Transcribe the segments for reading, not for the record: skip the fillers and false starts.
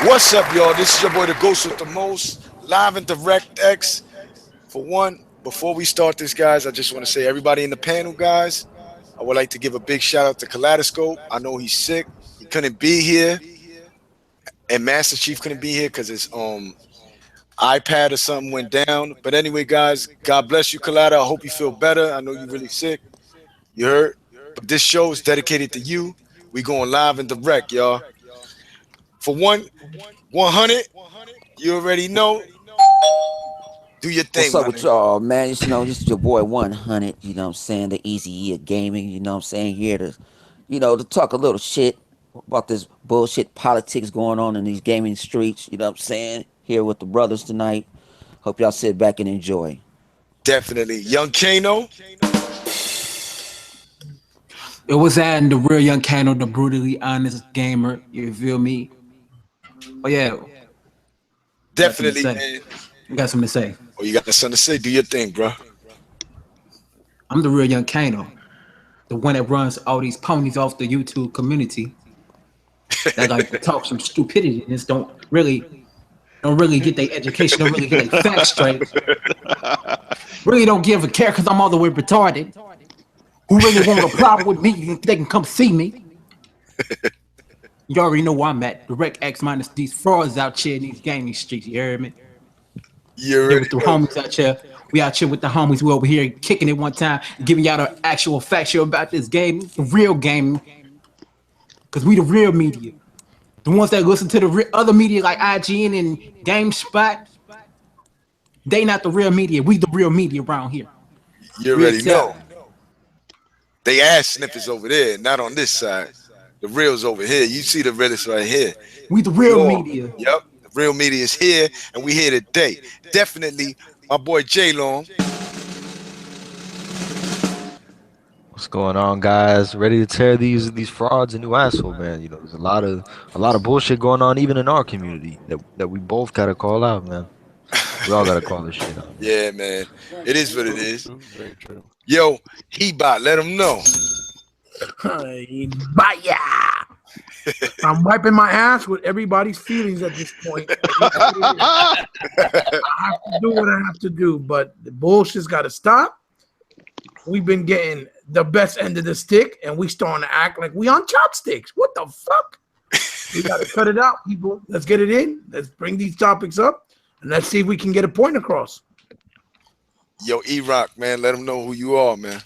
What's up, y'all? This is your boy, the Ghost with the Most, live and direct X. For one, before we start this, guys, I just want to say, everybody in the panel, guys, I would like to give a big shout out to Kaleidoscope. I know he's sick; he couldn't be here, and Master Chief couldn't be here because his iPad or something went down. But anyway, guys, God bless you, Kaleido. I hope you feel better. I know you're really sick. You heard? But this show is dedicated to you. We going live and direct, y'all. For one, 100. You already know. Do your What's thing, up my with nigga. y'all, man? This is your boy 100, the easy year gaming, here to talk a little shit about this bullshit politics going on in these gaming streets, here with the brothers tonight. Hope y'all sit back and enjoy. Definitely. Young Kano, It was that the real young Kano, the brutally honest gamer. You feel me? Oh yeah, I got something to definitely, say. man. I got something to say. Oh, you got something to say? Do your thing, bro. I'm the real young Kano, the one that runs all these ponies off the YouTube community that like to talk some stupidity and just don't really get their education, don't really get their facts straight. Really don't give a care because I'm all the way retarded. Who really want a problem with me? They can come see me. You already know where I'm at. Direct X minus these frauds out here in these gaming streets. You heard me? You Here already with the know. homies out here. We out here with the homies. We over here kicking it one time, giving y'all the actual facts here about this game, the real game. Cause we the real media. The ones that listen to the other media like IGN and GameSpot, they not the real media. We the real media around here. You Real already know. talk. They ass sniffers over there, not on this side. The real's over here. You see the realest right here. We the We real all, media. yep. The real media is here, and we here today. Definitely, my boy J Long. What's going on, guys? Ready to tear these frauds a new asshole, man. There's a lot of bullshit going on even in our community that we both gotta call out, man. We all gotta call this shit out, man. Yeah, man. It is what it True, is. true, very true. Yo, he bot, let him know. Baya! I'm wiping my ass with everybody's feelings at this point. I have to do what I have to do, but the bullshit's got to stop. We've been getting the best end of the stick, and we starting to act like we on chopsticks. What the fuck? We got to cut it out, people. Let's get it in. Let's bring these topics up, and let's see if we can get a point across. Yo, E-Rock, man, let him know who you are, man.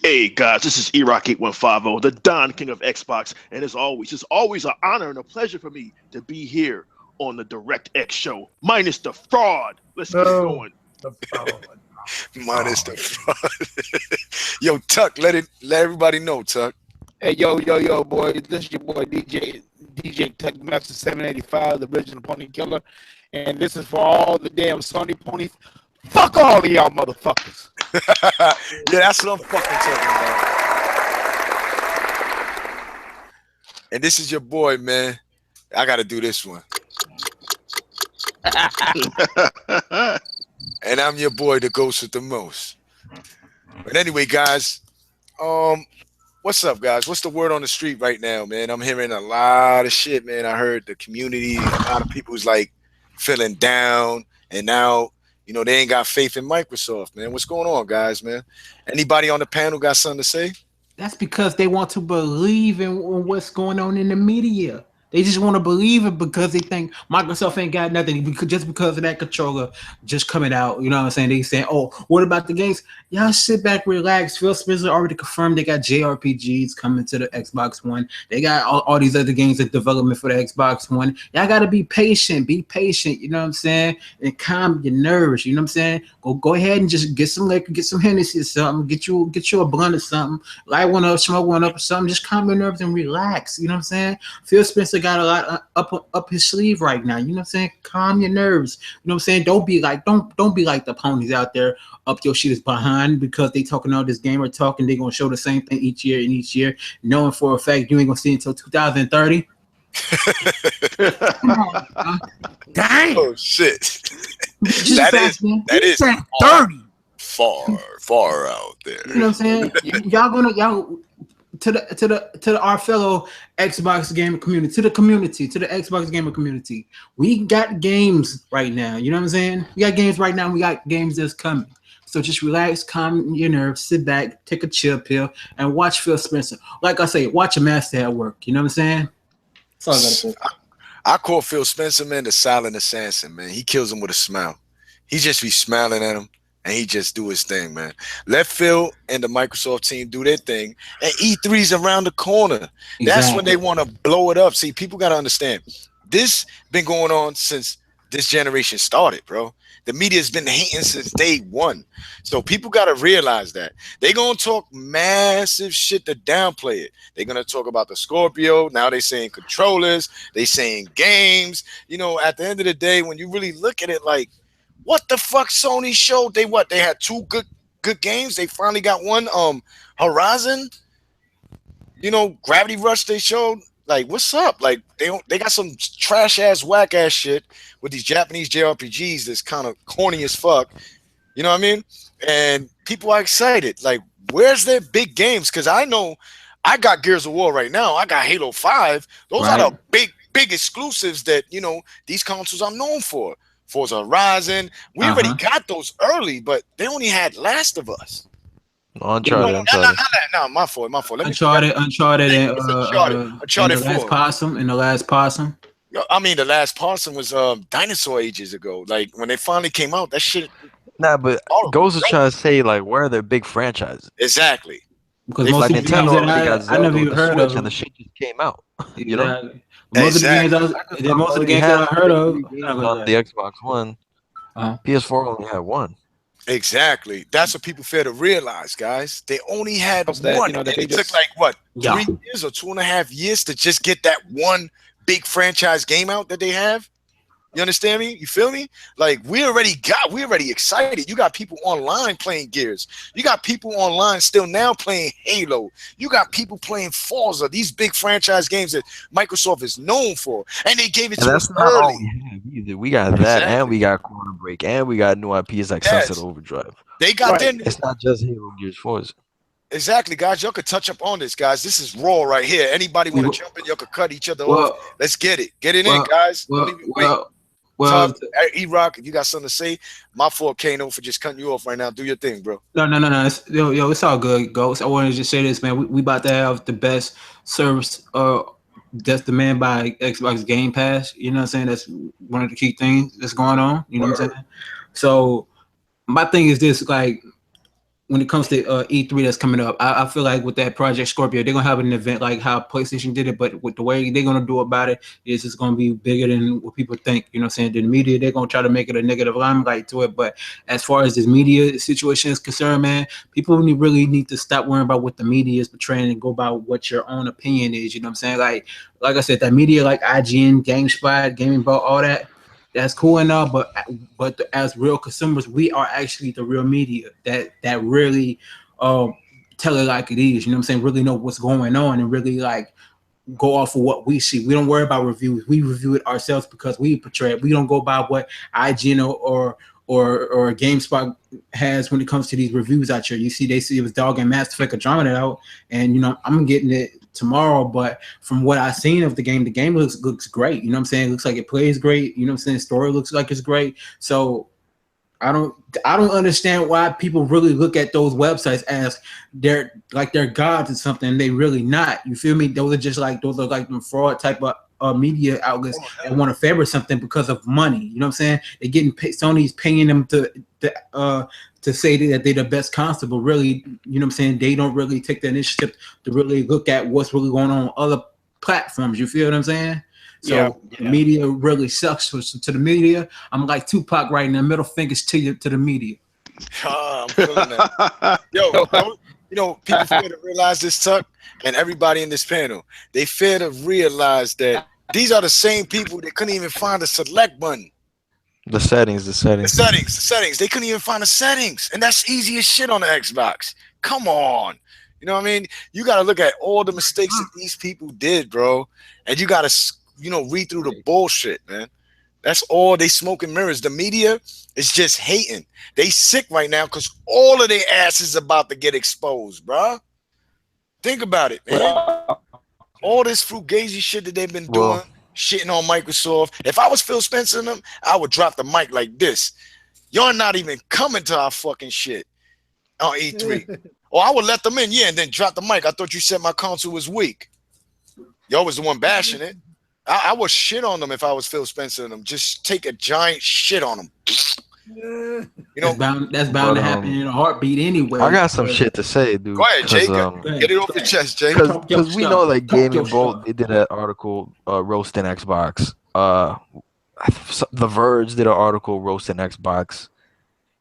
Hey guys, this is Erock8150, the Don King of Xbox, and as always, it's always an honor and a pleasure for me to be here on the Direct X show, minus the fraud. Let's get it No, going. Minus the fraud. Yo, Tuck, let everybody know, Tuck. Hey, yo, boy. This is your boy DJ Tech Master 785, the original pony killer. And this is for all the damn Sony ponies. Fuck all of y'all motherfuckers. Yeah, that's what I'm fucking talking about. And this is your boy, man. I gotta do this one. And I'm your boy, the Ghost with the Most. But anyway, guys, what's up, guys? What's the word on the street right now, man? I'm hearing a lot of shit, man. I heard the community, a lot of people's like feeling down, and now they ain't got faith in Microsoft, man. What's going on, guys, man? Anybody on the panel got something to say? That's because they want to believe in what's going on in the media. They just want to believe it because they think Microsoft ain't got nothing just because of that controller just coming out. You know what I'm saying? They saying, "Oh, what about the games?" Y'all sit back, relax. Phil Spencer already confirmed they got JRPGs coming to the Xbox One. They got all these other games in development for the Xbox One. Y'all got to be patient. Be patient. You know what I'm saying? And calm your nerves. You know what I'm saying? Go ahead and just get some liquor, get some Hennessy or something. Get you a blunt or something. Light one up, smoke one up or something. Just calm your nerves and relax. You know what I'm saying? Phil Spencer got a lot up his sleeve right now. You know what I'm saying? Calm your nerves. You know what I'm saying? Don't be like the ponies out there up your shit is behind because they talking all this gamer talk and they gonna show the same thing each year, knowing for a fact you ain't gonna see it until 2030. Come on, Dang. Oh shit. just that facts, is man. that He is said 30. far out there. You know what I'm saying? Y'all to our fellow Xbox gamer community, to the community, to the Xbox gamer community. We got games right now. You know what I'm saying? We got games right now. We got games that's coming. So just relax, calm your nerves, sit back, take a chill pill, and watch Phil Spencer. Like I say, watch a master at work. You know what I'm saying? That's all I gotta say. I call Phil Spencer, man, the silent assassin, man. He kills him with a smile. He just be smiling at him and he just do his thing, man. Let Phil and the Microsoft team do their thing. And E3's around the corner. That's when Exactly. they want to blow it up. See, people got to understand. This been going on since this generation started, bro. The media's been hating since day one. So people got to realize that. They going to talk massive shit to downplay it. They're going to talk about the Scorpio. Now they saying controllers. They saying games. You know, at the end of the day, when you really look at it like, what the fuck Sony showed? They what? They had two good games. They finally got one. Horizon. You know, Gravity Rush. They showed. Like, what's up? Like, they got some trash ass, whack ass shit with these Japanese JRPGs that's kind of corny as fuck. You know what I mean? And people are excited. Like, where's their big games? Because I know I got Gears of War right now. I got Halo 5. Those are Right. the big exclusives that, you know, these consoles are known for. Forza Horizon. We already Uh-huh. got those early, but they only had Last of Us. No, Yeah. Uncharted, no, not, not, Uncharted. not that. No, my fault, my fault. Let me correct. Uncharted, It's Uncharted. and Uncharted the last 4. possum, and the last possum. Yo, I mean, the last Parson was dinosaur ages ago. Like when they finally came out, that shit Nah, but horrible. Ghost is trying to say like where are their big franchises? Exactly. Because They most Like of finally these games Nintendo that already got I never Zelda with even the heard Switch, and the of. shit just came out. You know, Exactly. Most of the games exactly. most of the already games that had I heard like of. three games on the Xbox One. Uh, PS4 only had one. Exactly. That's what people fail to realize, guys. They only had That one, that and they it took just like what yeah. 3 years or 2.5 years to just get that one big franchise game out that they have. You understand me? You feel me? Like we already excited. You got people online playing Gears. You got people online still now playing Halo. You got people playing Forza, these big franchise games that Microsoft is known for. And they gave it And to that's us not all early. we have either. We got that, and Exactly. we got Corner Break, and we got new IPs like Sunset Yes. Overdrive. They got Right. their It's not just Halo, Gears, Forza. exactly, guys. Y'all could touch up on this, guys. This is raw right here. Anybody want to Well, jump in? Y'all could cut each other off. well, Let's get it. Get it in, well, guys. Don't well, even wait. well, Tub, well. E-Rock, if you got something to say, my fault, Kano, for just cutting you off right now. Do your thing, bro. No. It's all good, Ghost. I wanted to just say this, man. We about to have the best service that's demanded by Xbox Game Pass. You know what I'm saying? That's one of the key things that's going on. You know what I'm Word. saying? So my thing is this, like, when it comes to E3 that's coming up, I feel like with that Project Scorpio, they're gonna have an event like how PlayStation did it, but with the way they're gonna do about it is it's gonna be bigger than what people think. You know what I'm saying? The media, they're gonna try to make it a negative limelight to it. But as far as this media situation is concerned, man, people really need to stop worrying about what the media is portraying and go about what your own opinion is. You know what I'm saying? Like I said, that media like IGN, GameSpot, Gaming Ball, all that, that's cool and all, but as real consumers, we are actually the real media that really tell it like it is. You know what I'm saying? Really know what's going on and really like go off of what we see. We don't worry about reviews. We review it ourselves because we portray it. We don't go by what IGN or GameSpot has when it comes to these reviews out here. You see, they see it was Dog and Mass Effect Andromeda out, and you know I'm getting it tomorrow. But from what I've seen of the game looks great. You know what I'm saying? It looks like it plays great. You know what I'm saying? Story looks like it's great. So I don't understand why people really look at those websites as they're gods or something. They really not. You feel me? Those are like the fraud type of media outlets Oh, that hell want to favor something because of money. You know what I'm saying? They're getting Sony's paying them to say that they're the best console, but really, you know what I'm saying? They don't really take the initiative to really look at what's really going on other platforms. You feel what I'm saying? yeah. So the media really sucks to the media. I'm like Tupac right now, middle fingers to the media. I'm feeling that. Yo, people fail to realize this, Tuck, and everybody in this panel. They fail to realize that these are the same people that couldn't even find the select button. The settings, the The settings. settings, the settings. They couldn't even find the settings. And that's easy as shit on the Xbox. Come on. You know what I mean? You got to look at all the mistakes that these people did, bro. And you got to, read through the bullshit, man. That's all they smoking mirrors. The media is just hating. They sick right now because all of their ass is about to get exposed, bro. Think about it, man. All this fugazi shit that they've been doing, Well, shitting on Microsoft. If I was Phil Spencer and them, I would drop the mic like this. Y'all not even coming to our fucking shit on E3. Or I would let them in, yeah, and then drop the mic. I thought you said my console was weak. Y'all was the one bashing it. I would shit on them if I was Phil Spencer and them. Just take a giant shit on them. You know, That's bound but to happen in a heartbeat anyway. I got some shit to say, go dude. ahead, Jay. Cause Go ahead, Get it off go your ahead. chest, Jay. Talk your cause we know stuff. like Talk your Gaming Bolt, stuff. they did an article roasting Xbox. The Verge did an article roasting Xbox,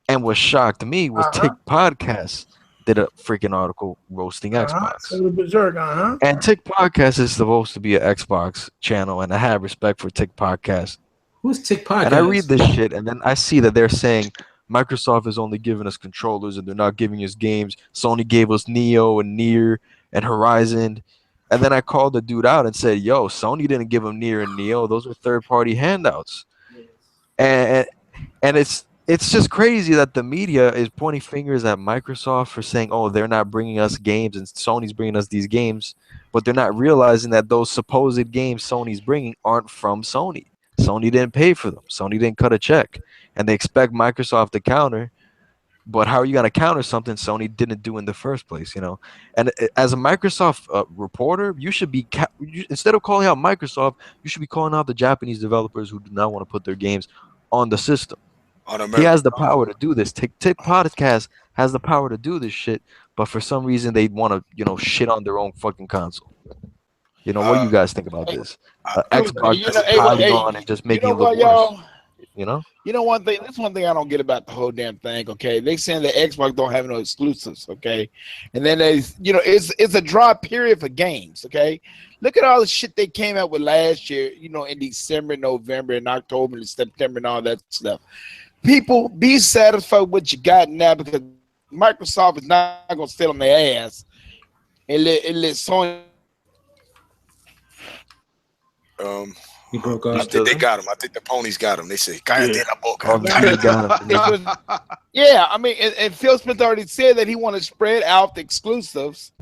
and what shocked me was Tick Podcast did a freaking article roasting Xbox. So berserk, And Tick Podcast is supposed to be an Xbox channel, and I have respect for Tick Podcast. Who's Tick And I read Podcast? this shit, and then I see that they're saying Microsoft is only giving us controllers, and they're not giving us games. Sony gave us Neo and Nier and Horizon, and then I called the dude out and said, "Yo, Sony didn't give him Nier and Neo; those are third-party handouts." And it's just crazy that the media is pointing fingers at Microsoft for saying, "Oh, they're not bringing us games, and Sony's bringing us these games," but they're not realizing that those supposed games Sony's bringing aren't from Sony. Sony didn't pay for them. Sony didn't cut a check, and they expect Microsoft to counter. But how are you going to counter something Sony didn't do in the first place? You know, and as a Microsoft reporter, you should be instead of calling out Microsoft, you should be calling out the Japanese developers who do not want to put their games on the system. On He American. has the power to do this. Tick Podcast has the power to do this shit, but for some reason they want to, shit on their own fucking console. What do Uh, you guys think about this? Xbox You that's know, a just hey, good piling point. hey, on and just you making know it look what, worse. y'all? You know? You know one thing. That's one thing I don't get about the whole damn thing. Okay, they saying that Xbox don't have no exclusives. Okay, and then it's a dry period for games. Okay, look at all the shit they came out with last year. In December, November, and October, and September, and all that stuff. People, be satisfied with what you got now because Microsoft is not gonna sit on their ass and let Sony. Um, You broke I You up. think still they there? got him. I think the ponies got him. They say, "Cállate Yeah. la boca." Oh, the media got him. It was- yeah, I mean, and Phil Smith already said that he want to spread out the exclusives.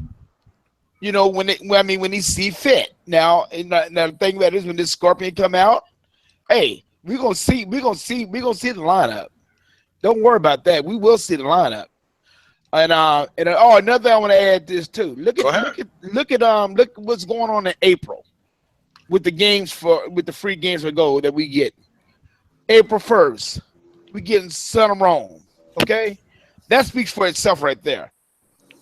When he see fit. Now the thing about it is when this Scorpion come out, hey, we're gonna see the lineup. Don't worry about that. We will see the lineup. And another thing I want to add this too. Look Go at ahead. look at what's going on in April with the free games for gold that we get. April 1st, we getting Son of Rome. Okay, that speaks for itself right there.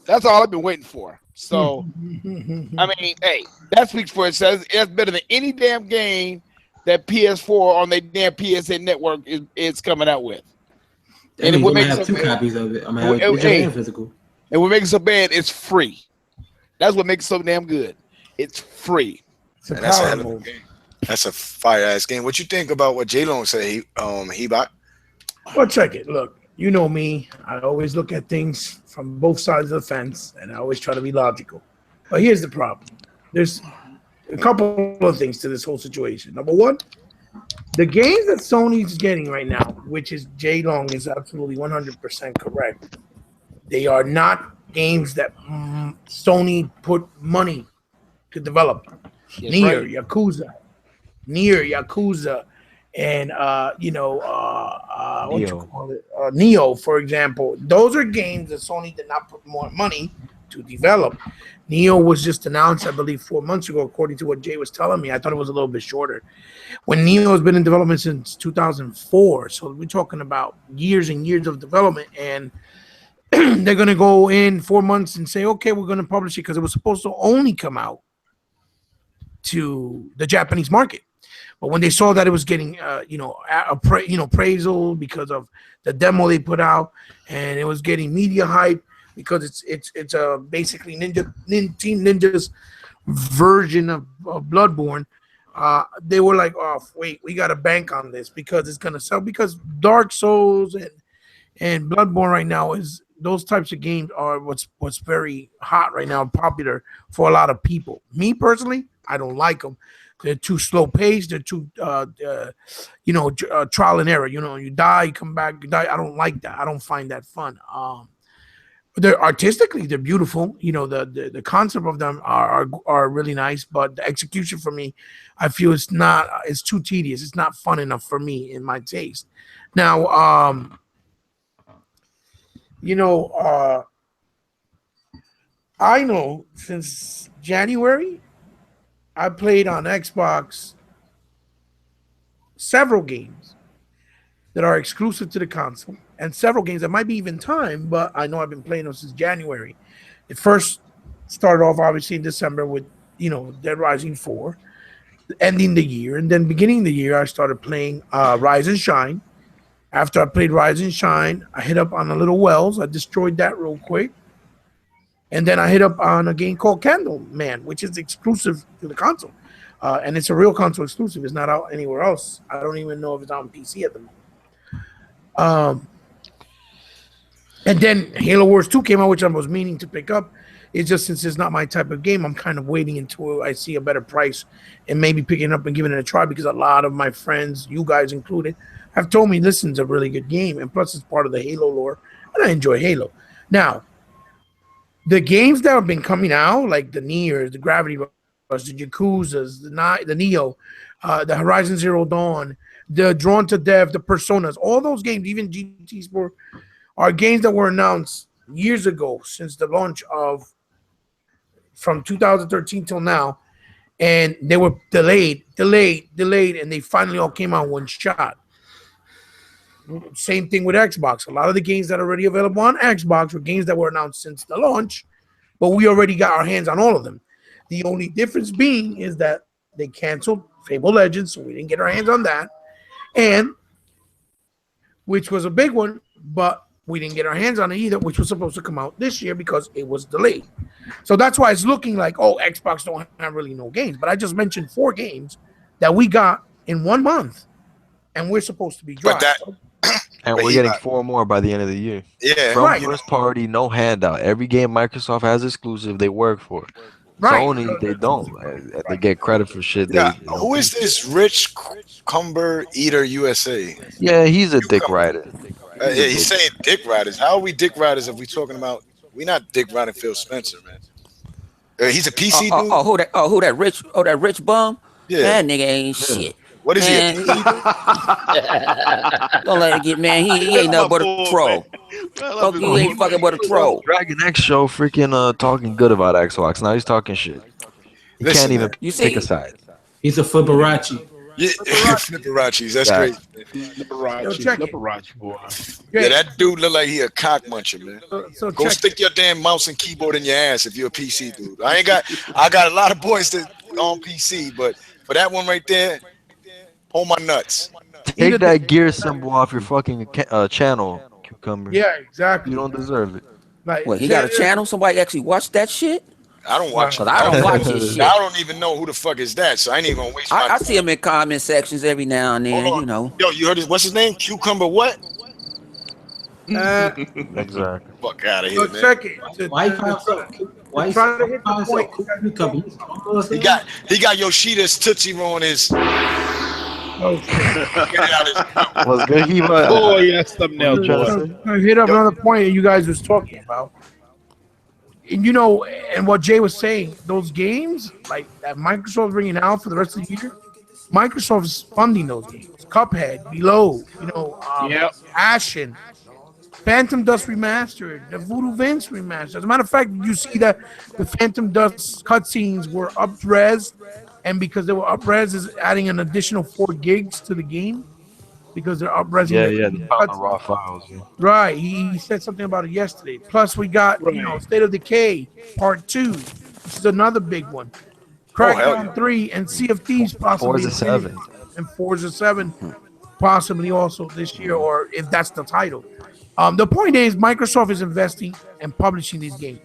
That's all I've been waiting for. So I mean, hey, that speaks for itself. It's better than any damn game that PS4 on their damn PSN network is coming out with. That And means what I'm gonna makes have it two so bad, copies of it. I'm gonna have it digital hey, and physical. and what makes it so bad, it's free. That's what makes it so damn good. It's free. It's a And that's a power hell of a move. game. That's a fire ass game. What you think about what J Long said? He bought. Well, check it. Look, you know me. I always look at things from both sides of the fence, and I always try to be logical. But here's the problem. There's a couple of things to this whole situation. Number one, the games that Sony's getting right now, which is J Long is absolutely 100% correct. They are not games that Sony put money to develop. That's Near right. Yakuza, and what you Neo. call it, Neo, for example. Those are games that Sony did not put more money to develop. Neo was just announced, I believe, 4 months ago, according to what Jay was telling me. I thought it was a little bit shorter. When Neo has been in development since 2004, so we're talking about years and years of development, and they're going to go in 4 months and say, okay, we're going to publish it because it was supposed to only come out to the Japanese market. But when they saw that it was getting, appraisal because of the demo they put out, and it was getting media hype because it's basically Team Ninja's version of Bloodborne. They were like, oh wait, we got to bank on this because it's gonna sell. Because Dark Souls and Bloodborne right now is those types of games are what's very hot right now, popular for a lot of people. Me personally, I don't like them. They're too slow paced. They're too, trial and error. You die, you come back, you die. I don't like that. I don't find that fun. They're artistically, they're beautiful. The concept of them are really nice, but the execution for me, I feel it's too tedious. It's not fun enough for me in my taste. Now, you know, uh, I know since January, I played on Xbox several games that are exclusive to the console, and several games that might be even time, but I know I've been playing them since January. It first started off obviously in December with Dead Rising 4, ending the year, and then beginning the year I started playing Rise and Shine. After I played Rise and Shine, I hit up on a little Wells. I destroyed that real quick. And then I hit up on a game called Candleman, which is exclusive to the console. And it's a real console exclusive. It's not out anywhere else. I don't even know if it's on PC at the moment. Um, and then Halo Wars 2 came out, which I was meaning to pick up. It's just since it's not my type of game, I'm kind of waiting until I see a better price and maybe picking it up and giving it a try, because a lot of my friends, you guys included, have told me this is a really good game. And plus, it's part of the Halo lore, and I enjoy Halo. Now, the games that have been coming out, like the Niers, the Gravity Rush, the Yakuzas, the Neo, the Horizon Zero Dawn, the Drawn to Death, the Personas, all those games, even GT Sport, are games that were announced years ago since the launch of from 2013 till now, and they were delayed, and they finally all came out one shot. Same thing with Xbox. A lot of the games that are already available on Xbox were games that were announced since the launch, but we already got our hands on all of them. The only difference being is that they canceled Fable Legends, so we didn't get our hands on that, and which was a big one, but we didn't get our hands on it either, which was supposed to come out this year because it was delayed. So that's why it's looking like, oh, Xbox don't have really no games. But I just mentioned 4 games that we got in 1 month, and we're supposed to be But dry. that, And but we're he, getting 4 more by the end of the year. yeah, From Right, first party, no handout. Every game Microsoft has exclusive, they work for. right. Sony, they don't. They get credit for shit yeah. they don't Who pay is for. this Rich Cumber Eater USA? Yeah, he's a dick Cucumber. rider. He's a Yeah, he's dick. saying dick riders. How are we dick riders if we talking about? We not dick riding Phil Spencer, man. He's a PC dude. That rich bum? Yeah. That nigga ain't Yeah. shit. What is he? A Man, PC dude? don't let it get man. He That's ain't my nothing but a boy, man. troll. I love Fuck his you, Oh, he, ain't boy, fucking man. but a he was on the troll. Dragon X show, freaking talking good about Xbox. Now he's talking shit. He can't Listen, even man. You pick a see, side. He's a Fibonacci. Yeah, flipperachis. That's Exactly. crazy. Yo, Liberace, check it. Liberace, boy. Yeah, Yeah. that dude look like he a cock muncher, man. So Go check it. stick your damn mouse and keyboard in your ass if you're a PC dude. I got a lot of boys that on PC, but for that one right there, hold my nuts. Take Either the, that gear symbol off your fucking channel, Cucumber. yeah, You exactly. don't deserve it. Like, what he got a channel? Somebody actually watched that shit? I don't watch right. it. Cause I don't watch his I shit. don't even know who the fuck is that, so I ain't even gonna waste my I time. see him in comment sections every now and Hold then. on. You know, Yo, you heard his what's his name? Cucumber what? Uh, Exactly. Fuck out of so here, man. check it. Why he find so? To Why he try to hit the find so point. cool? Cucumber. He's humble as He hell. got Yoshida's Tootsie Roll on his Oh shit. get it out his mouth. What's good, Kiva? Oh, yes, What thumbnail, you trying to boy. say? To hit up Yo, another point that you guys was talking about, and and what Jay was saying, those games like that Microsoft's bringing out for the rest of the year, Microsoft's funding those games. Cuphead, Below, Yep. Ashen, Phantom Dust Remastered, the Voodoo Vince Remastered. As a matter of fact, you see that the Phantom Dust cutscenes were up-res, and because they were up-res, is adding an additional 4 gigs to the game because they're up-resing Yeah, the yeah, they found the raw cutscenes. files. Yeah. Right. He said something about it yesterday. Plus, we got, Right. State of Decay Part 2, which is another big one. oh hell yeah. Crackdown 3 and Sea of Thieves possibly Forza again, 7. and Forza 7 possibly also this year, or if that's the title. The point is, Microsoft is investing and publishing these games.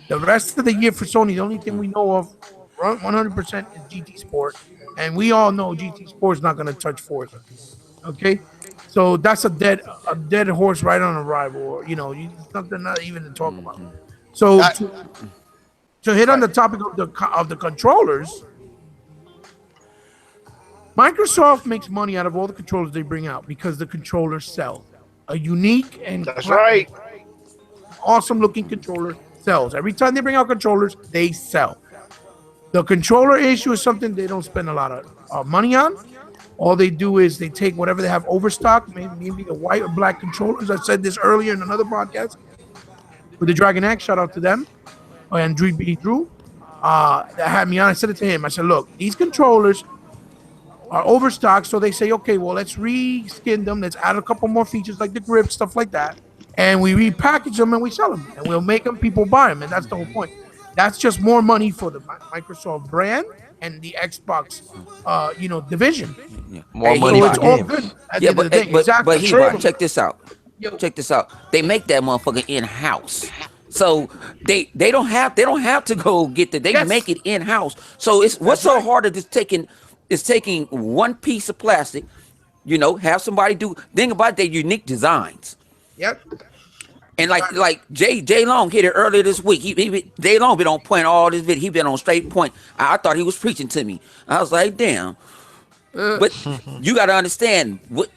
The rest of the year for Sony, the only thing we know of 100% is GT Sport, and we all know GT Sport's not going to touch Forza. Okay, so that's a dead horse right on arrival, or something not even to talk about. So I, to hit on the topic of the controllers, Microsoft makes money out of all the controllers they bring out because the controllers sell. A unique and That's right. awesome looking controller sells. Every time they bring out controllers, they sell. The controller issue is something they don't spend a lot of money on. All they do is they take whatever they have overstock, maybe the white or black controllers. I said this earlier in another podcast with the Dragon X. Shout out to them and Drew. That had me on. I said it to him. I said, look, these controllers are overstocked, so they say, okay, well, let's reskin them. Let's add a couple more features like the grip, stuff like that, and we repackage them and we sell them, and we'll make them. People buy them, and that's the whole point. That's just more money for the Microsoft brand and the Xbox, division. Yeah. More So money it's for all games. good at the Yeah, end of the day. but Exactly. he True. check this out. Check this out. They make that motherfucker in house. So they don't have to go get the. They Yes. make it in house. So it's what's so hard is taking one piece of plastic, have somebody do. Think about their unique designs. Yep. And like Jay Long hit it earlier this week. Jay Long been on point all this video. He been on straight point. I thought he was preaching to me. I was like, damn. But you got to understand what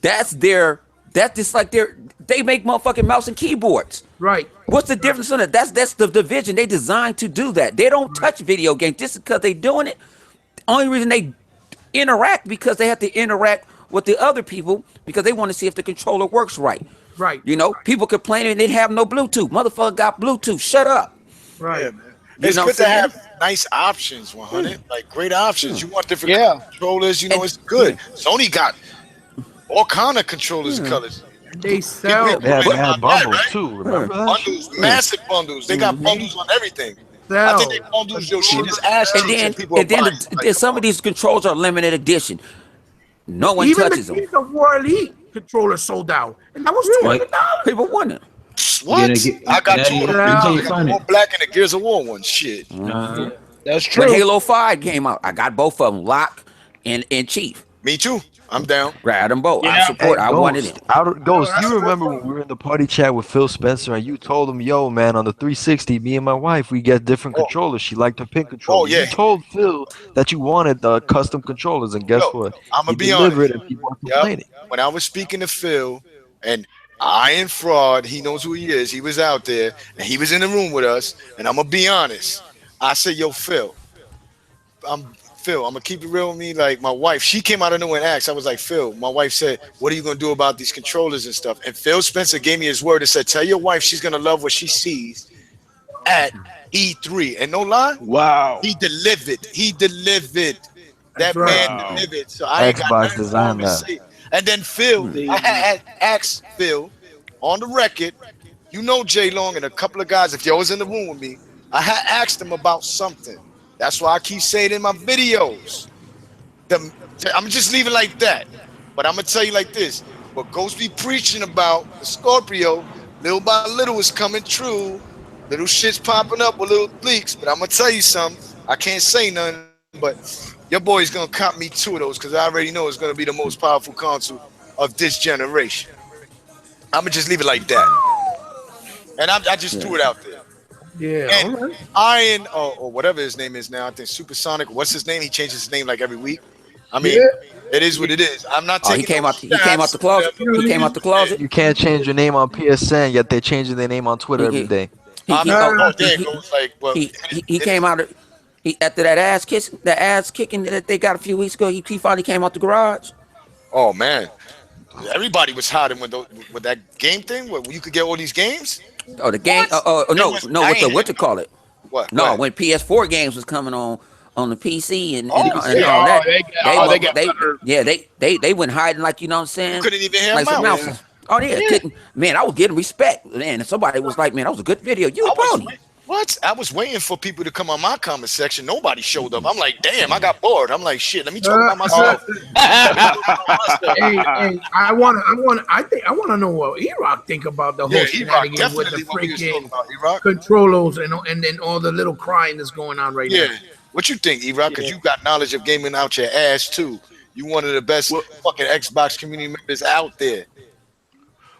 that's just like they make motherfucking mouse and keyboards. Right. What's the difference in it? That's the division. They designed to do that. They don't touch video games just because they doing it. Only reason they interact because they have to interact with the other people because they want to see if the controller works right. Right. People complaining they have no Bluetooth. Motherfucker got Bluetooth. Shut up. Right. Yeah, man. It's know good what I'm to saying? have nice options, 100. Like great options. You want different Yeah. controllers, And- it's good. Sony got all kind of controllers and colors. They sell. They had But- bundles right? too. Remember that? Bundles, massive bundles. They got bundles on everything. I Sell. think they bundles your shit is ass And cheeks then, and people are and then, buying. then some of these controls are limited edition. No one Even touches the them. Gears of War Elite controller sold out, and that was $200. People want it. What? I got That- two of them. yeah, I you got find one it. black and the Gears of War one. Shit. That's When true. Halo 5 came out, I got both of them, Lock and Chief. Me too. I'm down. Grab them both. I Yeah. support. I wanted it. Ghost, you remember when we were in the party chat with Phil Spencer and you told him, yo, man, on the 360, me and my wife, we get different controllers. She liked her pink controller. yeah. You told Phil that you wanted custom controllers, and guess Yo, what? I'ma He be delivered honest. and people are Yep. complaining. When I was speaking to Phil, and I ain't fraud, he knows who he is. He was out there, and he was in the room with us. And I'm gonna be honest. I said, "Yo, Phil, I'm gonna keep it real with me." Like my wife, she came out of nowhere and asked. I was like, "Phil," my wife said, "What are you gonna do about these controllers and stuff?" And Phil Spencer gave me his word and said, "Tell your wife she's gonna love what she sees at E3." And no lie, Wow. he delivered. He delivered. That That's right. man delivered. So I ain't got Xbox nothing designed wrong to that. say. And then Phil, I had asked Phil on the record, Jay Long and a couple of guys, if y'all was in the room with me, I had asked them about something. That's why I keep saying in my videos. I'm just leaving like that. But I'm gonna tell you like this. What Ghost be preaching about the Scorpio, little by little is coming true. Little shit's popping up with little leaks. But I'm gonna tell you something. I can't say nothing, but your boy's gonna cop me two of those because I already know it's gonna be the most powerful console of this generation. I'm gonna just leave it like that. And I just threw it out there. Yeah. And All right. Iron or whatever his name is now, I think Supersonic. What's his name? He changes his name like every week. I mean, it is what it is. I'm not Oh, taking. he came no out. He came out the closet. shots. He came out the closet. You can't change your name on PSN, yet they're changing their name on Twitter He- every day. I'm He- not. oh, Oh, there he- it goes. Like, well, he came out. After that ass kicking that they got a few weeks ago. He finally came out the garage. Oh man, everybody was hiding with that game thing. Where you could get all these games. Oh, the game. It No. was- No. I What ain't to call it? What? No, What? when PS4 games was coming on the PC and Oh, and yeah. all that. they got better. They went hiding like you know what I'm saying. You couldn't even hear like him some out. mouses. Oh yeah, couldn't. Man, I was getting respect. Man, and somebody was like, "Man, that was a good video." You I a was pony. what? I was waiting for people to come on my comment section. Nobody showed up. I'm like, damn, I got bored. I'm like, shit. Let me talk about myself. Hey, I want to know what E-Rock think about the whole Yeah, E-Rock, shenanigans with the definitely what we was talking freaking about, E-Rock. controllers and then all the little crying that's going on right Yeah. now. What you think, E-Rock? Because you got knowledge of gaming out your ass too. You one of the best Well- fucking Xbox community members out there.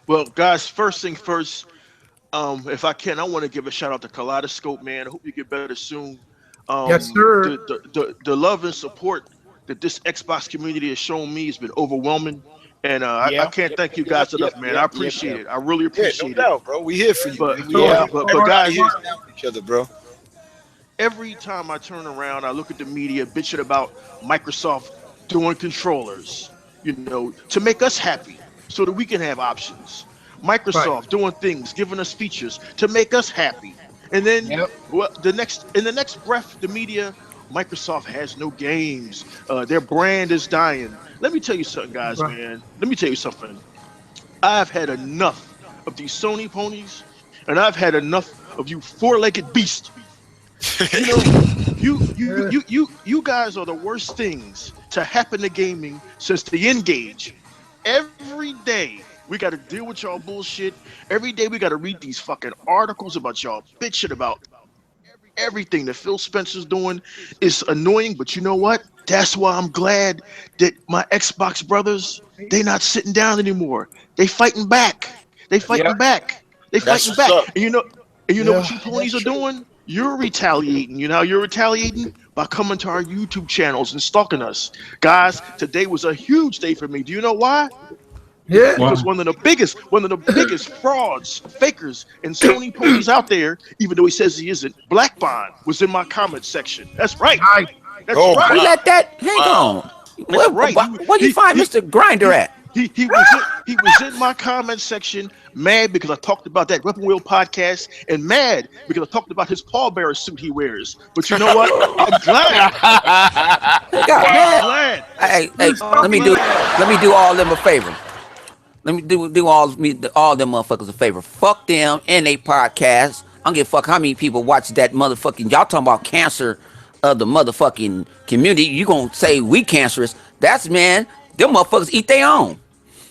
Well, guys, first thing first, if I can, I want to give a shout out to Kaleidoscope, man. I hope you get better soon. Yes, sir. The love and support that this Xbox community has shown me has been overwhelming. And I Yeah. can't thank you guys enough, man. I appreciate it. I really Yeah, no appreciate it. doubt, bro. We here for you, But man. We So, Yeah. all but everybody guys, here is down for each other, bro. every time I turn around, I look at the media bitching about Microsoft doing controllers, to make us happy so that we can have options. right, Microsoft doing things, giving us features to make us happy. And then, Yep. well, in the next breath, the media, Microsoft has no games. Their brand is dying. Let me tell you something, guys, right. man. Let me tell you something. I've had enough of these Sony ponies, and I've had enough of you four-legged beasts. You know, Yeah. you guys are the worst things to happen to gaming since the Engage. Every day we got to deal with y'all bullshit. Every day we got to read these fucking articles about y'all bitching about everything that Phil Spencer's doing is annoying. But you know what? That's why I'm glad that my Xbox brothers, they not sitting down anymore. They fighting back. They Yep. fighting back. They That's fighting what's back. up. And you know Yeah. what you That's ponies are true. doing? You're retaliating. You know how you're retaliating? By coming to our YouTube channels and stalking us. Guys, today was a huge day for me. Do you know why? Yeah. Because Wow. one of the biggest frauds, fakers, and Sony ponies out there, even though he says he isn't, Black Bond was in my comment section. That's right. Nice. That's Oh You right. wow, let that hang wow. on. That's Where, right. where you find He Mr. Grinder he at? he was in my comment section, mad because I talked about that Weapon Wheel podcast, and mad because I talked about his pallbearer suit he wears. But you know what? I'm glad. God, I'm man. glad. Hey, I'm glad. let me do all them a favor. Let me do all them motherfuckers a favor. Fuck them and they podcast. I don't give a fuck how many people watch that motherfucking. Y'all talking about cancer of the motherfucking community. You gonna say we cancerous? That's man. Them motherfuckers eat their own.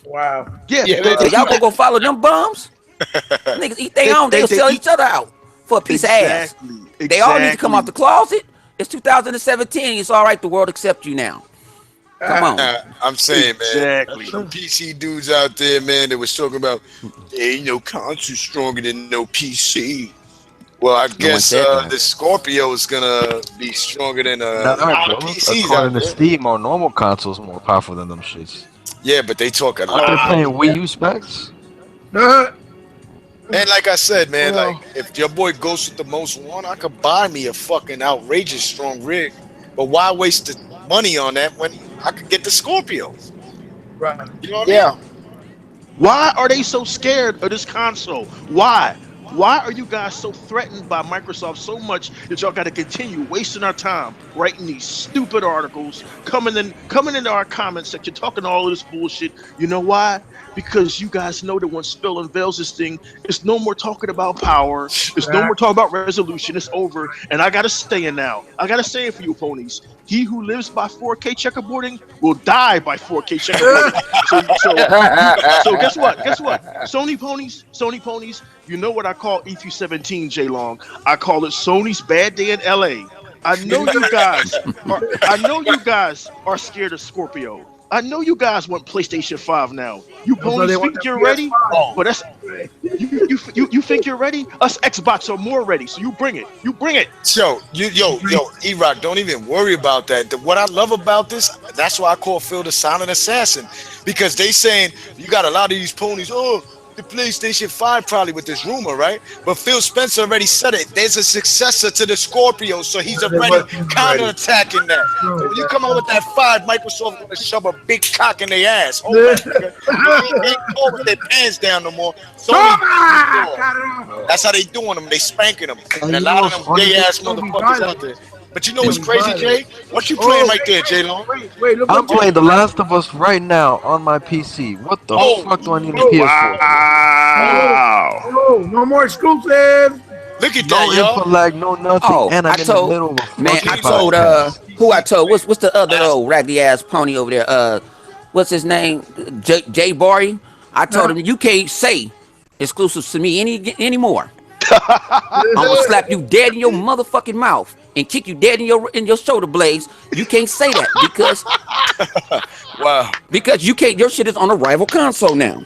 Wow. Yeah, Yeah, they they So they do. y'all eat gonna that. go follow them bums? Niggas eat their They own. they They'll they sell eat each other out for a piece of ass. exactly, They all need to come out exactly. the closet. It's 2017. It's all right. The world accept you now. Come on. I'm saying, man, That's Exactly. them true. PC dudes out there, man, that was talking about there ain't no console stronger than no PC. Well, I No one guess said the that. Scorpio is gonna be stronger than a Nah, lot of bro. PCs out According to there. Steam, our normal console's more powerful than them shits. Yeah, but they talk a Aren't they lot. playing Wii U specs? Uh, And like I said, man, like Well, if your boy Ghost with the most one, I could buy me a fucking outrageous strong rig. But why waste the money on that when I could get the Scorpio? right. You know what I mean? Yeah. why are they so scared of this console? Why? Why are you guys so threatened by Microsoft so much that y'all got to continue wasting our time writing these stupid articles, coming into our comment section, talking all of this bullshit? You know why? Because you guys know that once Phil unveils this thing, it's no more talking about power, it's no more Right. talking about resolution. It's over. And I gotta say it now. I gotta say it for you ponies. He who lives by 4K checkerboarding will die by 4K checkerboarding. So guess what? Guess what? Sony ponies. You know what I call E317, J Long? I call it Sony's bad day in LA. I know you guys are scared of Scorpio. I know you guys want PlayStation 5 now. You That's why they ponies want think that you're ready, PS5. Oh, but that's you think you're ready? Us Xbox are more ready. So you bring it. You bring it. yo, E-Rock, don't even worry about that. What I love about this, that's why I call Phil the silent assassin. Because they saying you got a lot of these ponies, oh, the PlayStation 5 probably with this rumor, right? But Phil Spencer already said it. There's a successor to the Scorpio, so he's They already wasn't even ready. counterattacking that. So Right. when you That's come out with that 5, Microsoft gonna shove a big cock in their ass. Hold true. that, nigga. They ain't caught with their pants down no more. Sony for Toma! sure. Cut it off. That's how they doing them. They spanking them, and a You know lot of what's them funny? gay ass Don't be motherfuckers violent. out there. But you know what's Don't be crazy, violent. Jay? What you playing Oh, right there, Jay Long? wait. Look I'm what playing Jay The got. Last of Us right now on my PC. What the Oh, fuck do I need a Oh, PS4 for? oh, Wow. no more exclusives. look at that, No y'all. input lag, no nothing, Oh, and I I'm in the told middle of a man, What I fucking games are told you podcast. who I told what's the other last? old raggedy ass pony over there? What's his name? Jay Barry. I told Nah. him you can't say exclusives to me anymore. I'm gonna slap you dead in your motherfucking mouth and kick you dead in your shoulder blades. You can't say that Wow. because you can't. Your shit is on a rival console now.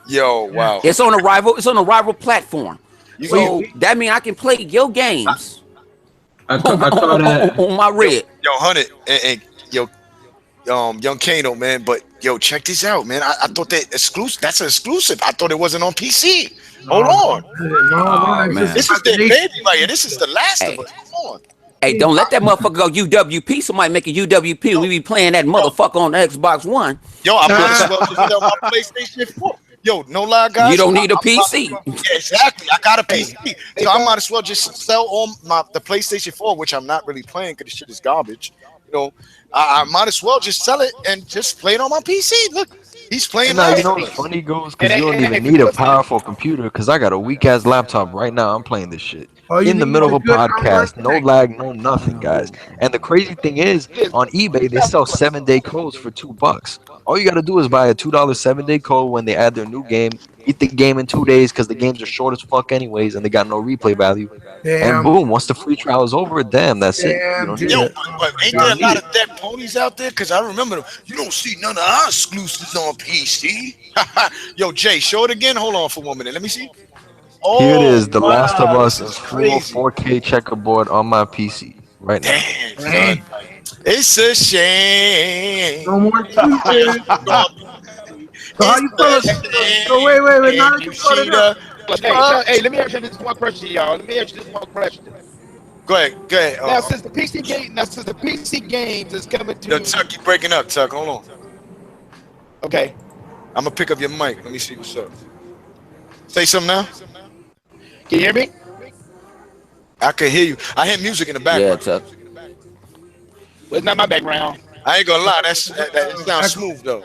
Yo, wow. It's on a rival. It's on a rival platform. You So that means I can play your games on my, I thought that. on my yo, red. yo, Hunted and yo, young Kano, man. But Yo, check this out, man. I thought that exclusive. That's an exclusive. I thought it wasn't on PC. Hold No, on. Oh it's just man. This is their imagination. baby right here. This is the Last of Hey, Us. Come on. hey, don't let that motherfucker go UWP. Somebody make a UWP. Yo, We be playing that yo, motherfucker on the Xbox One. yo, I might as well just sell my PlayStation 4. Yo, no lie, You guys. don't need a I'm about PC. yeah, exactly. I got a PC, so I might as well just sell all the PlayStation 4, which I'm not really playing because the shit is garbage. You know, I might as well just sell it and just play it on my PC. Look, he's playing Nah, you Last know of what's Us. funny goes? And, Because you don't and, even and need a listen, powerful computer. Because I got a weak ass laptop right now. I'm playing this shit All you in the need middle is of a a good online podcast. No connection. lag, no nothing, guys. And the crazy thing is, on eBay they sell 7-day codes for $2. All you got to do is buy a $2 7-day code when they add their new game. Beat the game in 2 days because the games are short as fuck anyways, and they got no replay value. And Damn, boom, once the free trial is over, damn, that's it. You damn, don't need Yo, Jim. that. but You ain't You there don't a don't need lot need it. of dead ponies out there? Because I remember them. You don't see none of our exclusives on PC. Yo, Jay, show it again. Hold on for 1 minute. Let me see. Here it Oh, is, The Last of wow. Us This in is full crazy. 4K checkerboard on my PC right now. Damn, son. Hey, It's a shame. no more excuses. So how It's you a feeling? So wait. Now shame. that You you brought it should up, have fucked. hey, let me ask you this one question, y'all. Let me ask you this one question. Go ahead. Go ahead. Since the PC games is coming Yo, to, Tuck, you breaking up, Tuck. Hold on. okay, I'm going to pick up your mic. Let me see what's up. Say something now. can you hear me? I can hear you. I hear music in the Yeah, background. Tuck. Well, it's not my background. I ain't gonna lie, that sounds echo. smooth though.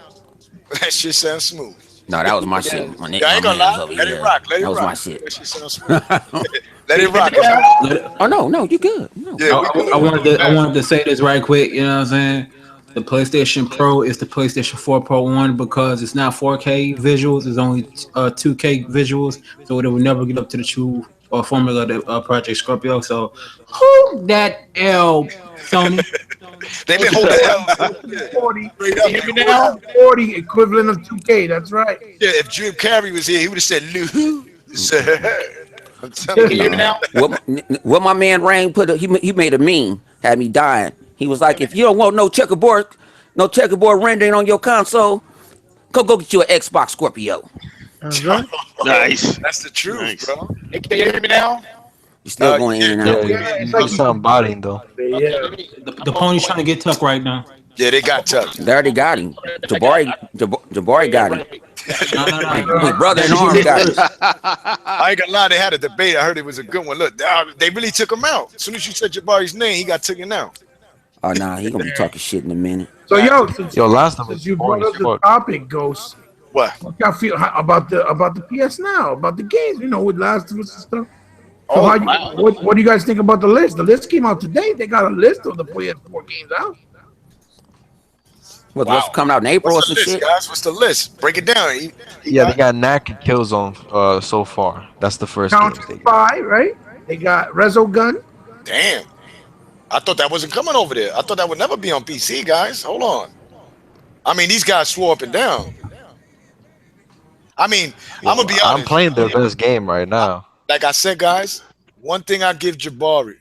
That shit sounds smooth. No, that was my Yeah. shit. Yeah, I My ain't gonna man's lie. over Let it here. rock. Let it That was rock. my shit. That shit sounds smooth. Let Can it you hear me rock. That's now? Oh no, you good. No. yeah, we good. I We wanted good to I now. wanted to say this right quick. You know what I'm saying? The PlayStation Pro is the PlayStation 4 Pro One because it's not 4K visuals. It's only 2K visuals, so it will never get up to the true formula that Project Scorpio. So, who that L Sony? They've been OG holding 40, L's Sharp. OG 40, straight Can up. you They hear me always now? have. 40 equivalent of 2K. That's right. Yeah, if Jim Carrey was here, he would have said Lou. I'm Can telling you you. hear me No. now? What my man Rain put? He made a meme, had me dying. He was like, if you don't want no checkerboard rendering on your console, go get you an Xbox Scorpio. That's right. Nice. That's the truth, Nice. bro. Hey, can you hear me now? You still going in Yeah, and yeah, out. Yeah, we Yeah, hear it's you. you like sound botting though. yeah. Okay, let me. The pony's trying to get Tuck right now. Yeah, they got Tuck. They already got him. I got. Jabari got him. Right. His brother in That nigga arms get got him. worse. I ain't gonna lie, they had a debate. I heard it was a good one. Look, they really took him out. As soon as you said Jabari's name, he got taken out. Oh nah, he gonna be talking shit in a minute. So Facts. yo, since Yo, Last of Us since is you boring brought as up the fuck. topic, Ghost, What? what y'all feel about the PS Now, about the games, with Last of Us and stuff? So Oh, what do you guys think about the list? The list came out today. They got a list of the PS4 games out. What's wow. coming out in April What's or the some list, shit? guys? What's the list? Break it down. He Yeah, they got got Knack and Killzone so far. That's the first Counter games they got. Spy, right? They got Resogun. damn. I thought that wasn't coming over there. I thought that would never be on PC, guys. Hold on. I mean, these guys swore up and down. I mean, I'm gonna Yo, be I'm honest. playing their best game right now. Like I said, guys, one thing I give Jabari,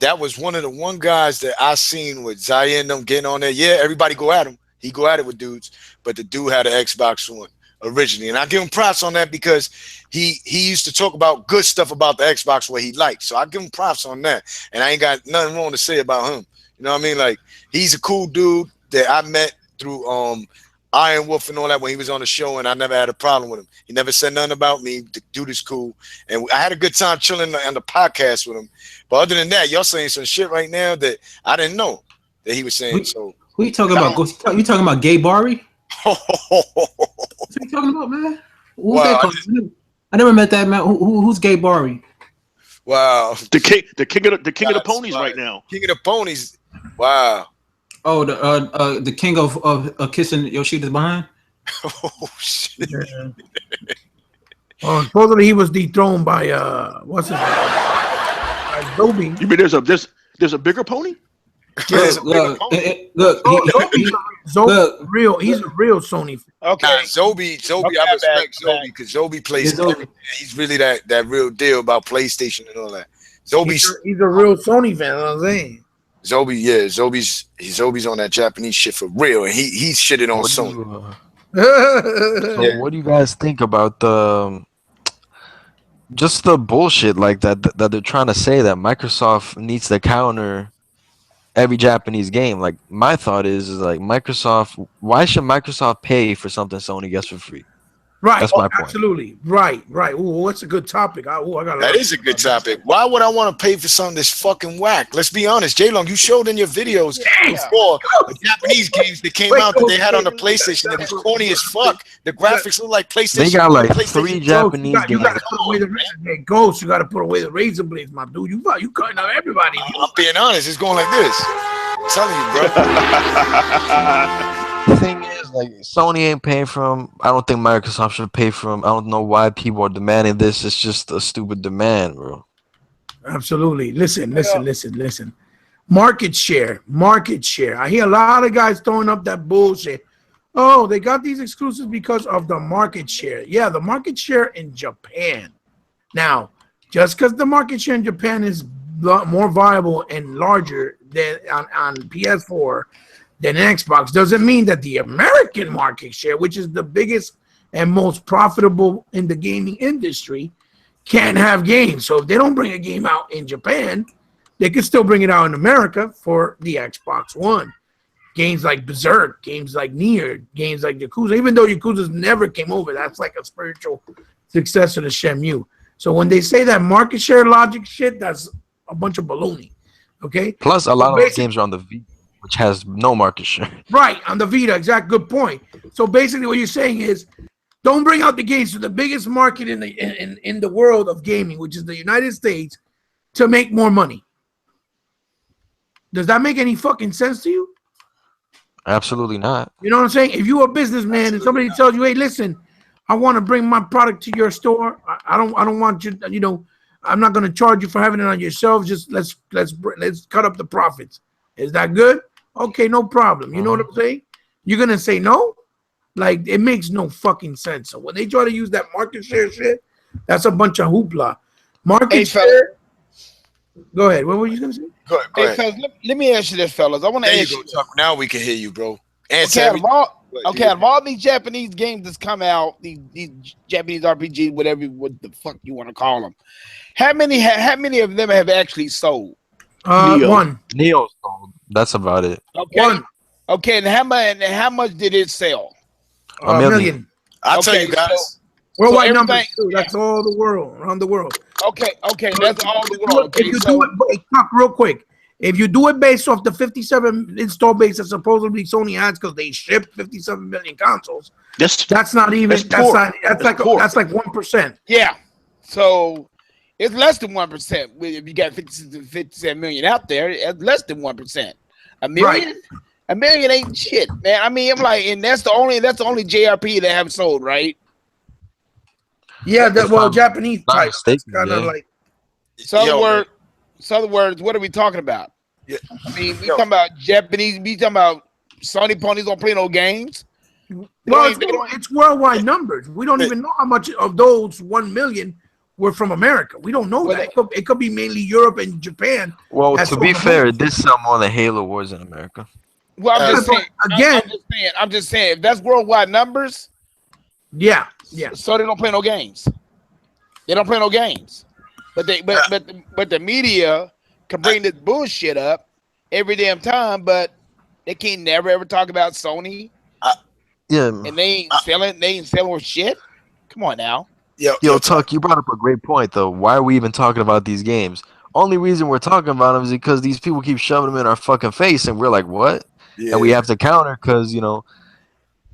that was one of the one guys that I seen with Zaire and them getting on there. Yeah, everybody go at him. He go at it with dudes, but the dude had an Xbox One originally, and I give him props on that because he used to talk about good stuff about the Xbox what he liked. So I give him props on that, and I ain't got nothing wrong to say about him. You know what I mean? Like he's a cool dude that I met through Iron Wolf and all that when he was on the show, and I never had a problem with him. He never said nothing about me. The dude is cool, and I had a good time chilling on the podcast with him. But other than that, y'all saying some shit right now that I didn't know that he was saying. So Who you talking about? Ghost? You talking about Gay Bari? What you talking about, man? Who's wow, that? I never met that man. Who's Gay Bari? wow, The king of the That's ponies right. right now. King of the Ponies. Wow. Oh, the king of kissing Yoshida's behind. Oh shit. Yeah. Oh, supposedly he was dethroned by what's his name? By Zoe. You mean there's a bigger pony? There's a bigger Look, pony. look. He's a real Sony fan. Nah, Okay. Zobi, Okay, I I'm back, respect I'm Zobi back. because Zobi plays Zobi. everything. He's really that real deal about PlayStation and all that. Zobi's He's a real Sony fan. You know what I'm saying? Zobi, yeah, Zobi's on that Japanese shit for real, and he shitted on What do Sony. you so Yeah, what do you guys think about the just the bullshit like that they're trying to say that Microsoft needs to counter every Japanese game? Like my thought is like Microsoft, why should Microsoft pay for something Sony gets for free? Right. That's Oh, my point. absolutely. Right. Right. Ooh, what's a good topic? I got a lot that of is a thoughts good about that. topic. Why would I want to pay for something that's fucking whack? Let's be honest, J Long. You showed in your videos Yeah. before the Japanese games that came Wait, out that Ghost, they had on wait, the PlayStation. It was corny as fuck. The you got, graphics look like They PlayStation got 1, like PlayStation three 2. Japanese you got games. to Come put away on, the man. hey, Ghost. You got to put away the razor blades, my dude. You cutting out everybody. I'm being honest. It's going like this. I'm telling you, bro. The thing is, like, Sony ain't paying for them. I don't think Microsoft should pay for them. I don't know why people are demanding this. It's just a stupid demand, bro. Absolutely. Listen. Market share. Market share. I hear a lot of guys throwing up that bullshit. Oh, they got these exclusives because of the market share. Yeah, the market share in Japan. Now, just because the market share in Japan is more viable and larger than on PS4 than Xbox doesn't mean that the American market share, which is the biggest and most profitable in the gaming industry, can't have games. So if they don't bring a game out in Japan, they can still bring it out in America for the Xbox One. Games like Berserk, games like Nier, games like Yakuza, even though Yakuza's never came over, that's like a spiritual successor to Shenmue. So when they say that market share logic shit, that's a bunch of baloney. Okay? Plus, a So lot of those basically, games are on the V, which has no market share. right, on the Vita, exact good point. So basically what you're saying is don't bring out the games to the biggest market in the world of gaming, which is the United States, to make more money. Does that make any fucking sense to you? Absolutely not. You know what I'm saying? If you're a businessman and Absolutely somebody not. tells you, "Hey, listen, I want to bring my product to your store. I don't want you. I'm not going to charge you for having it on your shelves. Just let's cut up the profits. Is that good? Okay, no problem. You know what Mhm. I'm saying? You're gonna say no? Like it makes no fucking sense. So when they try to use that market share shit, that's a bunch of hoopla. Market Hey, fellas. share. Go ahead. What were you gonna say? Go Hey, ahead. fellas. Let me ask you this, fellas. I want to There you ask go, you Chuck. this. Now we can hear you, bro. Answer Okay, out of everything. all Go ahead, do okay, your out of thing. all these Japanese games that's come out, these Japanese RPGs, whatever what the fuck you want to call them, how many of them have actually sold? Neo. One, Neo sold. That's about it. Okay, one, okay, and how much did it sell? A million. million I'll tell you Okay, guys. so worldwide everything. numbers too. That's all the world, around the world. Okay, that's all the Do world. it- If Okay, you do it, so hey, Chuck, real quick, if you do it based off the 57 install base that supposedly Sony has because they ship 57 million consoles, That's that's not that's even. poor. That's poor. That's like 1%. yeah, so it's less than 1%. If you got 57 million out there, it's less than 1%. A Right. million, a million ain't shit, man. I mean, I'm like, and that's the only JRP they have sold, right? Yeah. If Well, I'm Japanese not title. That's mistaken, kind of yeah. like. So other Yo, man. word, what are we talking about? Yeah. I mean, we Yo, talking about Japanese. We talking about Sony ponies don't play no games. They don't. Well, They don't. it's worldwide numbers. We don't hey, even know how much of those 1 million were from America. We don't know Well, that. It could be mainly Europe and Japan. Well, That to sold be the fair, most. it did sell more than Halo Wars in America. well, I'm Yeah, just as but saying. again, I'm just saying. If that's worldwide numbers, yeah, yeah. so they don't play no games. They don't play no games. But they but the media can bring this bullshit up every damn time, but they can't never ever talk about Sony I, Yeah. and they ain't selling with shit. Come on now. yo, Yo, Tuck, you brought up a great point, though. Why are we even talking about these games? Only reason we're talking about them is because these people keep shoving them in our fucking face, and we're like, what? And we yeah. have to counter because,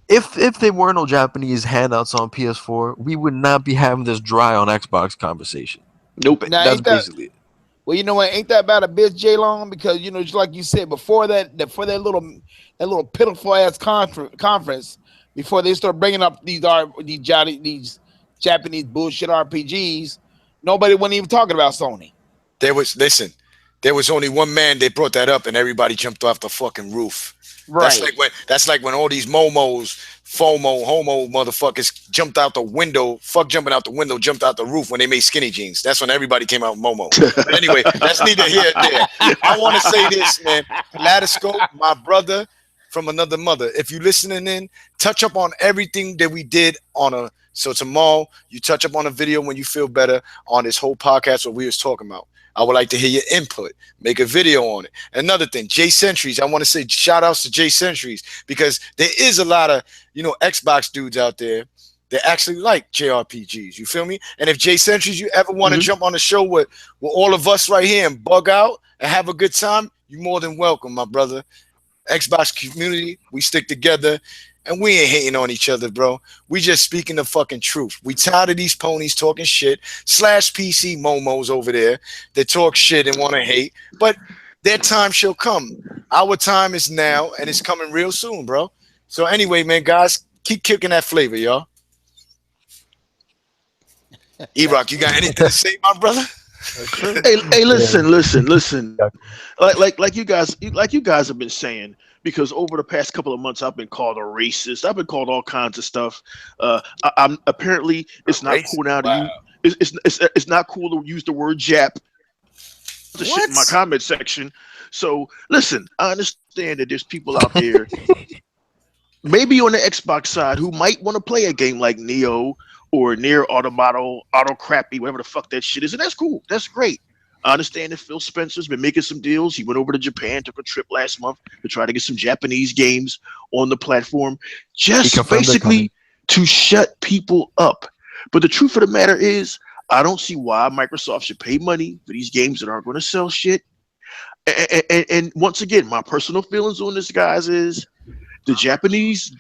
if there were no Japanese handouts on PS4, we would not be having this dry on Xbox conversation. Nope. Now That's ain't that basically it. well? You know what? Ain't that about a bitch, J Long? Because just like you said before for that little pitiful ass conference, before they start bringing up these Japanese bullshit RPGs, nobody wasn't even talking about Sony. There was listen. there was only one man that brought that up, and everybody jumped off the fucking roof. Right. That's like when all these momos, FOMO, homo motherfuckers jumped out the window, fuck jumping out the window, jumped out the roof when they made skinny jeans. That's when everybody came out Momo. But anyway, that's neither here nor there. I want to say this, man. Kaleidoscope, my brother from another mother. If you listening in, touch up on everything that we did on a. So tomorrow, you touch up on a video when you feel better on this whole podcast what we was talking about. I would like to hear your input. Make a video on it. Another thing, J Centuries. I want to say shout outs to J Centuries because there is a lot of, Xbox dudes out there that actually like JRPGs. You feel me? And if J Centuries, you ever want to Mhm. jump on the show with all of us right here and bug out and have a good time, you're more than welcome, my brother. Xbox community, we stick together. And we ain't hating on each other, bro. We just speaking the fucking truth. We tired of these ponies talking shit. Slash PC momos over there that talk shit and want to hate. But their time shall come. Our time is now, and it's coming real soon, bro. So anyway, man, guys, keep kicking that flavor, y'all. E-Rock, you got anything to say, my brother? Hey, listen. Like you guys have been saying, because over the past couple of months I've been called a racist. I've been called all kinds of stuff. I'm apparently it's not Race? cool now to Wow. use. It's not cool to use the word Jap. The shit What? in my comment section. So listen, I understand that there's people out there, maybe on the Xbox side, who might want to play a game like Neo or Near Auto Crappy, whatever the fuck that shit is, and that's cool. That's great. I understand that Phil Spencer's been making some deals. He went over to Japan, took a trip last month to try to get some Japanese games on the platform, He just confirmed they're coming. basically to shut people up. But the truth of the matter is, I don't see why Microsoft should pay money for these games that aren't going to sell shit. And once again, my personal feelings on this, guys, is the Japanese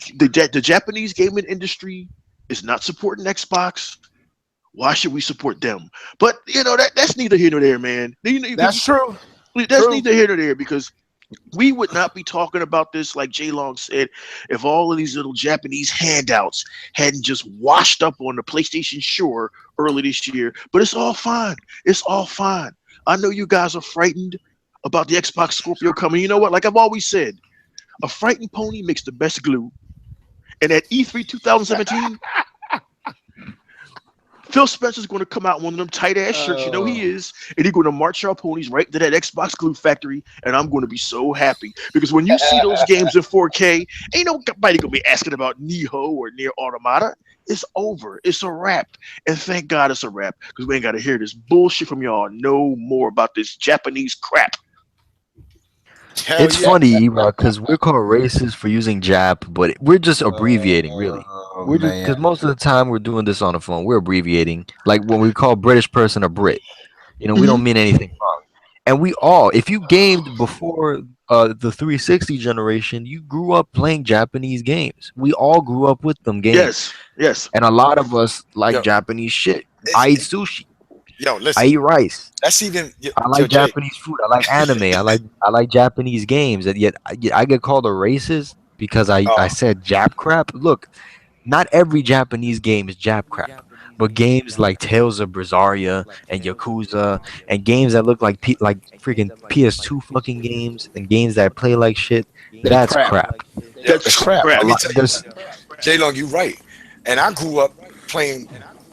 gaming industry is not supporting Xbox. Why should we support them? But that's neither here nor there, man. That's true. That's True. neither here nor there because we would not be talking about this, like Jay Long said, if all of these little Japanese handouts hadn't just washed up on the PlayStation Shore early this year. But it's all fine. It's all fine. I know you guys are frightened about the Xbox Scorpio coming. You know what? Like I've always said, a frightened pony makes the best glue. And at E3 2017, Phil Spencer's going to come out in one of them tight ass shirts. You know he is, and he's going to march our ponies right to that Xbox glue factory, and I'm going to be so happy because when you see those games in 4K, ain't nobody going to be asking about Neho or Near Automata. It's over. It's a wrap, and thank God it's a wrap because we ain't got to hear this bullshit from y'all no more about this Japanese crap. Hell It's yeah. funny, because we're called racist for using Jap, but we're just abbreviating, really. Oh We're just because man. most of the time we're doing this on the phone, we're abbreviating. Like when we call British person a Brit, we Hmm. don't mean anything wrong. And we all, if you gamed before the 360 generation, you grew up playing Japanese games. We all grew up with them games, Yes, yes. and a lot of us like Yo, Japanese shit. it's, I eat sushi. yo, I listen. eat rice. That's even I yo, like Jay. Japanese food. I like anime. I like Japanese games. And yet I get called a racist because I Oh, said Jap crap. Look, not every Japanese game is Jap crap, but games like Tales of Berseria and Yakuza and games that look like freaking PS2 fucking games and games that play like shit. They That's crap. crap. yo, That's Crap. A let crap. me lot tell you there's something. Jay Long, you right. And I grew up playing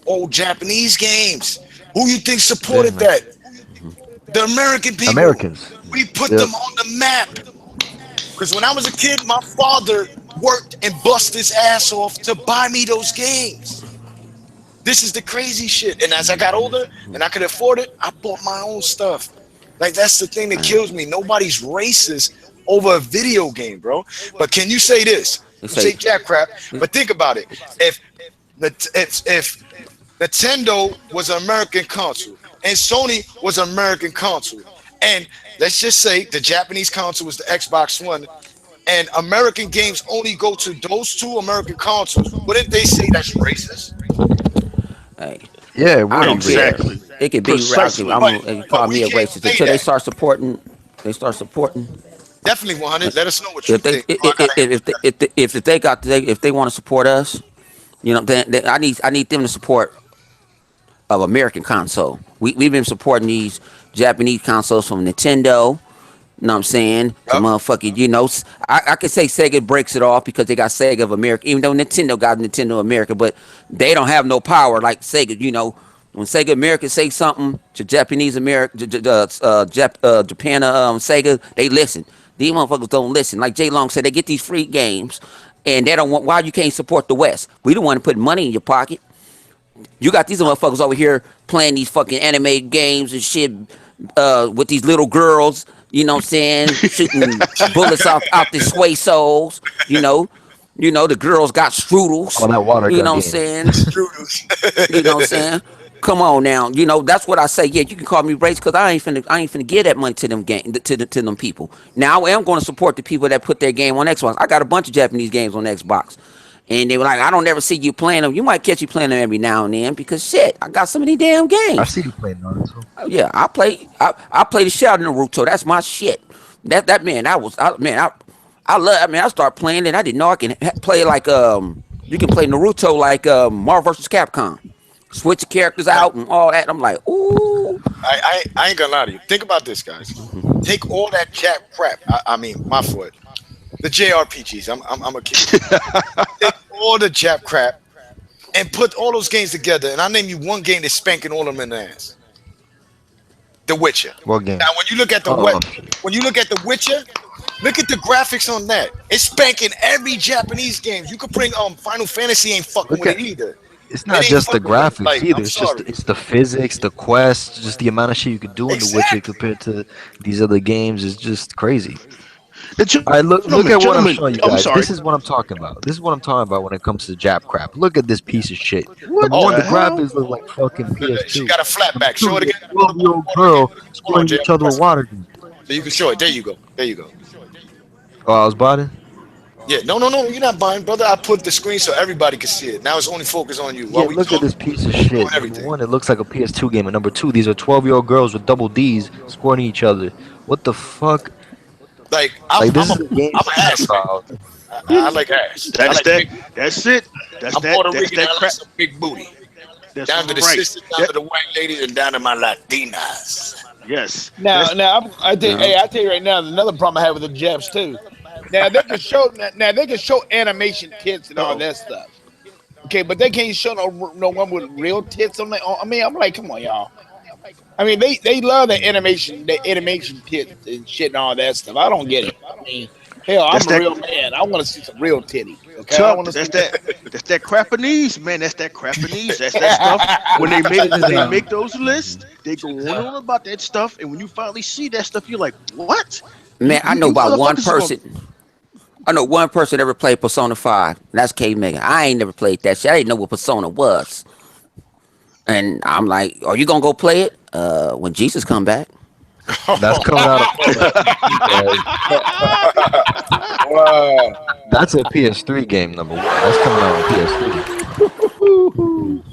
old Japanese games. Who you think yeah, supported man. that? The American people. Americans. We put Yep. them on the map. Because when I was a kid, my father worked and bust his ass off to buy me those games. This is the crazy shit. And as I got older and I could afford it, I bought my own stuff. Like that's the thing that kills me. Nobody's racist over a video game, bro. But can you say this? They You say say jack crap, but think about it. If if Nintendo was an American console and Sony was an American console, and let's just say the Japanese console was the Xbox One, and American games only go to those two American consoles, wouldn't they say that's racist? hey, Yeah, it I would be don't care. racist. Exactly. It could be. Precisely. But You call but we me a can't racist say until they that. start supporting. They start supporting. Definitely 100. Let us know what you If they think. Oh, I gotta hear what you got. if they want to support us, then I need them to support of American console. We've been supporting these Japanese consoles from Nintendo. You know what I'm saying? To Yup. motherfucking, I could say Sega breaks it off because they got Sega of America, even though Nintendo got Nintendo America, but they don't have no power like Sega. When Sega America say something to Japanese America, Japan, Sega, they listen. These motherfuckers don't listen. Like Jay Long said, they get these free games, and they don't want. Why you can't support the West? We don't want to put money in your pocket. You got these motherfuckers over here playing these fucking anime games and shit with these little girls, you know what I'm saying, shooting bullets out their sway souls, you know. The girls got strudels, All that water you know gun what I'm game. saying? You know what I'm Strudels. saying? Come on now, that's what I say. Yeah, you can call me race because I ain't finna give that money to them to them people. Now I am going to support the people that put their game on Xbox. I got a bunch of Japanese games on Xbox, and they were like, I don't ever see you playing them. You might catch you playing them every now and then because shit, I got some of these damn I games. see you playing Naruto. Oh, yeah, I play the shit out of Naruto. That's my shit. That man, I love. I mean, I started playing it. I didn't know I can play like you can play Naruto like Marvel vs. Capcom. Switch the characters Now, out and all that. I'm like, ooh. I ain't gonna lie to you. Think about this, guys. Take all that Jap crap. I mean, my foot. The JRPGs. I'm gonna keep it. Take all the Jap crap and put all those games together, and I name you one game that's spanking all of them in the ass. The Witcher. What game? Now, Oh, when you look at the Witcher, look at the graphics on that. It's spanking every Japanese game. You could bring Final Fantasy ain't fucking look with at it either. it's It not ain't just the fucking with it. graphics Like, either. I'm It's just sorry. it's the physics, the quest, just the amount of shit you could do in The Witcher Exactly. compared to these other games is just crazy. All right, look Gentlemen, at what I'm gentlemen, showing you I'm guys. sorry. This is what I'm talking about. This is what I'm talking about when it comes to Jap crap. Look at this piece of shit. Number What Oh, one, the the hell? graphics look like fucking she PS2. got a Number flatback. two, Show it you again. got a 12-year-old Hold on, girl hold on, scoring Jay. each I'm other with pressing. water guns. So you can show it. There you go. There you go. Oh, I was botting. Yeah. No, no, no. You're not buying, brother. I put the screen so everybody can see it. Now it's only focused on you. While Yeah, we look at talk, this piece of we doing shit. Number everything. one, it looks like a PS2 game, and number two, these are 12-year-old girls with double D's scoring each other. What the fuck? Like Like this is a game I'm an ass man. cinephile. I like ass. I That's like that. big. That's it. I'm Puerto That's Rican. that I like crap. some big booty. That's Down to the right. sisters, down That to the white ladies, and down to my Latinas. yes. Now, That's I think, Yeah. hey, I tell you right now, there's another problem I have with the Japs too. Now they can show, now they can show animation tits and Uh all oh. that stuff. Okay, but they can't show no one with real tits on the. I mean, I'm like, come on, y'all. I mean, they love the animation tits and shit and all that stuff. I don't get it. I mean, hell, that's I'm a that real man. I want to see some real titties. Okay, I don't tough. want to see. That's that Crappanese, man. That's that Crappanese. That's that stuff. Check this When they out. make those lists, they go on and on about that stuff. And when you finally see that stuff, you're like, what? Man, I know You about one motherfuckers is going. person. I know one person ever played Persona 5, and that's K Mega. I ain't never played that shit. I didn't know what Persona was. And I'm like, are you gonna go play it? When Jesus come back? That's coming out on PS3, guys. Wow. That's a PS3 game, number one. That's coming out on PS3.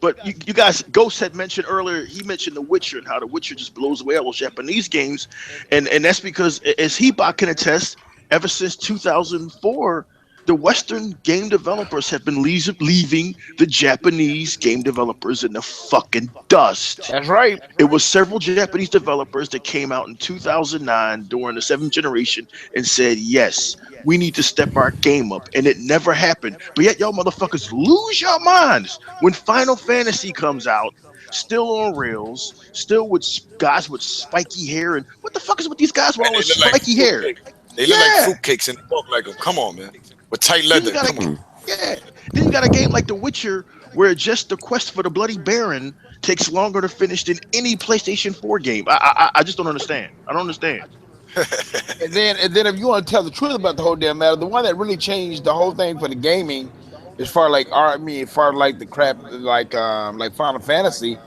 But you guys, Ghost had mentioned earlier. He mentioned The Witcher and how The Witcher just blows away all those Japanese games, and that's because, as Hebot can attest, ever since 2004, the Western game developers have been leaving the Japanese game developers in the fucking dust. That's right. It was several Japanese developers that came out in 2009 during the seventh generation and said, yes, we need to step our game up. And it never happened. But yet, y'all motherfuckers lose your minds when Final Fantasy comes out, still on rails, still with guys with spiky hair. And what the fuck is with these guys with And all they this look like spiky hair? fruitcake. They look like Yeah. fruitcakes and they walk like them. Come on, man. With tight Then you leather. got Come a on. Mm. yeah. Then you got a game like The Witcher where just the quest for the Bloody Baron takes longer to finish than any PlayStation 4 game. I just don't understand. I don't understand. And then if you want to tell the truth about the whole damn matter, the one that really changed the whole thing for the gaming, as far like I mean, as far like the crap like Final Fantasy,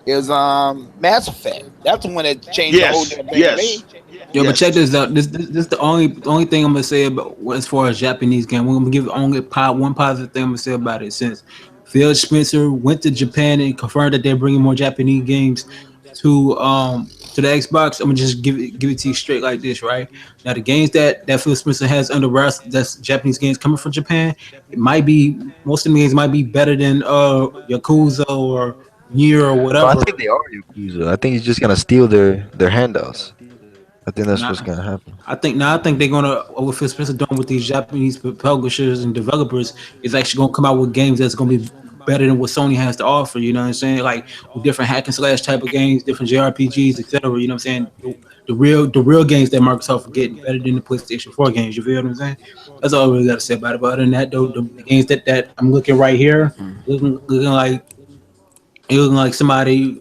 is Mass Effect. That's the one that changed the whole Yes, damn thing to yes, me. Yo, but check yes. this out. This the only thing I'm gonna say about as far as Japanese game. We're gonna give only one positive thing I'm gonna say about it. Since Phil Spencer went to Japan and confirmed that they're bringing more Japanese games to the Xbox, I'm gonna just give it to you straight like this, right? Now the games that Phil Spencer has under wraps, that's Japanese games coming from Japan. It might be most of the games might be better than Yakuza or year or No, I whatever. think they are Yakuza. I think he's just gonna steal their handouts. I think that's what's Nah, gonna happen. I think they're gonna what Phil Spencer doing with these Japanese publishers and developers is actually gonna come out with games that's gonna be better than what Sony has to offer. You know what I'm saying? Like with different hack and slash type of games, different JRPGs, etc. You know what I'm saying? The real games that Microsoft are getting better than the PlayStation 4 games. You feel what I'm saying? That's all I really got to say about it. But other than that, though, the games that I'm looking right here, looking like somebody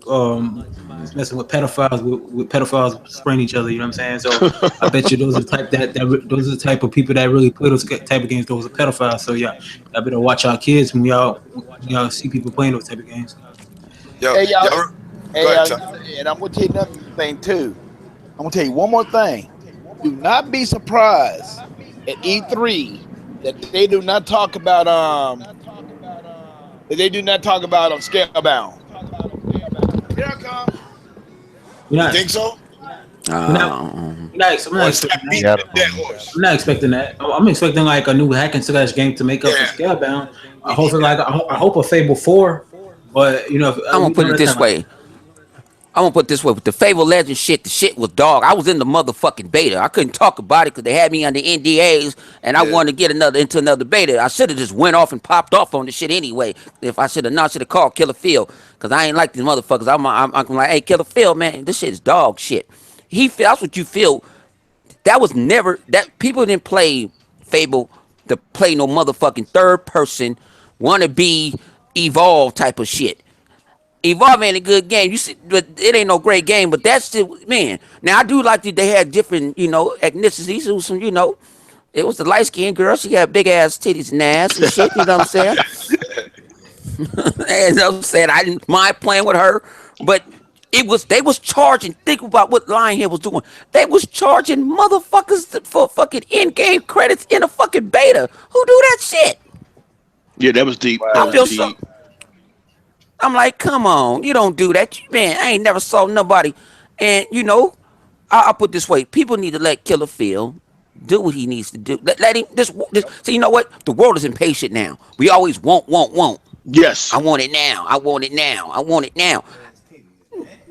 is messing with pedophiles with pedophiles spraying each other. You know what I'm saying? So I bet you those are the type those are the type of people that really play those type of games. Those are pedophiles. So yeah, I better watch our kids when y'all see people playing those type of games. Yo, Hey y'all, yo, go hey, ahead, Tuck. and I'm gonna tell you another thing too. I'm gonna tell you one more thing. Do not be surprised at E3 that they do not talk about Scalebound. Here I come. We're You not think so? we're not Um, I'm Or not is that expecting that. beating Seattle the dead on horse? I'm not expecting that. I'm expecting like a new hack and slash game to make up for Yeah, Scalebound. I we hope need that. I hope a Fable 4, but I'm gonna we put know it that's this not like way. I'm gonna put it this way: with the Fable Legend shit, the shit was dog. I was in the motherfucking beta. I couldn't talk about it because they had me under NDAs, and I Yeah. wanted to get into another beta. I should have just went off and popped off on the shit anyway. If I should have not, should have called Killer Phil because I ain't like these motherfuckers. I'm like, hey, Killer Phil, man, this shit is dog shit. That's what you feel. That was never that people didn't play Fable to play no motherfucking third person, wanna be evolve type of shit. Evolve ain't a good game. You see, but it ain't no great game. But that's still, man. Now I do like that they had different, ethnicities. It was some, it was the light skinned girl. She had big ass titties and ass and shit. You know what I'm saying? And I'm saying I didn't mind playing with her, but they was charging. Think about what Lionhead was doing. They was charging motherfuckers for fucking in game credits in a fucking beta. Who do that shit? Yeah, that was deep. That I was Wow. feel so. deep. I'm like, come on, you don't do that, man. I ain't never saw nobody, and I'll put it this way: people need to let Killer Phil do what he needs to do. Let him. This. So you know what? The world is impatient now. We always want. I Yes. want it now. I want it now. I want it now.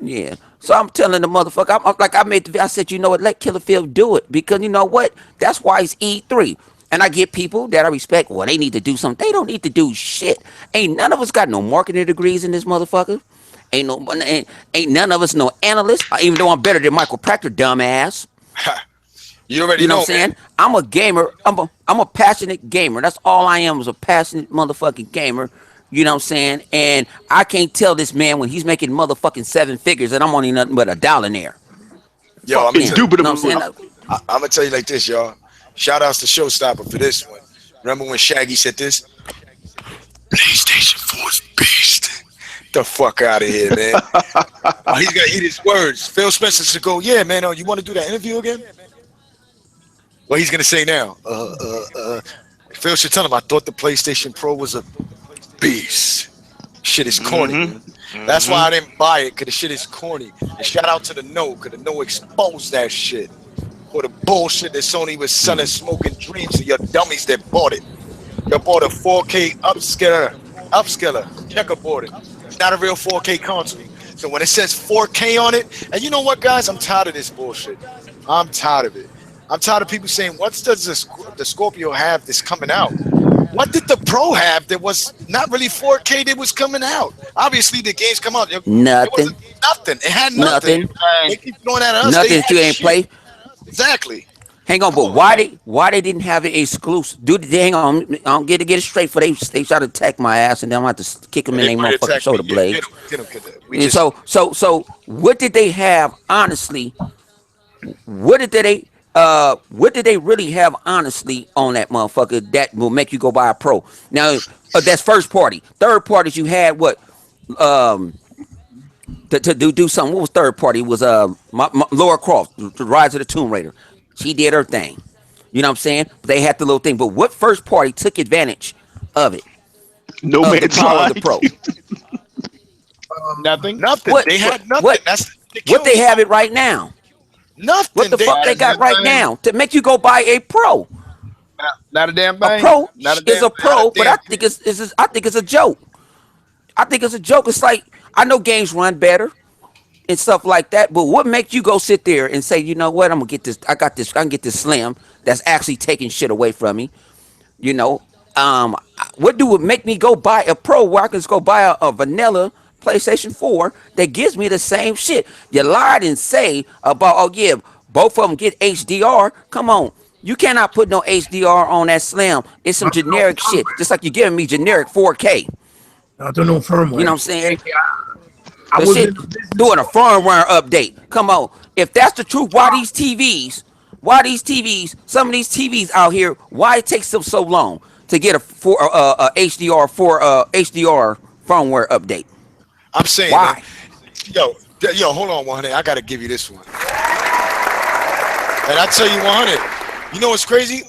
Yeah. So I'm telling the motherfucker, like I made I said, you know what, let Killer Phil do it. Because you know what? That's why it's E3. And I get people that I respect, well, they need to do something. They don't need to do shit. Ain't none of us got no marketing degrees in this motherfucker. Ain't none of us no analysts, even though I'm better than Michael Proctor, dumbass. You already You know know, what I'm man. saying? I'm a gamer. I'm a passionate gamer. That's all I am is a passionate motherfucking gamer. You know what I'm saying? And I can't tell this man when he's making motherfucking seven figures and I'm only nothing but a dollar there. Yo, Fuck him. You know what I'm Indubitably. saying? I'm gonna tell you like this, y'all. Shout outs to Showstopper for this one. Remember when Shaggy said this? PlayStation 4's beast. The fuck out of here, man. Oh, he's gonna eat his words. Phil Spencer should go, yeah, man. Oh, you want to do that interview again? What he's gonna say now? Phil should tell him. I thought the PlayStation Pro was a beast. Shit is corny, Mm-hmm. man. That's why Mm-hmm. I didn't buy it, cause the shit is corny. And shout out to the No, cause the No exposed that shit. For the bullshit that Sony was selling smoking dreams to your dummies that bought it. You bought a 4K upscaler, checkerboarded. It's not a real 4K console. So when it says 4K on it, and you know what, guys, I'm tired of this bullshit. I'm tired of it. I'm tired of people saying, "What does the Scorpio have that's coming out?" What did the Pro have that was not really 4K that was coming out? Obviously, the games come out. It wasn't Nothing. nothing. It had nothing. Nothing. They keep throwing at us. They Nothing that had you ain't shit. play. Exactly. Hang on, Come but on, why man. they didn't have it exclusive? Dude, hang on. I don't get it straight for they try to attack my ass and then I'm gonna have to kick them And in they their might motherfucking attack me. shoulder Yeah, get blades. them. Get them. Get them. We And just so what did they have honestly? What did they really have honestly on that motherfucker that will make you go buy a pro? Now that's first party. Third parties you had what? Um, to do something. What was third party? It was Laura Croft, the Rise of the Tomb Raider. She did her thing. You know what I'm saying? But they had the little thing. But what first party took advantage of it? No Of the man's power of the land. pro. Nothing. nothing. What They what had nothing. what That's they what killed they have Sony. it right now? What Nothing. the They fuck Not they a got damn right thing. now to make you go buy a pro? Not a damn A thing. pro Not a is damn a thing. not a pro, but damn I thing. think it's a joke. I think it's a joke. It's like I know games run better and stuff like that. But what makes you go sit there and say, you know what, I'm gonna get this? I got this. I can get this slim that's actually taking shit away from me. You know, what do it make me go buy a pro where I can just go buy a vanilla PlayStation 4 that gives me the same shit? You lied and say about, oh yeah, both of them get HDR. Come on. You cannot put no HDR on that slim. It's some Not to no generic shit. firmware. Just like you're giving me generic 4K. Not to no You know what firmware. I'm saying? I The was in shit the business. doing a firmware update. Come on. If that's the truth, some of these TVs out here, why it takes them so long to get a HDR for HDR firmware update? I'm saying that, Why? yo, hold on, 100. I gotta give you this one, and I tell you, 100. You know what's crazy?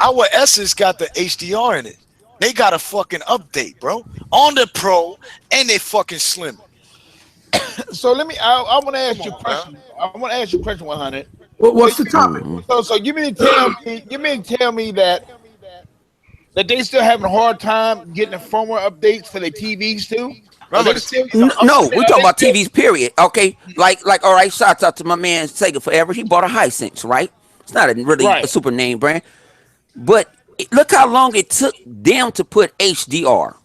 Our S's got the HDR in it. They got a fucking update, bro, on the Pro and they fucking slim. So let me. I want to Come ask you a on, man. question. I want to ask you a question, 100. So What's the topic? so you mean to tell me? You mean to tell me that they still having a hard time getting the firmware updates for their TVs too? Are Remember, they the still? TVs are No, updated. we talking about TVs. Period. Okay, all right. Shouts out to my man Sega Forever. He bought a Hisense, right? It's not a really a Right. super name brand, but look how long it took them to put HDR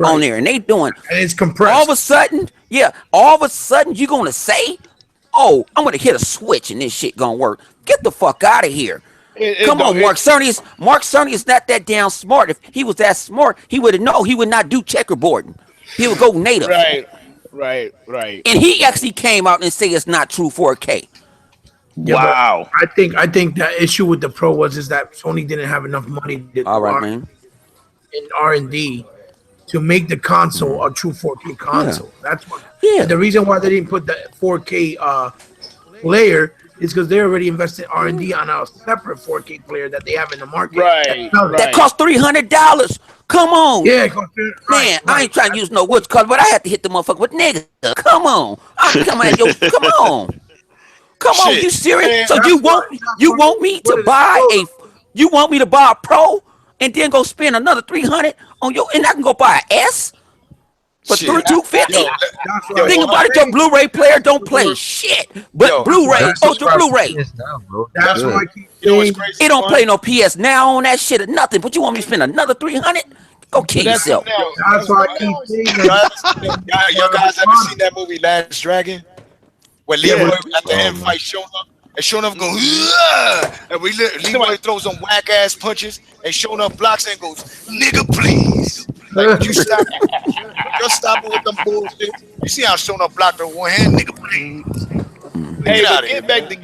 on Right. there, and they doing And it's all of compressed. a sudden, yeah, all of a sudden you gonna say, oh, I'm gonna hit a switch and this shit gonna work. Get the fuck out of here. It Come don't. on, Mark Cerny is not that damn smart. If he was that smart, he would have known he would not do checkerboarding. He would go native. Right. Right. And he actually came out and said it's not true 4K. Yeah, but Wow. I think the issue with the Pro is that Sony didn't have enough money to All right, lock man. in R&D to make the console a true 4K Yeah. console. That's what. Yeah. And the reason why they didn't put the 4K player is because they already invested R&D on a separate 4K player that they have in the market. Right. That Right. cost $300. Come on. Yeah, Man, right, I right. ain't trying to use no what's color, but I had to hit the motherfucker with nigga. Come on. I'm coming at yo. Come on. Come on, Shit. you serious? And So that's why that's you why want me to what is it buy called? a you want me to buy a pro and then go spend another 300 on your and I can go buy a S for Shit. two Yo, fifty? That's yo, what Think I'm about it, 100. your saying. Blu-ray player don't People play are- shit. But Yo, That's why Blu-ray, I Just keep ultra subscribe saying. to Blu-ray, PS now, bro. You're That's why good. I keep you know what's saying. crazy, it don't play One? no PS now on that shit or nothing. But you want me to spend another 300? Go kill But that's yourself. something Yo, else. That's why I keep saying that. guys, y'all guys ever seen that movie Last Dragon? Where Yeah, Leroy but at the Oh end man. fight showing up and showing up going, "Ugh!" And Leroy throws some whack ass punches and showing up blocks and goes, nigga, please. Like, would you stop? Would you stop it with them bullshit? You see how showing up blocked with one hand, nigga, please. Like, Hey, get but out of here, get back man. to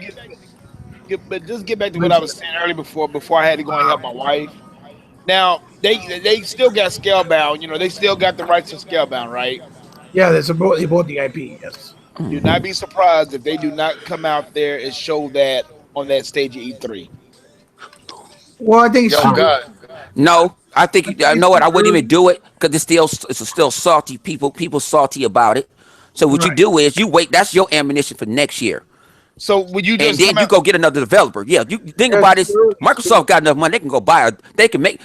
but just get back to what I was saying earlier before I had to go and help my wife. Now they still got Scalebound. You know, they still got the rights to Scalebound, right? yeah, they bought the IP. Yes. Do not be surprised if they do not come out there and show that on that stage at E3. Well, I think it's Yo, too. God. No, I I think think I it's know what too I wouldn't even early. do it because it's still salty people salty about it. So what you Right. do is you wait. That's your ammunition for next year, So would you and just then come you out? go get another developer. Yeah, you think Yeah, it's about too this. early. Microsoft got enough money; they can go buy a. They can make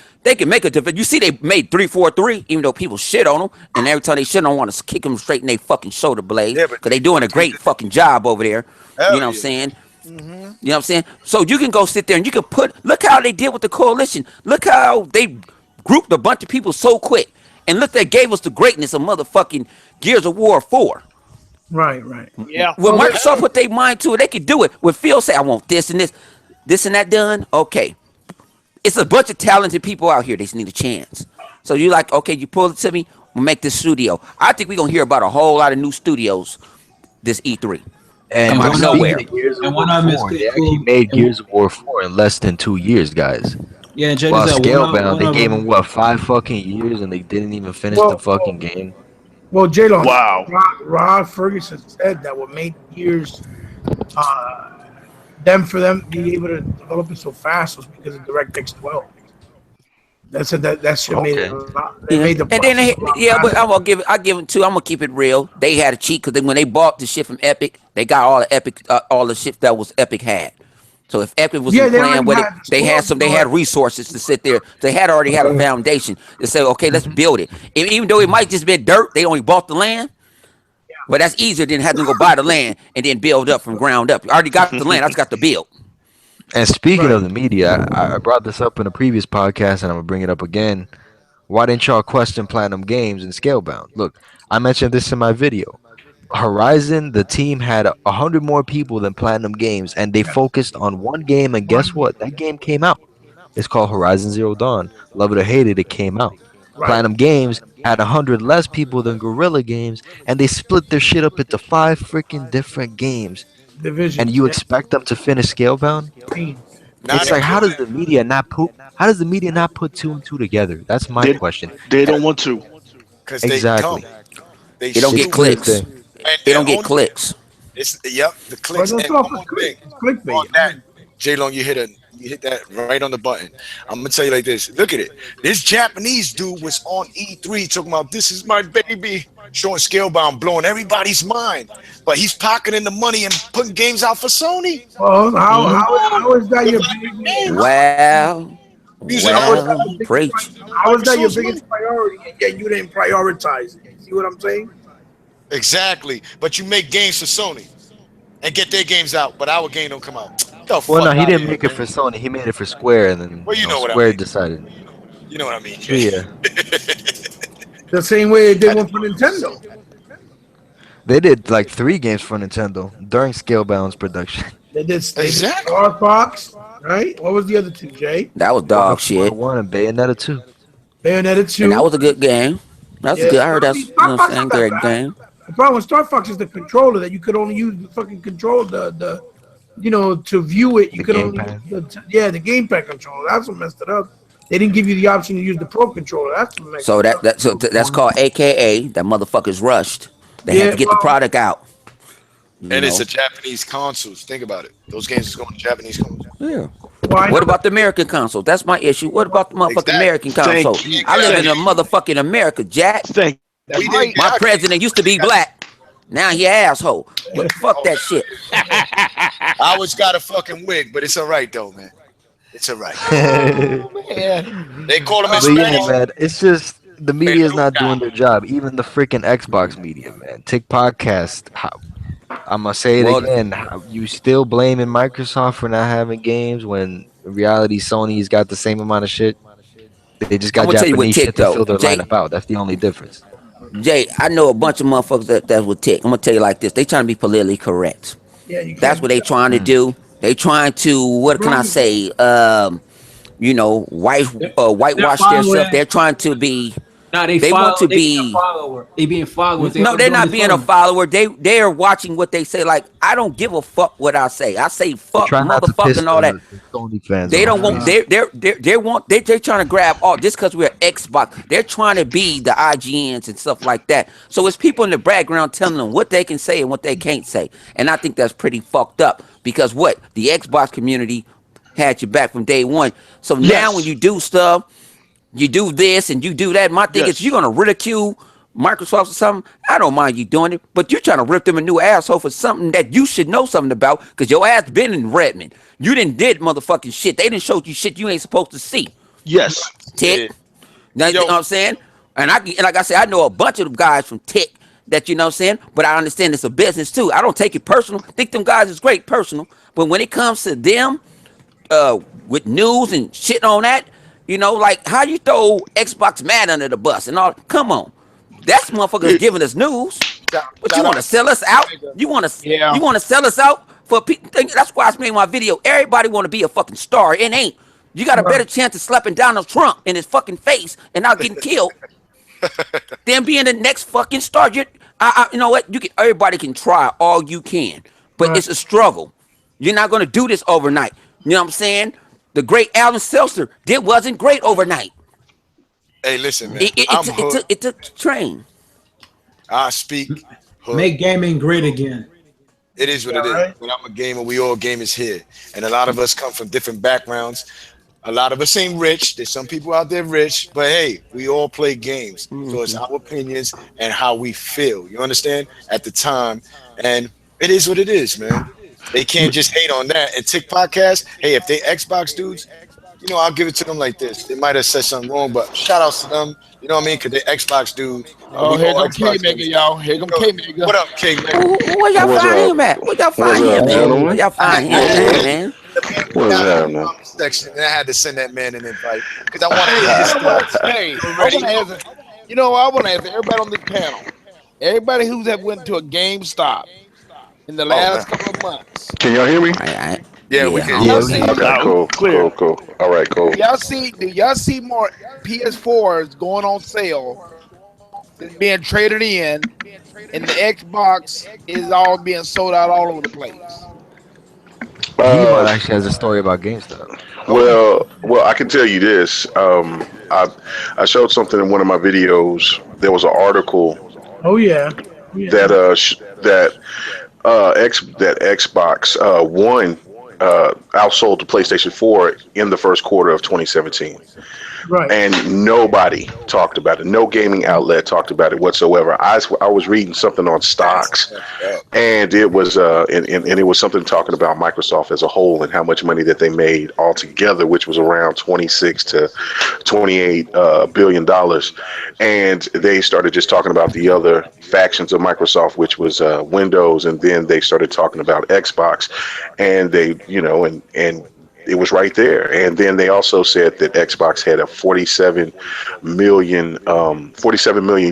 a dev. You see, they made 343, even though people shit on them, and every time they shit on, 'em, want to kick them straight in their fucking shoulder blades Yeah, but because they doing a 343 great fucking job over there. You hell know what I'm yeah. saying? Hmm. You know what I'm saying? So you can go sit there and you can look how they did with the coalition. Look how they grouped a bunch of people so quick. And look, they gave us the greatness of motherfucking Gears of War 4. Right. Yeah. When Well, Microsoft put their mind to it, they could do it. When Phil say, I want this and that done, okay. It's a bunch of talented people out here. They just need a chance. So you like, okay, you pull it to me, we'll make this studio. I think we're going to hear about a whole lot of new studios this E3. Come And out of speaking nowhere. of Gears of and War one of them is 4, they actually cool. made Gears of War 4 in less than 2 years, guys. Yeah, and check While this out. Scalebound, One they of gave him them. what 5 fucking years, and they didn't even finish the well, fucking game. well, J-Lo, Wow. Rod Ferguson said that what made years for them be able to develop it so fast was because of DirectX 12. That said that shit made it Okay. a lot. They Yeah, made the and then process a lot yeah, but faster. I'm gonna give it. I give it too. I'm gonna keep it real. They had a cheat because when they bought the shit from Epic, they got all the Epic, all the shit that was Epic had. So if Epic Yeah, wasn't they playing already with it, had the they had stores some. and They all had that. resources to sit there. They had already had a foundation to say, okay, let's Mhm. build it. Even though it might just be dirt, they only bought the land. Well, that's easier than having to go buy the land and then build up from ground up. You already got the land. I just got to build. And speaking Right. of the media, I brought this up in a previous podcast, and I'm gonna bring it up again. Why didn't y'all question Platinum Games and Scalebound? Look, I mentioned this in my video. Horizon, the team had 100 more people than Platinum Games, and they Yes. focused on one game. And guess One. what? That game came out. It's called Horizon Zero Dawn. Love it or hate it, it came out. Right. Platinum Games had 100 less people than Guerrilla Games, and they split their shit up into five freaking different games. And Divisions. you Yeah. expect them to finish Scalebound? Teams. Not It's Yeah. like, how does including the media not put? How does the media not put two and two together? That's my They question. they And don't want to. because they come, exactly, they It don't it's get shoot, clear as clicks. day. and It they're don't get only clicks. it's yep the But clicks. that's And all one for more click. thing It's on clickbait. I that, mean, J Long, you hit that right on the button. I'm gonna tell you like this. Look at it. This Japanese dude was on E3 talking about this is my baby, showing Scalebound, blowing everybody's mind. But he's pocketing the money and putting games out for Sony. well, Hmm. how is that your Developing baby? games, Well, using How is all that well, the biggest? preach. How is that your Microsoft's money. biggest priority, and yet you didn't prioritize it? You see what I'm saying? Exactly. But you make games for Sony and get their games out, but our game don't come out. The Well, no, fuck he out of didn't here, make it man. for Sony. He made it for Square, and then Well, you know what I Square mean. decided. You know what I mean, So Jay. yeah, The same way they did Had to one for do it. Nintendo. they did like three games for Nintendo during Scalebound's production. They did Exactly. Star Fox, right? What was the other two, Jay? That was dog Waterfall shit. 1 and Bayonetta 2. Bayonetta And that 2. was a good game. That's Yeah, good. I heard I that's, mean, Star I'm Fox saying, not that great bad. game. The problem with Star Fox is the controller that you could only use the fucking control to view it. You The could only use gamepad. the gamepad controller. That's what messed it up. They didn't give you the option to use the pro controller. That's what makes So it up. that's called AKA that motherfuckers rushed. They had Yeah, to get the well, product out. You And it's know. a Japanese consoles. Think about it. Those games is going to Japanese consoles. Yeah. I know What about the American console? That's my issue. What about the motherfucking Exactly. American Thank console? We you. didn't I get live our in a Thank games. motherfucking America, Jack. thank that's We right. didn't get My our games. president used to They be got black. Now he an asshole. But fuck oh, that shit. I always got a fucking wig, but it's all right though, man. It's all right. Oh man. They call them in But yeah, Spanish man, it's just the media is not peluca. doing their job. Even the freaking Xbox media, man. Tick Podcast. I'm gonna say it Well, again. You still blaming Microsoft for not having games when in reality Sony's got the same amount of shit. They just got I'm gonna tell you what Japanese shit tick to fill though. their lineup out. That's the only difference. Jay, I know a bunch of motherfuckers that would tick. I'm gonna tell you like this. They trying to be politically correct. Yeah, you That's can't what do they that. trying to Mm. do. They trying to what can I Wrong. say? They're Whitewash their stuff. following. They're trying to be. Nah, they They want follow. to They being a be. follower. They being followers. They No, all they're doing not this being a following. follower. They are watching what they say. Like I don't give a fuck what I say. I say fuck Try not to piss motherfucking all that. the Sony fans They off, don't want. please. They're trying to grab all just because we're Xbox. They're trying to be the IGNs and stuff like that. So it's people in the background telling them what they can say and what they can't say. And I think that's pretty fucked up because what the Xbox community had you back from day one. So now when Yes. you do stuff, you do this and you do that. My thing is, you're Yes. gonna ridicule Microsoft or something. I don't mind you doing it, but you're trying to rip them a new asshole for something that you should know something about because your ass been in Redmond. You didn't did motherfucking shit. They didn't show you shit you ain't supposed to see. Yes. Yeah. Tick. Now, you know Yo, what I'm saying? And like I said, I know a bunch of guys from Tick that you know what I'm saying, but I understand it's a business too. I don't take it personal. Think them guys is great personal, but when it comes to them uh with news and shit on that, like how you throw Xbox Mad under the bus and all. Come on, that's motherfuckers It- giving us news, but you shout want to out to sell us out? Sega. Yeah. You want to sell us out for people? That's why I made my video. Everybody want to be a fucking star. It ain't. You got a better Right. chance of slapping Donald Trump in his fucking face and not getting killed than being the next fucking star. You know what? Everybody can try all you can, but Right. it's a struggle. You're not gonna do this overnight. You know what I'm saying? The great Alan Seltzer did wasn't great overnight. Hey, listen, man. It it, it, I'm took- it hooked. took it took train. I speak hood. Make gaming great again. It is what Yeah, it is. right. But I'm a gamer. We all gamers here, and a lot of us come from different backgrounds. A lot of us ain't rich. There's some people out there rich, but hey, we all play games. So it's our opinions and how we feel. You understand? At the time, and it is what it is, man. They can't just hate on that. And Tick Podcast, hey, if they Xbox dudes, I'll give it to them like this. They might have said something wrong, but shout outs to them. You know what I mean? Because they're Xbox dudes, and Oh, we here all come K Xbox Maker, dudes. y'all. Here come Yo, K Maker. what up, King Mega? Where y'all What's find up? him at? Where y'all What's find up, him at? Hey, Where gentlemen? y'all I had find to him put at, him What's man? in the man what's down in the happening? comment section, and I had to send that man an invite because I want to hear his Ha, thoughts. Hey, You I want already to know. ask. I want to ask everybody on this panel. Everybody who's have went to a GameStop in the Oh man, last couple of months. can y'all hear me? I yeah, we yeah, can I Do hear don't you. y'all Yeah, we know. hear see? you. Okay, Loud and cool, clear. cool, cool. All right, Do cool. y'all see? Do y'all see more PS4s going on sale that's being traded in, and the Xbox is all being sold out all over the place? He Uh, might actually has a story about GameStop. Oh yeah. well, I can tell you this. I showed something in one of my videos. There was an article Oh yeah. Yeah. that Xbox One outsold the PlayStation 4 in the first quarter of 2017. Right. And nobody talked about it. No gaming outlet talked about it whatsoever. I was reading something on That's stocks, fucked up. and it was and it was something talking about Microsoft as a whole and how much money that they made altogether, which was around 26 to 28 billion dollars. And they started just talking about the other factions of Microsoft, which was Windows, and then they started talking about Xbox, and they and it was right there. And then they also said that Xbox had a 47 million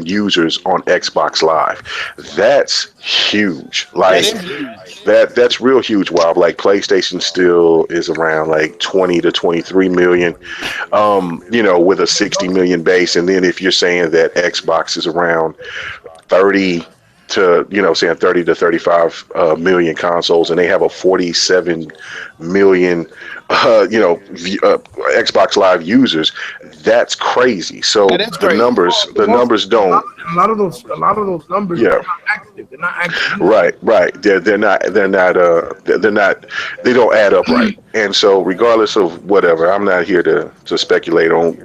users on Xbox Live. That's huge. That Like is huge. that's real huge. While like PlayStation still is around like 20 to 23 million, with a 60 million base. And then if you're saying that Xbox is around 30 to saying 30 to 35 million consoles, and they have a 47 million Xbox Live users. That's crazy. So That is the crazy. numbers Well, the numbers don't. a lot of those numbers Yeah, they're not active. They're not active users. right. They're not they don't add up right. And so regardless of whatever, I'm not here to speculate on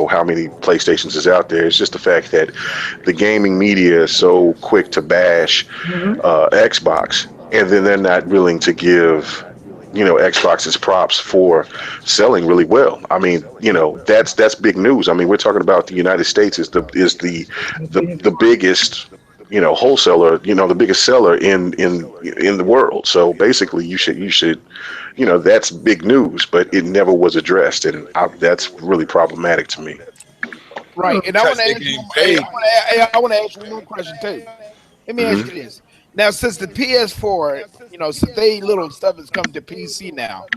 how many PlayStations is out there. It's just the fact that the gaming media is so quick to bash Mhm. Xbox, and then they're not willing to give Xbox's props for selling really well. I mean, that's big news. I mean, we're talking about the United States is the biggest wholesaler, the biggest seller in the world. So basically, you should that's big news, but it never was addressed, and that's really problematic to me. Right. And I want Because to they're ask you. getting paid. I want to ask you one more question too. Let me ask Hmm. you this. Now, since the PS4, since they little stuff has come to PC now.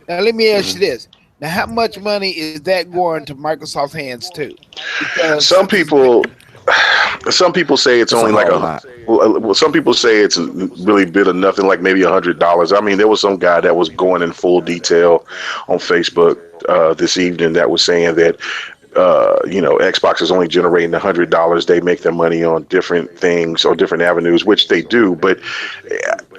Now, let me ask you Hmm. this. Now, how much money is that going to Microsoft hands too? Because Some since it's people Some people say it's It's a only like whole a. lot. Well, some people say it's really bit of nothing, like maybe $100. I mean, there was some guy that was going in full detail on Facebook this evening that was saying that Xbox is only generating $100. They make their money on different things or different avenues, which they do. But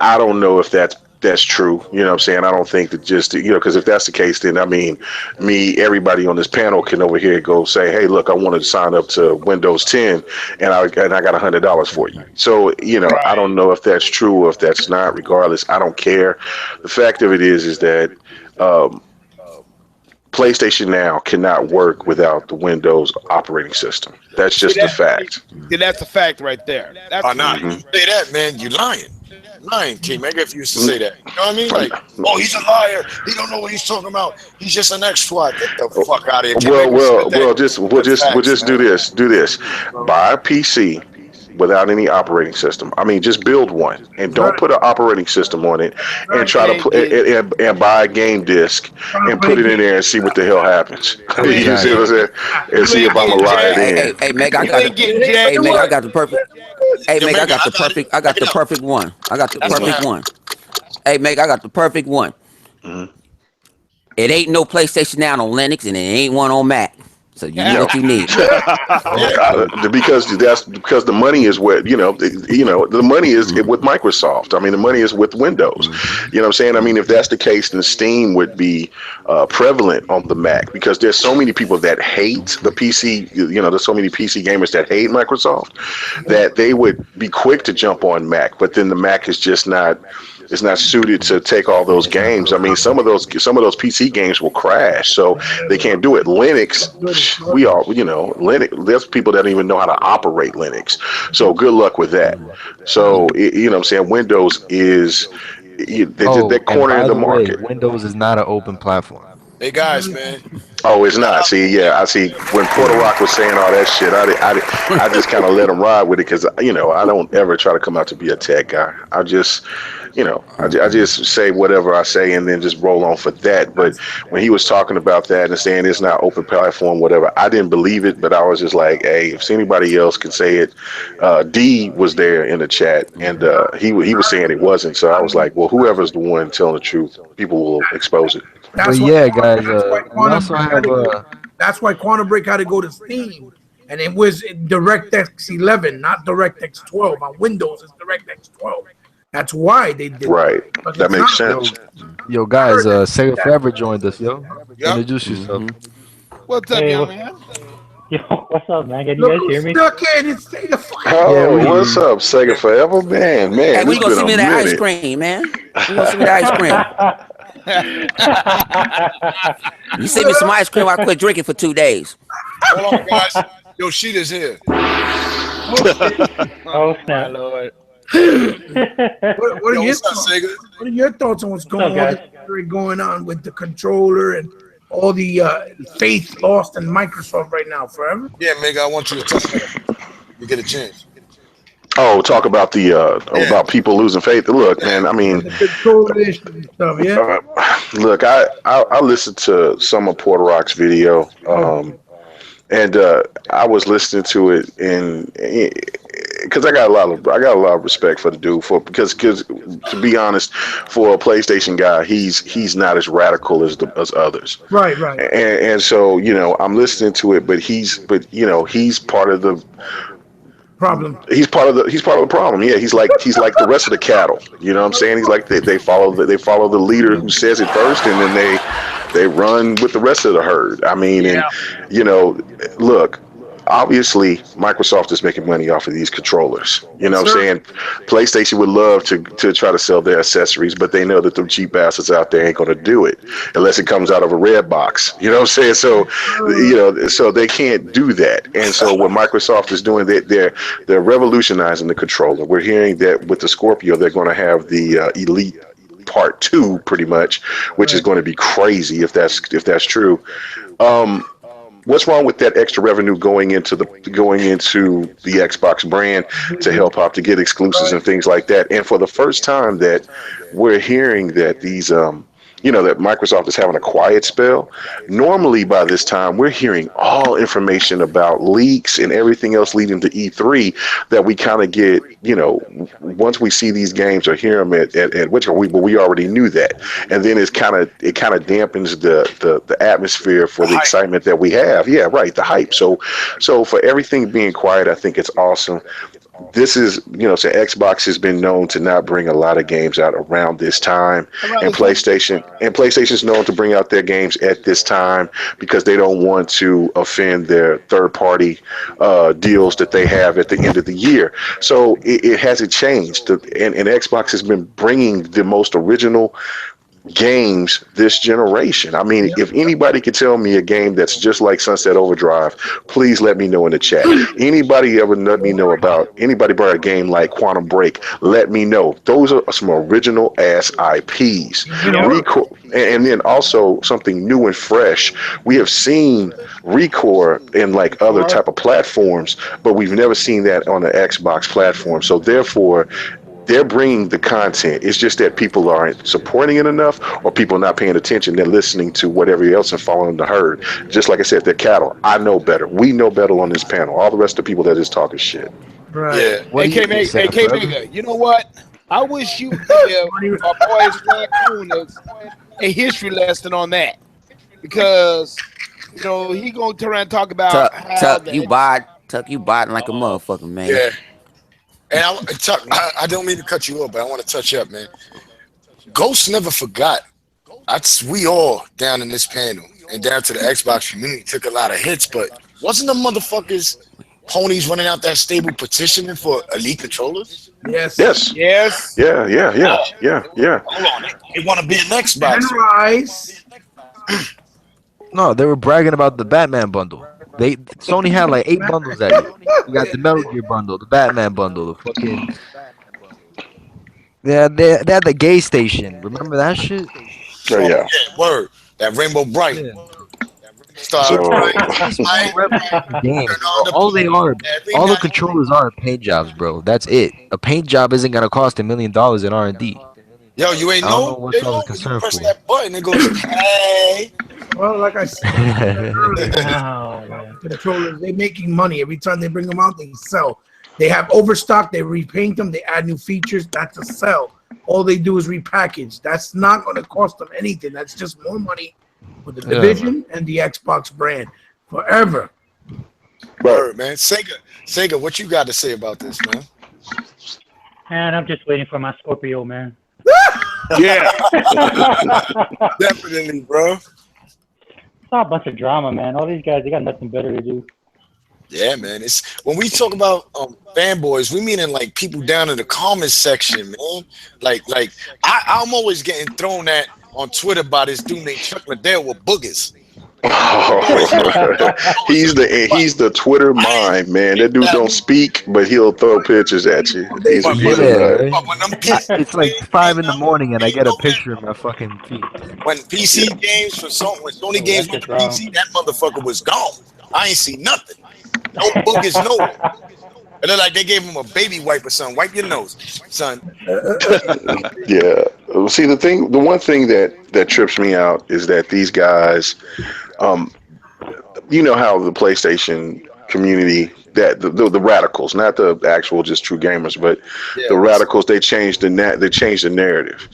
I don't know if that's true. You know what I'm saying? I don't think that just because if that's the case, then I mean, everybody on this panel can over here go say, hey, look, I wanted to sign up to Windows 10, and I got $100 for you. So I right. don't know if that's true or if that's not. Regardless, I don't care. The fact of it is that. Um, PlayStation Now cannot work without the Windows operating system. That's See just the that? fact. See, that's a fact right there. That's Oh, a nah, fact. Hmm. you say that, man, you lying. You lying, King Mega, if you used to say that. You know what I mean? Like, oh, he's a liar. He don't know what he's talking about. He's just an X-SWAT. Get the fuck out of here. King Well, Mega said well, that. well. Just we'll That's just we'll facts, just do man. this. Do this. Buy a PC without any operating system. I mean, just build one and That's don't right. put an operating system on it, That's and right. try to You ain't play getting. and buy a game disc Trying to and play put it in games. there and see what the hell happens. You You ain't see what I'm Exactly. getting. saying? And You see ain't if I'm getting gonna ride jack. it in. Hey, Meg, I You got ain't it. getting It, jack Hey, it Meg, I shit. works. got the perfect. Hey, Yo, Meg, I Mega, got I the got it. perfect. I Check got it the out. perfect one. I got the That's what perfect happened. one. Hey, Meg, I got the perfect one. Mhm. It ain't no PlayStation Now on Linux, and it ain't one on Mac. So you need Yeah. what you need. Yeah. Because the money is what the money is with Microsoft. I mean, the money is with Windows. You know what I'm saying? I mean, if that's the case, then Steam would be prevalent on the Mac because there's so many people that hate the PC. There's so many PC gamers that hate Microsoft that they would be quick to jump on Mac. But then the Mac is just not it's not suited to take all those games. I mean, some of those PC games will crash, so they can't do it. Linux, we all, Linux. There's people that don't even know how to operate Linux. So good luck with that. So what I'm saying. Windows is they're Oh, and cornering by the the way, market. Windows is not an open platform. Hey guys, man. Oh, it's not. See, yeah, I see. When Porter Rock was saying all that shit, I just kind of let him ride with it because I don't ever try to come out to be a tech guy. I just, I just say whatever I say and then just roll on for that. But when he was talking about that and saying it's not open platform, whatever, I didn't believe it. But I was just like, hey, if anybody else can say it, D was there in the chat and he was saying it wasn't. So I was like, well, whoever's the one telling the truth, people will expose it. But That's why. yeah, guys, That's why we Quantum also Break had have to go. That's why Quantum Break had to go to Steam, and it was DirectX 11, not DirectX 12. On Windows, it's DirectX 12. That's why they did that. Right. But That it's makes not. sense. yo I guys, heard that. Sega Forever joined us, yo. Yep. Introduce yourself. What's up, Hey, young man? yo, what's up, man? Can you Look guys who's hear me? stuck in and say the fire. Yeah, Oh, we hear what's you. up, Sega Forever? Man, Hey, man, when it's you gonna been send a me that ice minute. cream, man? When you gonna send me that ice cream? You send me some ice cream, I quit drinking for 2 days. Hold on, guys. Yo, Sheeta's here. Oh shit. Oh Oh my snap! lord. What are Yo, your what's up, thoughts? Sega? What are your thoughts on what's What's up, guys? going on with the controller and all the faith lost in Microsoft right now? Forever. Yeah, Mega, I want you to touch that up. You get a chance. Oh, talk about the Yeah, about people losing faith. Look, yeah. man. I mean, The controller issues and stuff. Yeah. uh, look, I listened to some of Porter Rock's video, and I was listening to it, and because I got a lot of respect for the dude for because to be honest, for a PlayStation guy, he's not as radical as others, Right. Right. and so I'm listening to it, but he's part of the Problem. he's part of the problem. Yeah, he's like the rest of the cattle. You know what I'm saying? He's like they follow the leader who says it first, and then they run with the rest of the herd. I mean, and Yeah. you know, look. Obviously, Microsoft is making money off of these controllers. You know Yes, what I'm sir. saying? PlayStation would love to try to sell their accessories, but they know that the cheap bastards out there ain't going to do it unless it comes out of a red box. You know what I'm saying? So, so they can't do that. And so what Microsoft is doing, they're revolutionizing the controller. We're hearing that with the Scorpio, they're going to have the Elite Part Two, pretty much, which is Right. going to be crazy if that's true. Um, what's wrong with that extra revenue going into the Xbox brand to help out to get exclusives Right. and things like that? And for the first time that we're hearing that that Microsoft is having a quiet spell. Normally by this time we're hearing all information about leaks and everything else leading to E3 that we kind of get, once we see these games or hear them at which we already knew that. And then it kind of dampens the atmosphere for The the hype. excitement that we have. Yeah, right, the hype. So for everything being quiet, I think it's awesome. This is, so Xbox has been known to not bring a lot of games out around this time, Around and this time. PlayStation's known to bring out their games at this time because they don't want to offend their third party deals that they have at the end of the year. So it hasn't changed, and Xbox has been bringing the most original games this generation. I mean, Yep. if anybody could tell me a game that's just like Sunset Overdrive, please let me know in the chat. Anybody ever let me know about anybody brought a game like Quantum Break? Let me know. Those are some original ass IPs. Yep. And then also something new and fresh. We have seen Recore in like other type of platforms, but we've never seen that on the Xbox platform. So therefore, they're bringing the content. It's just that people aren't supporting it enough, or people not paying attention. They're listening to whatever else and following the herd. Just like I said, they're cattle. I know better. We know better on this panel. All the rest of the people that is talking shit. Right. Yeah. What do you AK think, Mega, Sega AK Forever? Mega. You know what? I wish you would give my boy Swag Kunis a history lesson on that because he gonna turn around and talk about Tuck, how Tuck, you the bod, Tuck, you biting like a oh motherfucker, man. Yeah. And Chuck, I don't mean to cut you off, but I want to touch up, man. Ghost never forgot. We all down in this panel and down to the Xbox community took a lot of hits, but wasn't the motherfuckers ponies running out that stable petitioning for elite controllers? Yes. Yes. Yes. Yeah. Yeah. Yeah. Yeah. Yeah. Hold on, they want to be an And Xbox. Rise. No, they were bragging about the Batman bundle. Sony had like 8 bundles that year. You got the Metal Gear bundle, the Batman bundle, the fucking they had the gay station. Remember that shit? Oh Oh yeah. yeah, word. That Rainbow Bright. Yeah. Star It's So Bright. it's just small Bright. revenue from games, Turn bro. on the All they are, every all the night. controllers are paint jobs, bro. That's it. A paint job isn't gonna cost $1 million in R&D. Yo, you ain't I don't know know? what They y'all is know when you concerned press for. that button, it goes, hey. Well, like I said earlier, Oh man. controllers, they're making money. Every time they bring them out, they sell. They have overstock, they repaint them, they add new features. That's a sell. All they do is repackage. That's not going to cost them anything. That's just more money for the Yeah, man. division and the Xbox brand forever. right. Word, man. Sega, what you got to say about this, man? Man, I'm just waiting for my Scorpio, man. Yeah. Definitely, bro. It's all a bunch of drama, man. All these guys, they got nothing better to do. Yeah, man. It's when we talk about fanboys, we meaning like people down in the comments section, man. I'm always getting thrown at on Twitter by this dude named Chuck Liddell with boogers. Always He's the Twitter mime, man. That dude that, don't speak, but he'll throw pictures at you. He's a but, he's but, a Yeah, nut. right. but when them PC It's like games came 5 in the morning, and I ain't get a no picture of my fucking feet. when Yeah. PC games for when Sony Oh, games that's went just to wrong. PC, that motherfucker was gone. I ain't see nothing. No boogers nowhere. It looked like they gave him a baby wipe or something. Wipe your nose, son. Yeah. See, the one thing that trips me out is that these guys, um, you know how the PlayStation community, that the radicals, not the actual just true gamers, but the Yeah, radicals, they changed the narrative.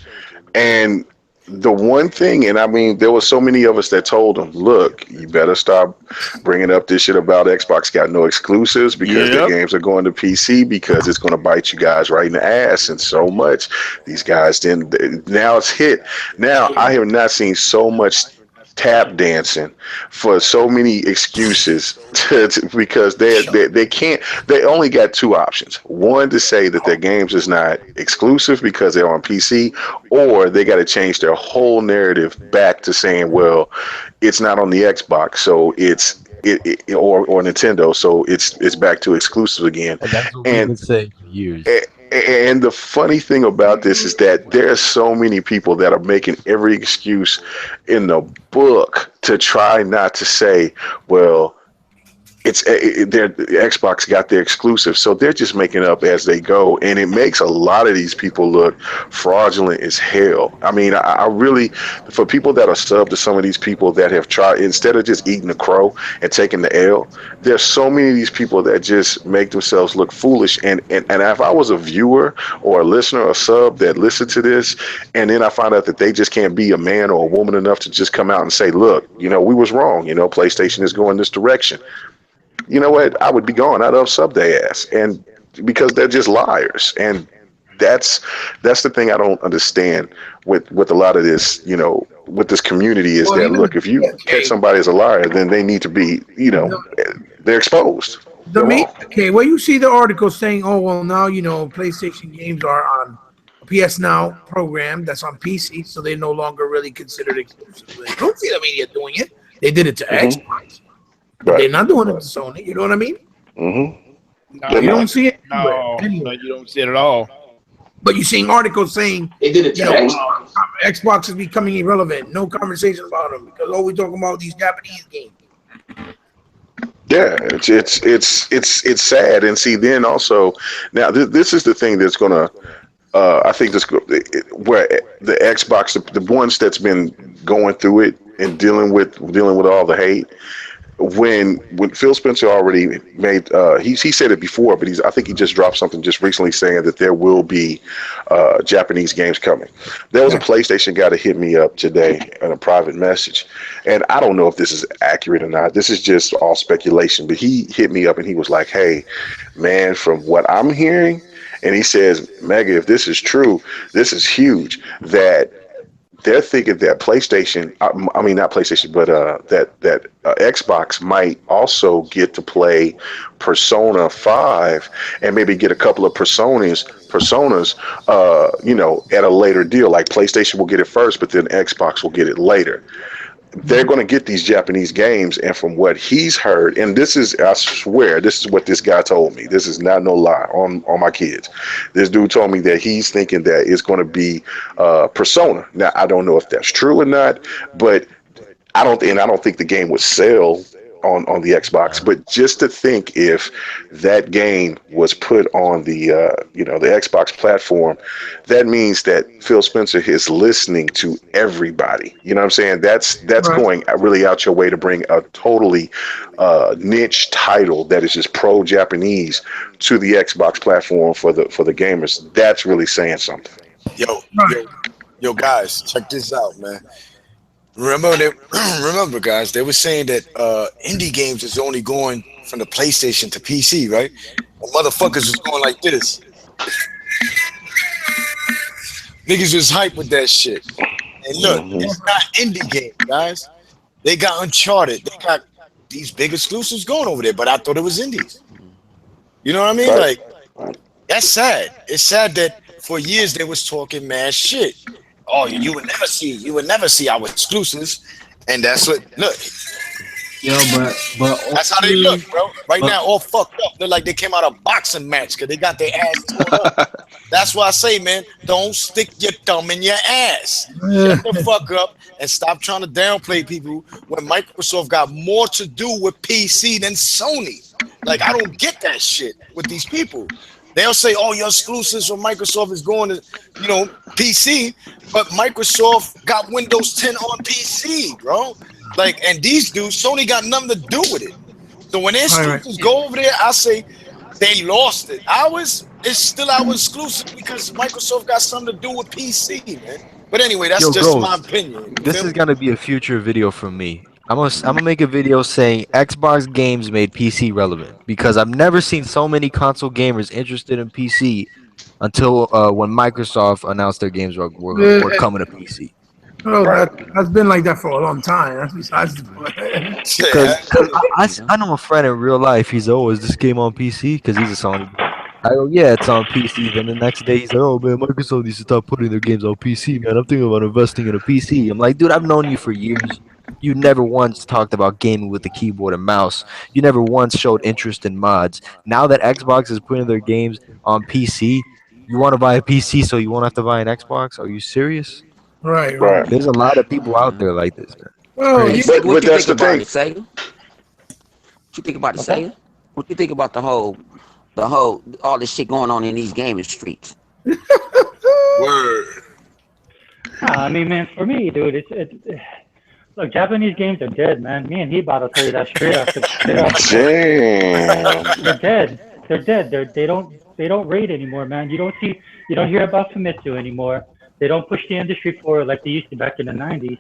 And the one thing, and I mean, there was so many of us that told them, look, you better stop bringing up this shit about Xbox got no exclusives because their Yep. games are going to PC because it's going to bite you guys right in the ass. And so much these guys didn't. Now it's hit. Now I have not seen so much tap dancing for so many excuses because they can't, they only got two options. One, to say that their games is not exclusive because they're on PC, or they got to change their whole narrative back to saying, well, it's not on the Xbox, so or Nintendo, so it's back to exclusive again. And that's what we've And been saying for years. and the funny thing about this is that there are so many people that are making every excuse in the book to try not to say, well, the Xbox got their exclusive, so they're just making up as they go, and it makes a lot of these people look fraudulent as hell. I mean, I really, for people that are sub to some of these people that have tried, instead of just eating the crow and taking the L, there's so many of these people that just make themselves look foolish. And if I was a viewer or a listener or sub that listened to this, and then I find out that they just can't be a man or a woman enough to just come out and say, look, we was wrong. PlayStation is going this direction. You know what? I would be gone. I'd sub their ass, and because they're just liars. And that's that's the thing I don't understand with a lot of this. With this community is Well, that, even look, if you catch okay, somebody as a liar, then they need to be, the, they're exposed. the They're me wrong. okay. Well, you see the article saying, oh well, now PlayStation games are on a PS Now program that's on PC, so they're no longer really considered exclusive. I don't see the media doing it. They did it to Hmm. Xbox, but Right. they're not doing it to Sony. You know what I mean? Hmm. No, They're You you don't not. see it anywhere. no, no, Anywhere. you don't see it at all. But you're seeing articles saying, They did it you to know, X. Xbox is becoming irrelevant. No conversation about them because all we're talking about these Japanese games. Yeah, it's sad. And see, then also, now this is the thing that's gonna, I think where the Xbox, the ones that's been going through it and dealing with all the hate. When Phil Spencer already made, he said it before, but I think he just dropped something just recently saying that there will be Japanese games coming. There was a Yeah. PlayStation guy that hit me up today in a private message, and I don't know if this is accurate or not. This is just all speculation, but he hit me up and he was like, "Hey, man, from what I'm hearing," and he says, "Mega, if this is true, this is huge. That they're thinking that PlayStation, I mean not PlayStation, but that Xbox might also get to play Persona 5 and maybe get a couple of personas, at a later deal. Like PlayStation will get it first, but then Xbox will get it later. They're going to get these Japanese games, and from what he's heard, and this is, I swear, this is what this guy told me. This is not no lie on my kids. This dude told me that he's thinking that it's going to be Persona. Now I don't know if that's true or not, but I don't think the game would sell on the Xbox. But just to think if that game was put on the Xbox platform, that means that Phil Spencer is listening to everybody. You know what I'm saying? That's Right. going really out your way to bring a totally niche title that is just pro Japanese to the Xbox platform for the gamers. That's really saying something. Yo, Right. yo, yo, guys, check this out, man. Remember they, remember, guys, they were saying that indie games is only going from the PlayStation to PC, right? And motherfuckers was going like this. Niggas was hype with that shit. And look, Hmm. it's not indie game, guys. They got Uncharted. They got these big exclusives going over there, but I thought it was indies. You know what I mean? Right. Like, that's sad. It's sad that for years they was talking mad shit. Oh, you would never see our exclusives, and that's what look. Yo, but That's how they look, honestly, bro. Right but now, all fucked up. Look like they came out of a boxing match because they got their ass torn up. That's why I say, man, don't stick your thumb in your ass. Shut the fuck up and stop trying to downplay people when Microsoft got more to do with PC than Sony. Like, I don't get that shit with these people. They'll say, "Oh, your exclusives from Microsoft is going to, PC," but Microsoft got Windows 10 on PC, bro. Like, and these dudes, Sony got nothing to do with it. So when their Right. Right. exclusives go over there, I say they lost it. Ours is still our exclusive because Microsoft got something to do with PC, man. But anyway, that's Yo, just my Ghost, opinion. You this feel is me? gonna be a future video from me. I'm gonna make a video saying Xbox games made PC relevant because I've never seen so many console gamers interested in PC until when Microsoft announced their games were Uh, coming to PC. Oh, Right. that's been like that for a long time. That's besides the point. Yeah, Cause You know? I know a friend in real life. He's oh, is this game on PC? Cause he's a Sony guy. I go, yeah, it's on PC. Then the next day he's like, oh man, Microsoft needs to stop putting their games on PC, man. I'm thinking about investing in a PC. I'm like, dude, I've known you for years. You never once talked about gaming with a keyboard and mouse. You never once showed interest in mods. Now that Xbox is putting their games on PC, you want to buy a PC so you won't have to buy an Xbox? Are you serious? Right. Right. Right. There's a lot of people out Yeah. there like this, man. Well, Hey, you Crazy. Sega, what But you that's think the about thing. it, Sega? What you think about it, What's that? Sega? What you think about the whole all this shit going on in these gaming streets? word. I mean, man, for me, dude, look, Japanese games are dead, man. Me and Hebot will tell you that straight off the Damn. they're dead. They're dead. They don't rate anymore, man. You don't hear about Famitsu anymore. They don't push the industry forward like they used to back in the '90s.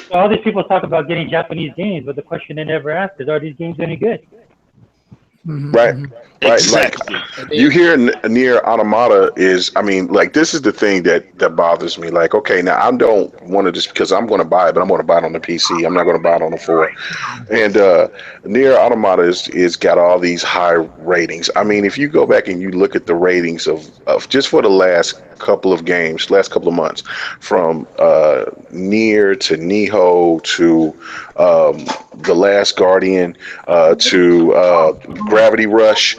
So all these people talk about getting Japanese games, but the question they never ask is, are these games any good? Right. Right. Like Exactly. And you then hear near automata is, I mean, like this is the thing that bothers me. Like, okay, now I don't want to just because I'm going to buy it, but I'm going to buy it on the PC. I'm not going to buy it on the four. And near automata is got all these high ratings. I mean, if you go back and you look at the ratings of just for the last couple of games, last couple of months, from near to Niho to the Last Guardian to Gravity Rush,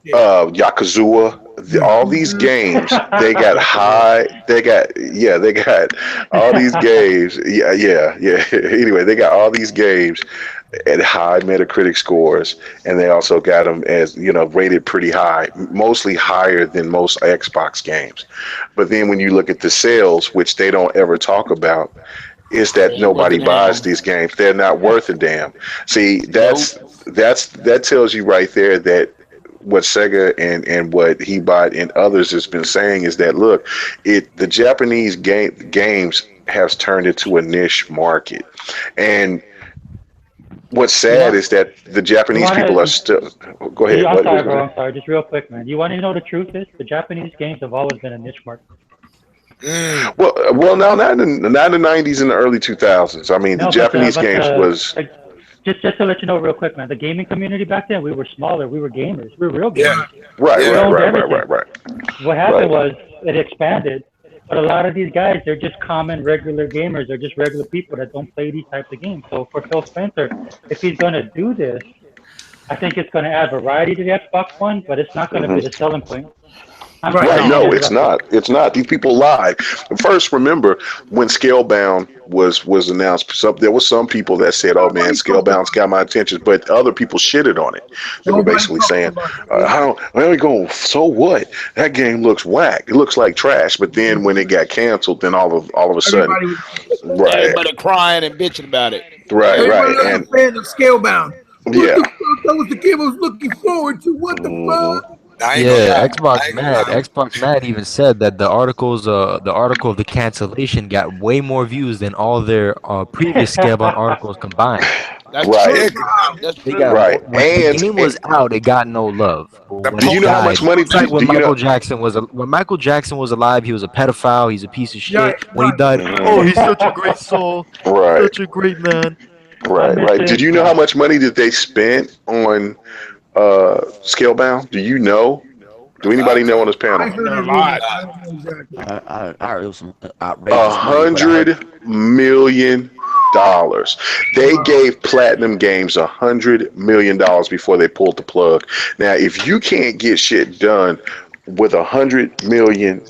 Yakuza, all these games, they got high, they got, yeah, they got all these games. Yeah, yeah, yeah. Anyway, they got all these games at high Metacritic scores, and they also got them as, rated pretty high, mostly higher than most Xbox games. But then when you look at the sales, which they don't ever talk about, is they that ain't worth nobody a buys damn. these games. They're not worth a damn. See, Nope. that tells you right there that what Sega and what he bought and others has been saying is that look, the Japanese games has turned into a niche market, and what's You sad want is that the you Japanese want people are to still. Go you, ahead. I'm What sorry, was you bro. saying? I'm sorry. Just real quick, man. You want to know the truth is the Japanese games have always been a niche market. Mm. Well, no, not in the '90s and the early 2000s. I mean, the No, Japanese but games was like, just to let you know real quick, man, the gaming community back then, we were smaller. We were gamers. We were real Yeah. gamers. right, We Yeah. right, owned right, right, everything. right, right, What happened right. was it expanded, but a lot of these guys, they're just common, regular gamers. They're just regular people that don't play these types of games. So for Phil Spencer, if he's going to do this, I think it's going to add variety to the Xbox One, but it's not going to be hmm the selling point. I'm Right. sorry, I Right. didn't mean to No, it's interrupt you. not. It's not. These people lied. First, remember when Scalebound was announced. There was some people that said, "Oh man, Nobody talked Scalebound's about got my attention," but other people shitted on it. it. They were Nobody basically talked saying, about it. "How? Where are we going? So what? That game looks whack. It looks like trash." But then when it got canceled, then all of a sudden, Everybody was right, Everybody crying and bitching about it. right, Yeah. everybody right, was and a fan of Scalebound. What yeah. the fuck? That was the game I was looking forward to. What the hmm fuck? I ain't gonna Yeah, lie. I Xbox ain't gonna Mad. lie. Xbox Mad even said that the article of the cancellation got way more views than all their previous Scalebound articles combined. That's Right, Yeah, true. 'cause, That's They true. got right, when the game was out, it got no love. But the when do you it know post how the much died, money? it's like Do when you know? Michael Jackson was when Michael Jackson was alive, he was a pedophile, he's a piece of Yeah, shit. When he right. died, oh, Mhm. he's such a great soul, he's Right, such a great man. I right, miss right. Did it. you know how much money that they spent on Scalebound? Do you know? Do a lot, anybody know on this I panel? I heard know a a rumor. lot. a I lot. don't know exactly. I heard it was some A outrageous money, but I heard $100 million. They Wow. gave Platinum Games $100 million before they pulled the plug. Now, if you can't get shit done with $100 million,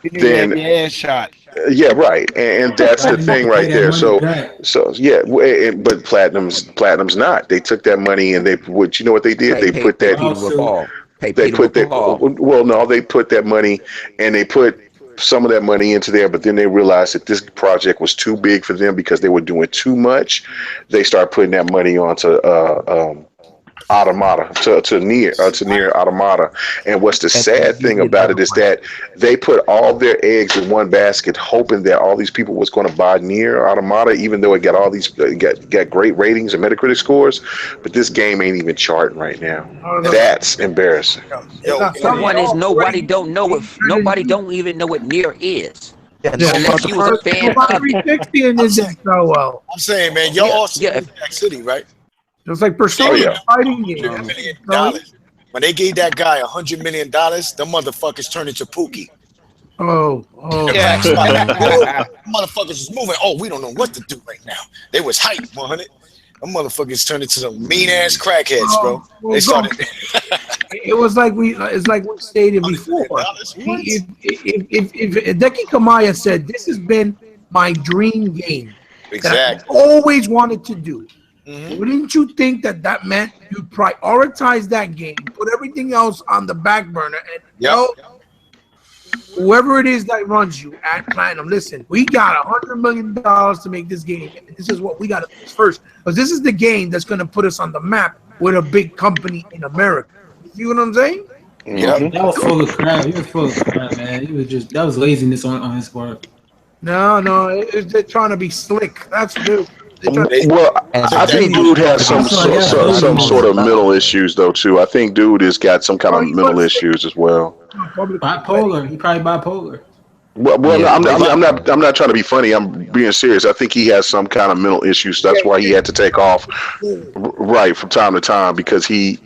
You need to have then your ass shot. yeah, right, and that's the Platinum need thing to pay right that there. money So, back. yeah, but Platinum's not. They took that money and they what you know what they did? They pay put that Peter with Lawsuit. Paul. Pay they Peter with put that Paul. well no they put that money and they put some of that money into there, but then they realized that this project was too big for them because they were doing too much. They started putting that money onto Automata to near Automata. And what's the And then sad you thing get about it another is one. that they put all their eggs in one basket, hoping that all these people was going to buy near Automata, even though it got all these got great ratings and Metacritic scores. But this game ain't even charting right now. Oh And, no. That's embarrassing. It's yo, not The selling and at one is all. nobody Already, don't know you if turn it nobody into don't even know what near is Yeah, yeah. know about unless the you was a first fan Xbox of it. 360 and I'm it saying, didn't sell well. I'm saying, man, y'all Yeah, all seen yeah. New Jack City, right? Just like When they Oh Persona, gave yeah. the fighting $100 game. Um, It's selling. million, when they gave that guy $100 million, the motherfuckers turned into Pookie. Oh, Them oh. Yeah. Xbox, whoa, motherfuckers was moving. Oh, we don't know what to do right now. They was hype, 100. Them motherfuckers turned into some mean ass crackheads, bro. Well, They go. started It was like it's like we stated before. $100 million. What? If Deki Kamaya said this has been my dream game that I Exactly. always wanted to do, Hmm. wouldn't you think that that meant you prioritize that game, put everything else on the back burner, and Yep. whoever it is that runs you at Platinum, listen, we got $100 million to make this game, and this is what we got to fix first, because this is the game that's going to put us on the map with a big company in America. You see what I'm saying? Yep. hmm That was full of crap. He was full of crap, man. He was just that was laziness on his part. No, no, they're trying to be slick. That's what they're trying to They be. Well, and the took I that think media money. dude has to be I feel like that's some laziness. sort was of loud. mental issues though too. I think dude has got some kind Oh, of he mental was sick. issues as well. Public already. Bipolar. He probably bipolar. Well, no, Yeah, But probably I'm not trying to be funny. I'm being serious. I think he has some kind of mental issues. Yeah, That's why he had to take off yeah. right from time to time because he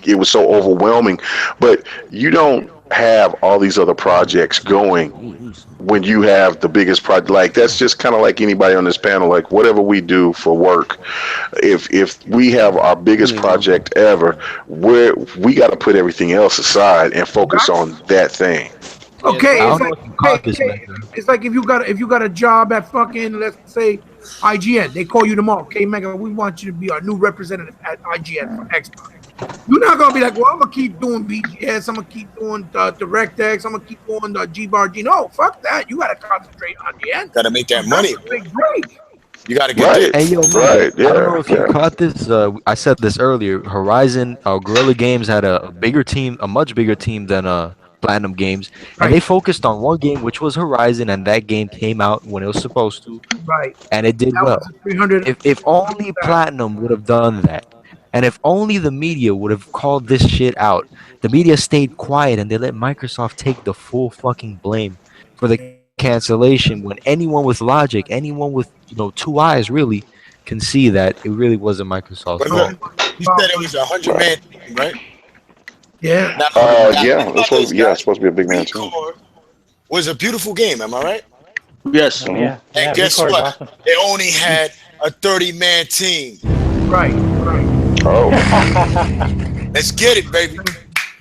it was so overwhelming. But you don't have all these other projects going Jeez. when you have the biggest project. Like that's just kind of like anybody on this panel. Like whatever we do for work, if we have our You biggest ain't gonna. project ever, we got to put everything else aside and focus on that thing. Yes, Okay, I sir. it's don't know like if you caught this, Mega. it's like if you got a job at fucking, let's say, IGN, they call you tomorrow. Okay, Mega, we want you to be our new representative at IGN for Xbox. You're not gonna be like, well, I'm gonna keep doing BGS, I'm gonna keep doing DirectX, I'm gonna keep doing the G Bar G. No, fuck that. You gotta concentrate on the end. gotta make that That's money, a bro. big break. You gotta get Right, Hey, this. yo, Mega. right, I don't yeah, know if you yeah. caught this. I said this earlier. Horizon, Guerrilla Games had a bigger team, a much bigger team than Platinum Games, and Right, they focused on one game, which was Horizon, and that game came out when it was supposed to, right. and it did That was well. a 300. If only Platinum would have done that, and if only the media would have called this shit out, the media stayed quiet and they let Microsoft take the full fucking blame. for the cancellation when anyone with logic, anyone with two eyes really can see that it really wasn't Microsoft's But look, fault. Everybody you thought, said it was a hundred Right. man team, right? yeah, Now, now think Yeah, about this, it's guys. supposed to be a big man too. Recore was a beautiful game. Am I right? Yes. Oh Hmm. yeah, And yeah. guess Record is what? awesome. They only had a 30-man team. right, right. Oh, Let's get it, baby.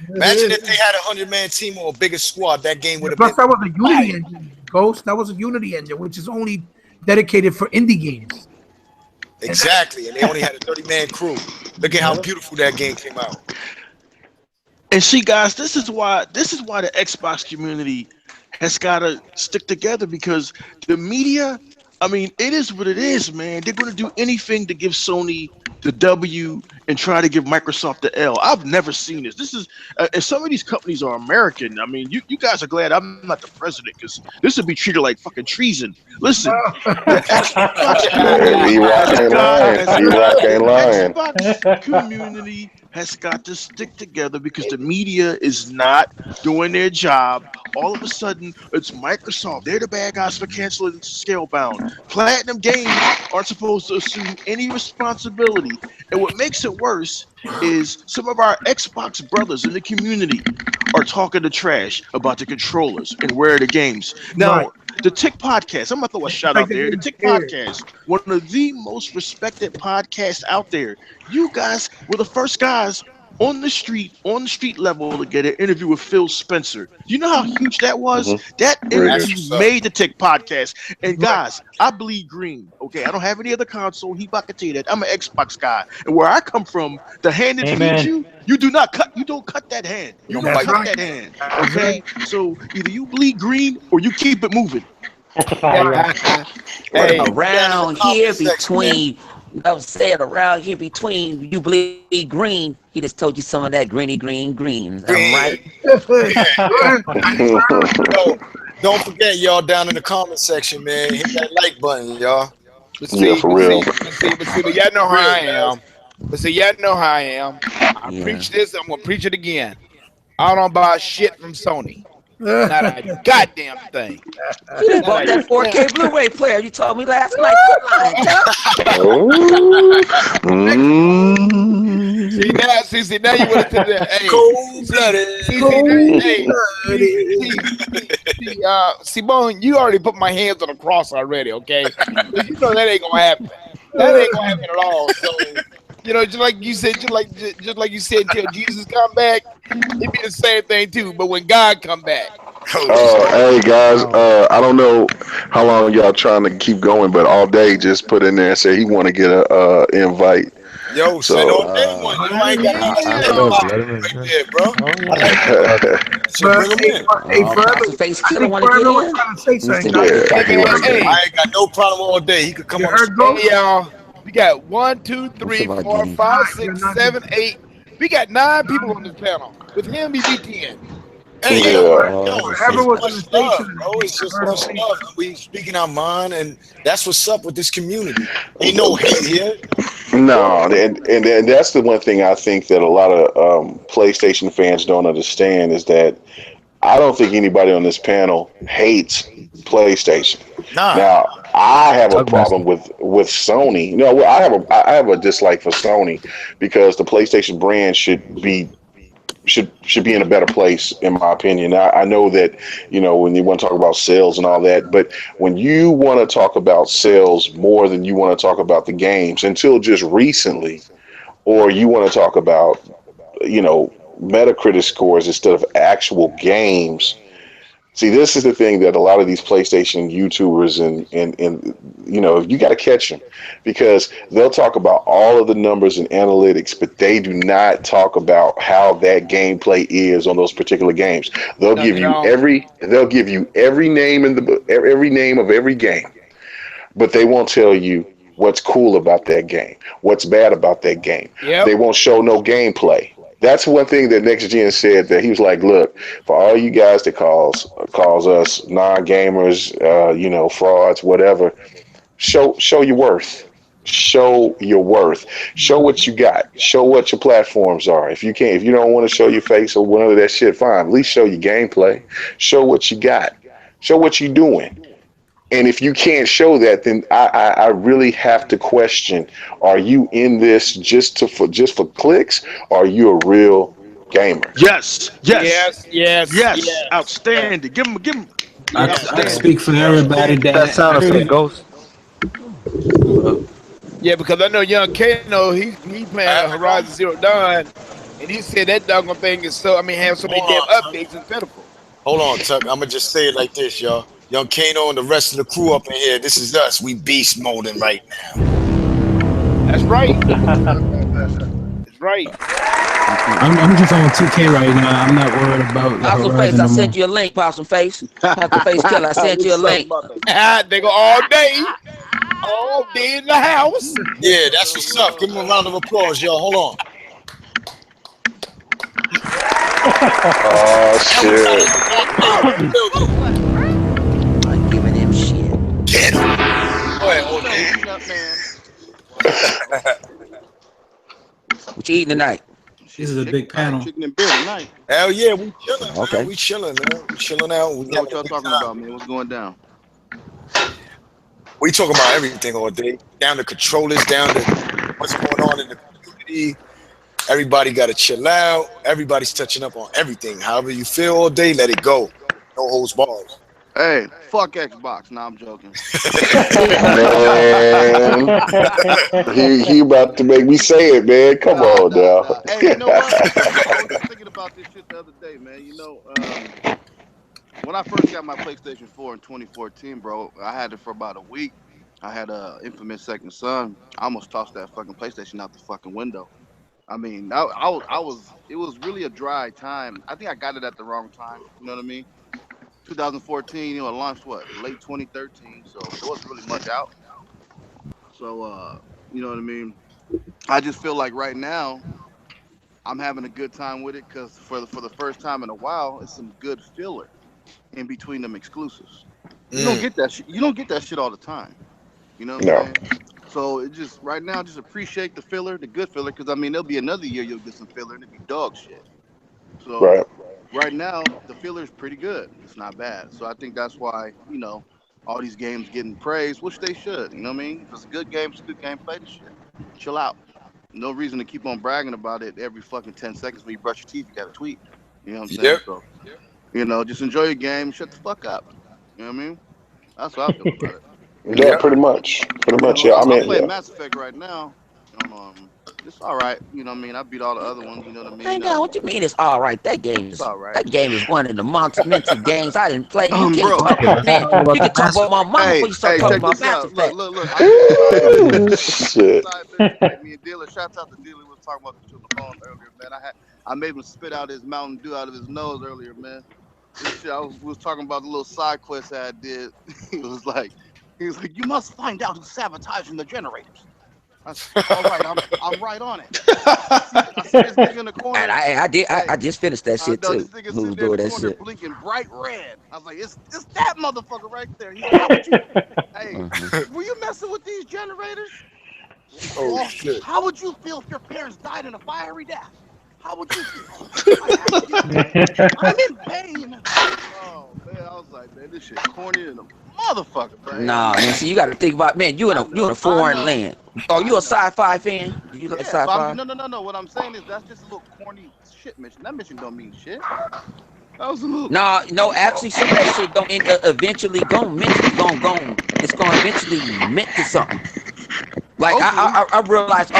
It Imagine is. if they had a 100-man team or a bigger squad. That game would And have plus, been that was a Unity fire. engine, Ghost. That was a Unity engine, which is only dedicated for indie games. And that, Exactly. And they only had a 30-man crew. Look at how yeah, beautiful that game came out. And see, guys, this is why the Xbox community has got to stick together because the media. I mean, it is what it is, man. They're going to do anything to give Sony the W and try to give Microsoft the L. I've never seen this. This is, and some of these companies are American. I mean, you guys are glad I'm not the president because this would be treated like fucking treason. Listen, the Xbox community E-Rock has ain't got lying. has got E-Rock the ain't lying. Xbox community has got to stick together because the media is not doing their job. All of a sudden, it's Microsoft. They're the bad guys for canceling Scalebound. Platinum Games aren't supposed to assume any responsibility. And what makes it worse is some of our Xbox brothers in the community are talking to trash about the controllers and where are the games. right. Now, the Tick Podcast, I'm gonna throw a It's shout like out they're there. The getting Tick scared. Podcast, one of the most respected podcasts out there. You guys were the first guys on the street level to get an interview with Phil Spencer. Do you know how huge that was? Hmm. That Very That's good. interview what's up. made the Tick Podcast. And Right. guys, I bleed green. Okay, I don't have any other console. He can tell you that. I'm an Xbox guy, and where I come from, the hand that feeds Amen. you, you do not cut. You don't cut that hand. You You don't That's bite cut right. that hand. That's right. Okay, so either you bleed green or you keep it moving. Testify, Rock. What Hey, about put down in the Around comment here section, man? between, saying around here between you bleed green, he just told you some of that greeny. I'm right. Green. Yeah. Hmm. Yo, don't forget, y'all, down in the comment section, man. Hit that like button, y'all. but Yeah, see, for but real. see, but y'all know how Real, I guys. am. But see, y'all know how I am. I Yeah. preach this. I'm gonna preach it again. I don't buy shit from Sony. Not Right. a goddamn thing. You just Not bought a that 4K Blu-ray player you told me last night. Quit lying, tough. Oh. See Mm. now, see now you want to that. Hey, Cold blooded. hey, Bone, you already put my hands on the cross already, okay? So you know that ain't gonna happen. That ain't gonna happen at all. So just like you said, just like you said, until Jesus come back, it be the same thing too. But when God come back, Oh, shit. Hey guys, oh, I don't know how long y'all trying to keep going, but all day just put in there and say he want to get a invite. Yo, send So all day one. Yo, I ain't got Yeah. nothing to Let say him in. about Let him it in. right Yeah. there, bro. Oh I yeah. like that. So But bring them hey, in. for Pastor everyone, Face I Killer think want to for get everyone in. trying to say Let me see something, if I guys. can, yeah, if I hey, can he want invite to him get in. hey, I ain't got no problem all day. He could come You on the heard stage. hey, Ghost? y'all. We got one, two, Let me see three, if I can four, get him. five, You're six, not getting seven, eight. We got nine people on this panel. With him, we be 10. Hey, hey, yo, yeah. yo, for it's everyone much gonna say love, something. bro. It's I just heard him much say love. something. We speaking our mind, and that's what's up with this community. Ain't no hate here. No, and that's the one thing I think that a lot of PlayStation fans don't understand is that I don't think anybody on this panel hates PlayStation. Nah. Now, I have a Tug problem Master. with Sony. No, well, I have a dislike for Sony because the PlayStation brand should be in a better place, in my opinion. I know that when you want to talk about sales and all that, but when you want to talk about sales more than you want to talk about the games, until just recently, or you want to talk about you know Metacritic scores instead of actual games. See, this is the thing that a lot of these PlayStation YouTubers and you got to catch them because they'll talk about all of the numbers and analytics, but they do not talk about how that gameplay is on those particular games. No, they don't. They'll give you every name in the every name of every game, but they won't tell you what's cool about that game, what's bad about that game. Yep. They won't show no gameplay. That's one thing that Next Gen said that he was like, look, for all you guys that calls us non gamers, frauds, whatever, show your worth. Show your worth. Show what you got. Show what your platforms are. If you don't want to show your face or whatever that shit, fine. At least show your gameplay. Show what you got. Show what you're doing. And if you can't show that, then I really have to question: are you in this just for clicks? Or are you a real gamer? Yes, yes, Yes, yes, yes. yes, yes, Outstanding. Give him I yes, outstanding. speak for yes. everybody Outstanding. That that sound effect, Ghost. Yeah, because I know young Kano, he playing I Horizon know. Zero Dawn, and he said that doggone thing is so. I mean, have so many Hold damn on, Tuck. updates. It's pitiful. Hold on, Tuck. I'm gonna just say it like this, y'all. Young Kano and the rest of the crew up in here. This is us. We beast moding right now. That's right. That's right. I'm just on 2K right now. I'm not worried about the Possum Face, Horizon I no sent more. you a link, Possum Face. Possum Face Killer, I sent you a What's up, link. mother? They go all day in the house. Yeah, that's Yo, what's what up. up, Give him a man? round of applause, y'all. Hold on. Oh Everybody shit! in the building. I'm giving him shit. Get him. Go ahead, What's up, OD. peanut man? What you eating tonight? This Shit, is a chicken. big I had panel. chicken and beer tonight. Hell yeah, we chilling, man. Okay. We chilling, man. We chilling out. We So having what a y'all good talking time. about, man? What's going down? We talking about everything all day, down to controllers, down to what's going on in the community. Everybody got to chill out. Everybody's touching up on everything. However you feel all day, let it go. No holds bars. Hey, fuck Xbox. Nah, I'm joking. Man, he about to make me say it, man. Come Nah, on nah, now. nah. Hey, you know what? I was just thinking about this shit the other day, man. When I first got my PlayStation 4 in 2014, bro, I had it for about a week. I had a infamous Second Son. I almost tossed that fucking PlayStation out the fucking window. I mean, it was really a dry time. I think I got it at the wrong time. You know what I mean? 2014, it launched what, late 2013, so there wasn't really much out. So, you know what I mean? I just feel like right now I'm having a good time with it because for the first time in a while, it's some good filler in between them exclusives. You don't Mm, get that shit. You don't get that shit all the time. You know what I'm No, saying? So it just right now, just appreciate the filler, the good filler, because I mean there'll be another year you'll get some filler and it'll be dog shit. So right. right now the filler is pretty good. It's not bad. So I think that's why all these games getting praised, which they should. You know what I mean? If it's a good game, it's a good game. Play the shit. Chill out. No reason to keep on bragging about it every fucking 10 seconds when you brush your teeth. You got to tweet. You know what I'm saying? yep. So just enjoy your game. Shut the fuck up. You know what I mean? That's how I feel about it. Yeah, Yep. pretty much. Pretty You much. know, Yeah. I I'm mean, playing yeah. Mass Effect right now. It's all right. You know what I mean? I beat all the other ones. You know what I mean? Hang on, what you mean it's all right? It's all right. That game is one of the monumental games I didn't play. You can't Bro. talk, Yeah, man. I man. don't know about You the can talk Mass about my Effect. mama before you start Hey, talking check about this Mass out. Look, Effect. look, look. I did some side missions. I did some Shit. side missions. Like me and Dealer. Shouts out to Dealer. We was talking about this shit on the phone earlier, man. I made him spit out his Mountain Dew out of his nose earlier, man. This shit. We was talking about the little side quest I did. he he was like, you must find out who's sabotaging the generators. I said, all right, I'm right on it. I see this nigga in the And corner. I Hey, just finished that I shit know too. this nigga Who's sitting there in doing the that corner shit? blinking bright red. I was like, it's that motherfucker right there. He's like, how would you? Hey, Hmm. were you messing with these generators? Oh Well, shit. how would you feel if your parents died in a fiery death? How would you feel? I ask you. I'm in pain. Oh man, I was like, man, this shit corny and a motherfucker. But hey, Nah, man. See, you got to think about, man. You in a I foreign know, land. Oh, I you a know. sci-fi fan? Do you like Yeah, so I'm sci-fi? no, no, no, no. What I'm saying is that's just a little corny shit mission. That mission don't mean shit. That was a little. No, no. Actually, some of that shit going eventually going. It's going to eventually meant to something. Like Hopefully, I realized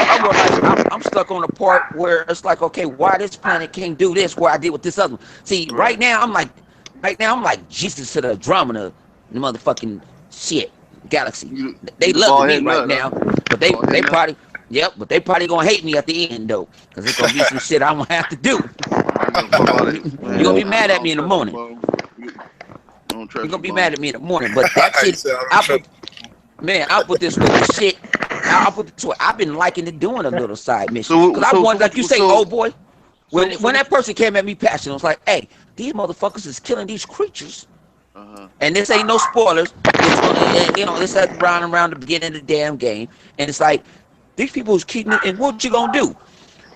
I'm stuck on a part where it's like, okay, why this planet can't do this where I did with this other one. See, right. right now I'm like Jesus to the Andromeda, the motherfucking shit galaxy. You They the loving bald me head right nut, huh? now, but Bald head they nut. probably but they probably gonna hate me at the end though, cause it's gonna be some shit I'm gonna have to do. You gonna fuck all that, You're gonna man? be Mm. mad I at me don't in the trust you, morning. bro. You, I don't You're trust gonna you, be bro. mad at me in the morning. But that He shit, said, I don't I trust. put man, I put this way. The shit. I put this way. I've been liking to doing a little side mission So, because I so wanted, what? like you say, So, oh boy. so When what that you? person came at me passionate, I was like, hey, these motherfuckers is killing these creatures. Uh huh. And this ain't no spoilers. It's gonna, this at around the beginning of the damn game, and it's like these people is keeping it. And what you gonna do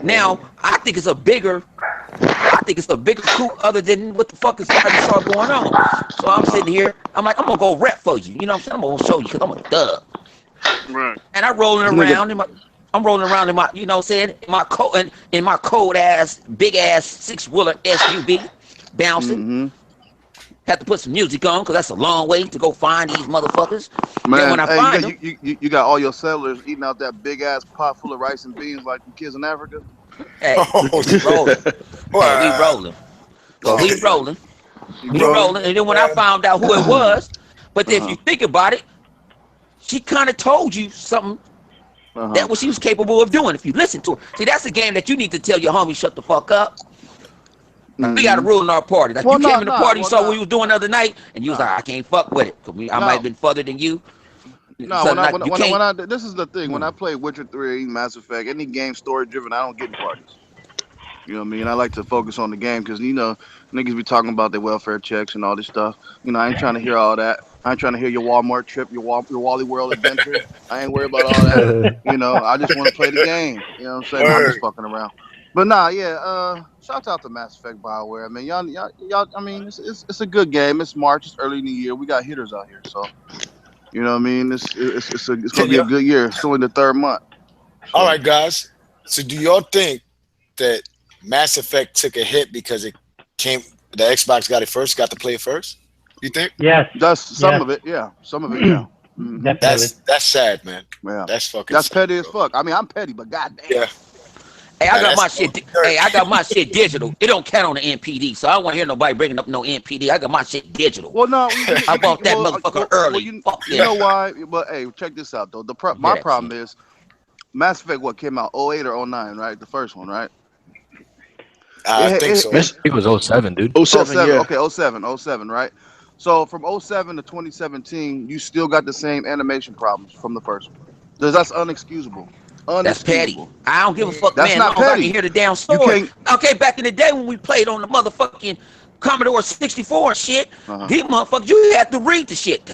now? I think it's a bigger I think it's a bigger coup other than what the fuck is I just saw going on. So I'm sitting here. I'm like, I'm gonna go rep for you. You know what I'm saying? I'm gonna show you because I'm a thug. Right. And I'm rolling Nigga, around in my. I'm rolling around in my, you know what I'm saying, in my cold ass, big ass 6-wheeler SUV, bouncing. Had to put some music on because that's a long way to go find these motherfuckers. Then when Man, I hey, find them, you got all your settlers eating out that big ass pot full of rice and beans like the kids in Africa. hey, Oh, we rolling. Hey, we wow. rolling. Well, Oh, we rolling. You We rolling? rolling. And then when I man. found out who it was, but if Uh you think about it, she kind of told you something that what she was capable of doing if you listen to her. See, that's a game that you need to tell your homie, shut the fuck up. We got a rule in our party. Like Well, you came in the nah. party, you Well, saw what nah, we was doing the other night, and you was like, nah, I can't fuck with it. Cause I might have no. been further than you. No, So when I like when I, you when I, can't. when I this is the thing. When I play Witcher 3, Mass Effect, any game story driven, I don't get in parties. You know what I mean? I like to focus on the game because niggas be talking about their welfare checks and all this stuff. I ain't trying to hear all that. I ain't trying to hear your Walmart trip, your Wally World adventure. I ain't worried about all that. I just want to play the game. You know what I'm saying? Nah, I'm just Word. fucking around. But nah, yeah. Shout out to Mass Effect BioWare. I mean, y'all. I mean, it's a good game. It's March. It's early in the year. We got hitters out here, so you know what I mean. It's gonna Can be a you? good year. It's only the third month, All so. right, guys. So, do y'all think that Mass Effect took a hit because it came? The Xbox got it first. Got to play it first. You think? Yes, That's some yes, of it, yeah. Some of it, yeah. definitely. That's sad, man. Yeah. That's fucking That's sad, petty as bro. fuck. I mean, I'm petty, but goddamn. Yeah. Hey, I Now got that's my cold shit. dirt. Hey, I got my shit digital. It don't count on the NPD, so I don't want to hear nobody bringing up no NPD. I got my shit digital. Well, no, you, you, I you, you bought that motherfucker well, early. you, Fuck you know yeah. why? But hey, check this out though. Hear My that problem shit. is Mass Effect. What came out? '08 or '09, right? The first one, right? I It, think it, so. it, I think it was '07, dude. Oh seven, '07. yeah. Okay, '07, right? So from '07 to 2017, you still got the same animation problems from the first one. That's unexcusable. That's petty. Unexcusable. I don't give a fuck, That's man. As not long as I can petty. hear the damn You story. can't. Okay, back in the day when we played on the motherfucking Commodore 64 and shit, Uh-huh. these motherfuckers, you had to read the shit.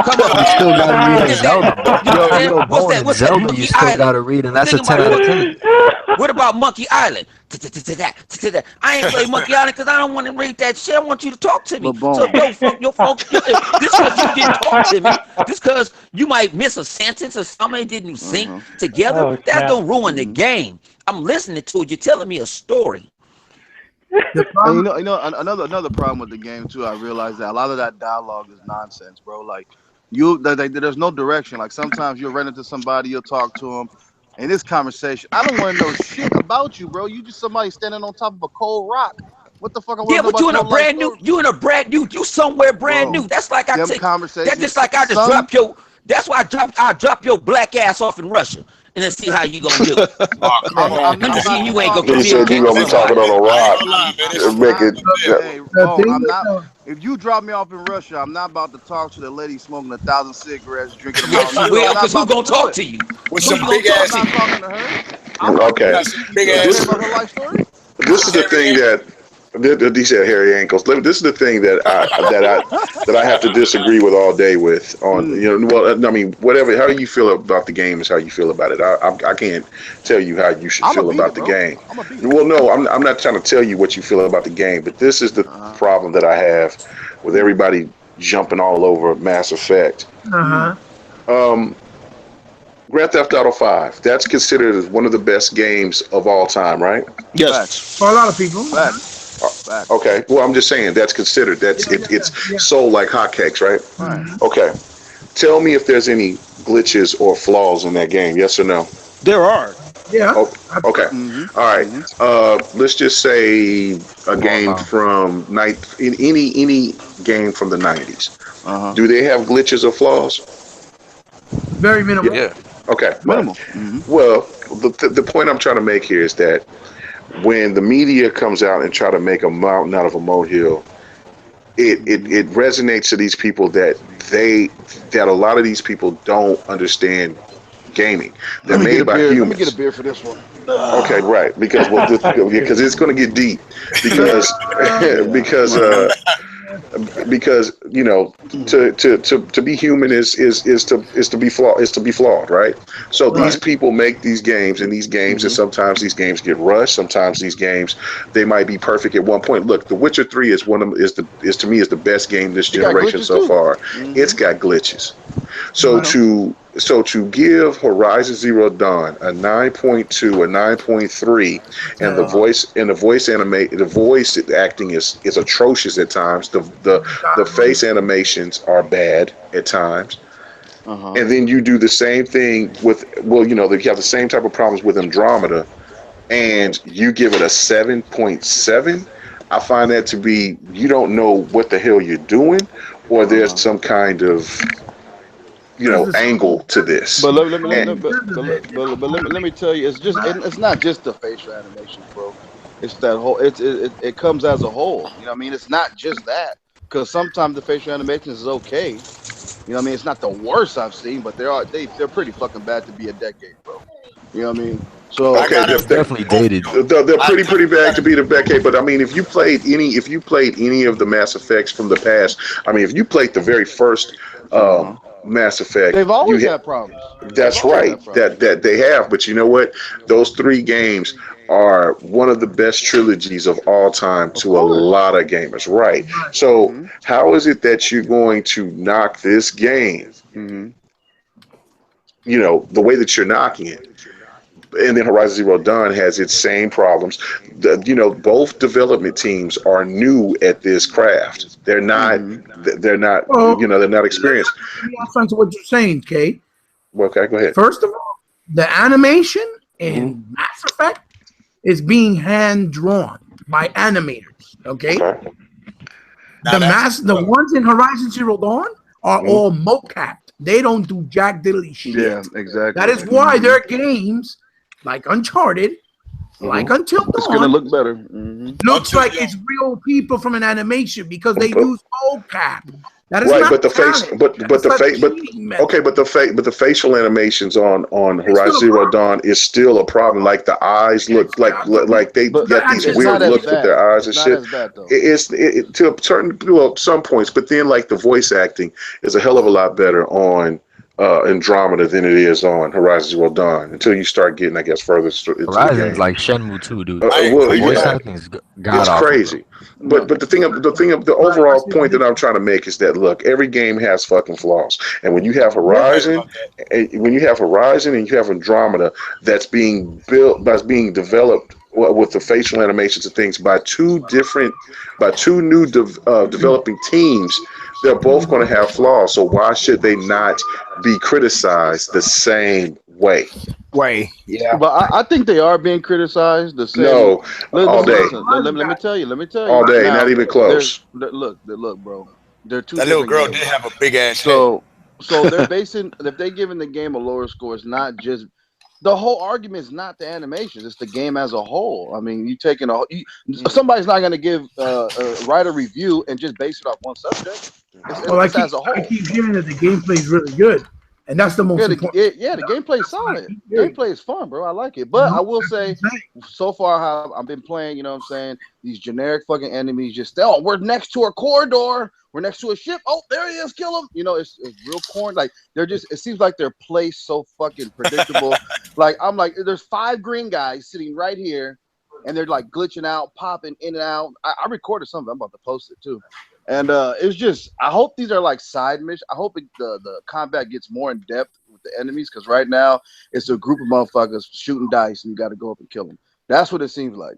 Come on. You still gotta read What in is that? Zelda, You know what I'm saying? yo, What's Bone that? in What's that? Zelda. You Monkey still Island. gotta read, and Well, that's a think 10 about it. out of 10. What about Monkey Island? I ain't play Monkey Island because I don't want to read that shit. I want you to talk to me. But So if boom. your phone, if this because you didn't talk to me, this because you might miss a sentence or something didn't sync Uh-huh. together, Oh that snap! don't ruin the hmm game. I'm listening to it. You're telling me a story. The And problem, another problem with the game too. I realized that a lot of that dialogue is nonsense, bro. Like there's no direction. Like sometimes you'll run into somebody, you'll talk to them. In this conversation, I don't want to know shit about you, bro. You just somebody standing on top of a cold rock. What the fuck I want Yeah, to know but about your life story, you in a brand new, you somewhere brand bro? new. That's like I Them take that conversations, just like I just son. drop your. That's why I drop your black ass off in Russia and then see how you gonna do. Oh, come I'm on, I'm, Let me I'm man. see not you gonna ain't talk gonna to He you. said communicate you're with gonna be Look, talking somebody. on a I ain't rock. gonna lie, man. I'm It's Make not. it. up there. Hey, the Bone, thing I'm is, not. If you drop me off in Russia, I'm not about to talk to the lady smoking 1,000 cigarettes, drinking a Yes, Mountain you Dew. I'm will, not cause who about to gonna do talk it. to you? With Who some you gonna big talk I'm ass, to? not talking to her. I want to Okay. got hear. some big You want to hear ass, about her life story? This is the hairy thing ass. that he said hairy ankles. This is the thing that I have to disagree with all day with. On Mm. well, I mean, whatever. How you feel about the game is how you feel about it. I can't tell you how you should I'm gonna feel beat about it, the bro. game. I'm gonna beat it. Well, no, I'm not trying to tell you what you feel about the game, but this is the Uh huh. problem that I have with Mm. everybody jumping all over Mass Effect. Mm. uh-huh. Um, Grand Theft Auto 5. That's considered as one of the best games of all time, right? Facts. Yes. For a lot of people. Facts. Uh, Facts. Okay. Well, I'm just saying that's considered. Yeah, It's yeah, sold like hotcakes, right? Right. yeah. Okay. Tell me if there's any glitches or flaws in that game. Yes or no? There are. Yeah. Oh, okay. Mm-hmm. All right. Mm-hmm. Let's just say a game Wow. from in any game from the 90s. Uh huh. Do they have glitches or flaws? Very Yeah. minimal. Yeah. Okay. Right. Minimal. Mm-hmm. Well, the point I'm trying to make here is that when the media comes out and try to make a mountain out of a molehill, Mm-hmm. it resonates to these people they that a lot of these people don't understand gaming. They're Let me get made a by beer. Let me get a humans. beer for this one. Okay, right. Because well, because it's going to get deep. Because because because to be human is to be flawed, right? So these Right. people make these games, and Mm-hmm. sometimes these games get rushed. Sometimes these games they might be perfect at one point. Look, The Witcher 3 is one of is to me is the best game this It got generation glitches so too. far. It's Mm-hmm. got glitches. So I Right. know. to give Horizon Zero Dawn a 9.2, a 9.3, and Yeah. the voice acting is atrocious at times. The face animations are bad at times. Uh-huh. And then you do the same thing with, well, you have the same type of problems with Andromeda, and you give it a 7.7. I find that to be, you don't know what the hell you're doing, or there's Uh-huh. some kind of Because the angle sole to this. But And let me tell you, it's not just the facial animations, bro. It's that whole it comes as a whole. You know what I mean? It's not just that, because sometimes the facial animations is okay. You know what I mean? It's not the worst I've seen, but they're pretty fucking bad to be a decade, bro. You know what I mean? I So okay, gotta It's agree definitely with both of dated. y'all. they're I pretty definitely bad gotta to be the agree with both decade. of But I y'all. mean, if you played any of the Mass Effects from the past, I mean, if you played the very first uh-huh. Mass Effect, They've always had problems. They've that's always right, had problems. that they have. But you know what? Those three games are one of the best trilogies of all time Of to a course. lot of gamers, right? So Mm-hmm. how is it that you're going to knock this game? Mm-hmm. The way that you're knocking it, and then Horizon Zero Dawn has its same problems. Both development teams are new at this craft. They're not. Mm-hmm. They're not. Well, They're not experienced. let me add something to what you're saying, Kay. Okay, go ahead. First of all, the animation Hmm. in Mass Effect is being hand drawn by animators. Okay, Okay. Now that's the what's up. ones in Horizon Zero Dawn are Hmm. all mocapped. They don't do jack diddly Yeah, shit. That exactly. is why Mm-hmm. their games, like Uncharted, Hmm. like Until It's gonna Dawn, look better. Mm-hmm. looks Until like yo, it's real people from an animation because they But, use mocap. That is right, but not the face, talent. but That's the a face, but cheating okay, method. but the facial animations on It's still Horizon a Zero problem. Dawn is still a problem. Like the eyes look Exactly. like they But The got these actors it's look not weird as looks with bad. their eyes and It's not shit. as bad though. To certain to some points, but then like the voice acting is a hell of a lot better on Andromeda than it is on Horizon Zero Dawn until you start getting, I guess, further into the Horizon's game. like Shenmue 2, dude. I Well, The agree with voice yeah, that. acting is god it's awful, bro. crazy. But No. the right. I overall see what point that you're I'm saying. trying to make is that look, every game has fucking flaws, and Yep. Right about that. When you have Horizon and you have Andromeda, that's being developed with the facial animations and things by two new developing teams. They're both going to have flaws. So why should they not be criticized the same way? Way. Yeah. But I think they are being criticized the same. No, all Listen, day, listen. Horizon Let me got tell you. Let me tell all you. day, not Now, even close. look, bro. They're two That little different girl did games. have a big ass head. So, so they're basing if they're giving the game a lower score, it's not just the whole argument is not the animations; it's the game as a whole. I mean, somebody's not going to write a review and just base it off one subject. Well, It's as a I whole. keep hearing that the gameplay is really good, and that's the most important thing. The gameplay is That's what I solid. keep hearing. Gameplay is fun, bro. I like it. You But know, I will that's what say, I'm saying. so far, how I've been playing, you know what I'm saying? These generic fucking enemies just, oh, we're next to a corridor. We're next to a ship. Oh, there he is. Kill him. You know, it's real corn. Like, it seems like they're placed so fucking predictable. Like, I'm like, there's five green guys sitting right here, and they're like glitching out, popping in and out. I recorded something. I'm about to post it too. And it's just, I hope these are like side missions. I hope the combat gets more in depth with the enemies, because right now it's a group of motherfuckers shooting dice and you got to go up and kill them. That's what it seems like.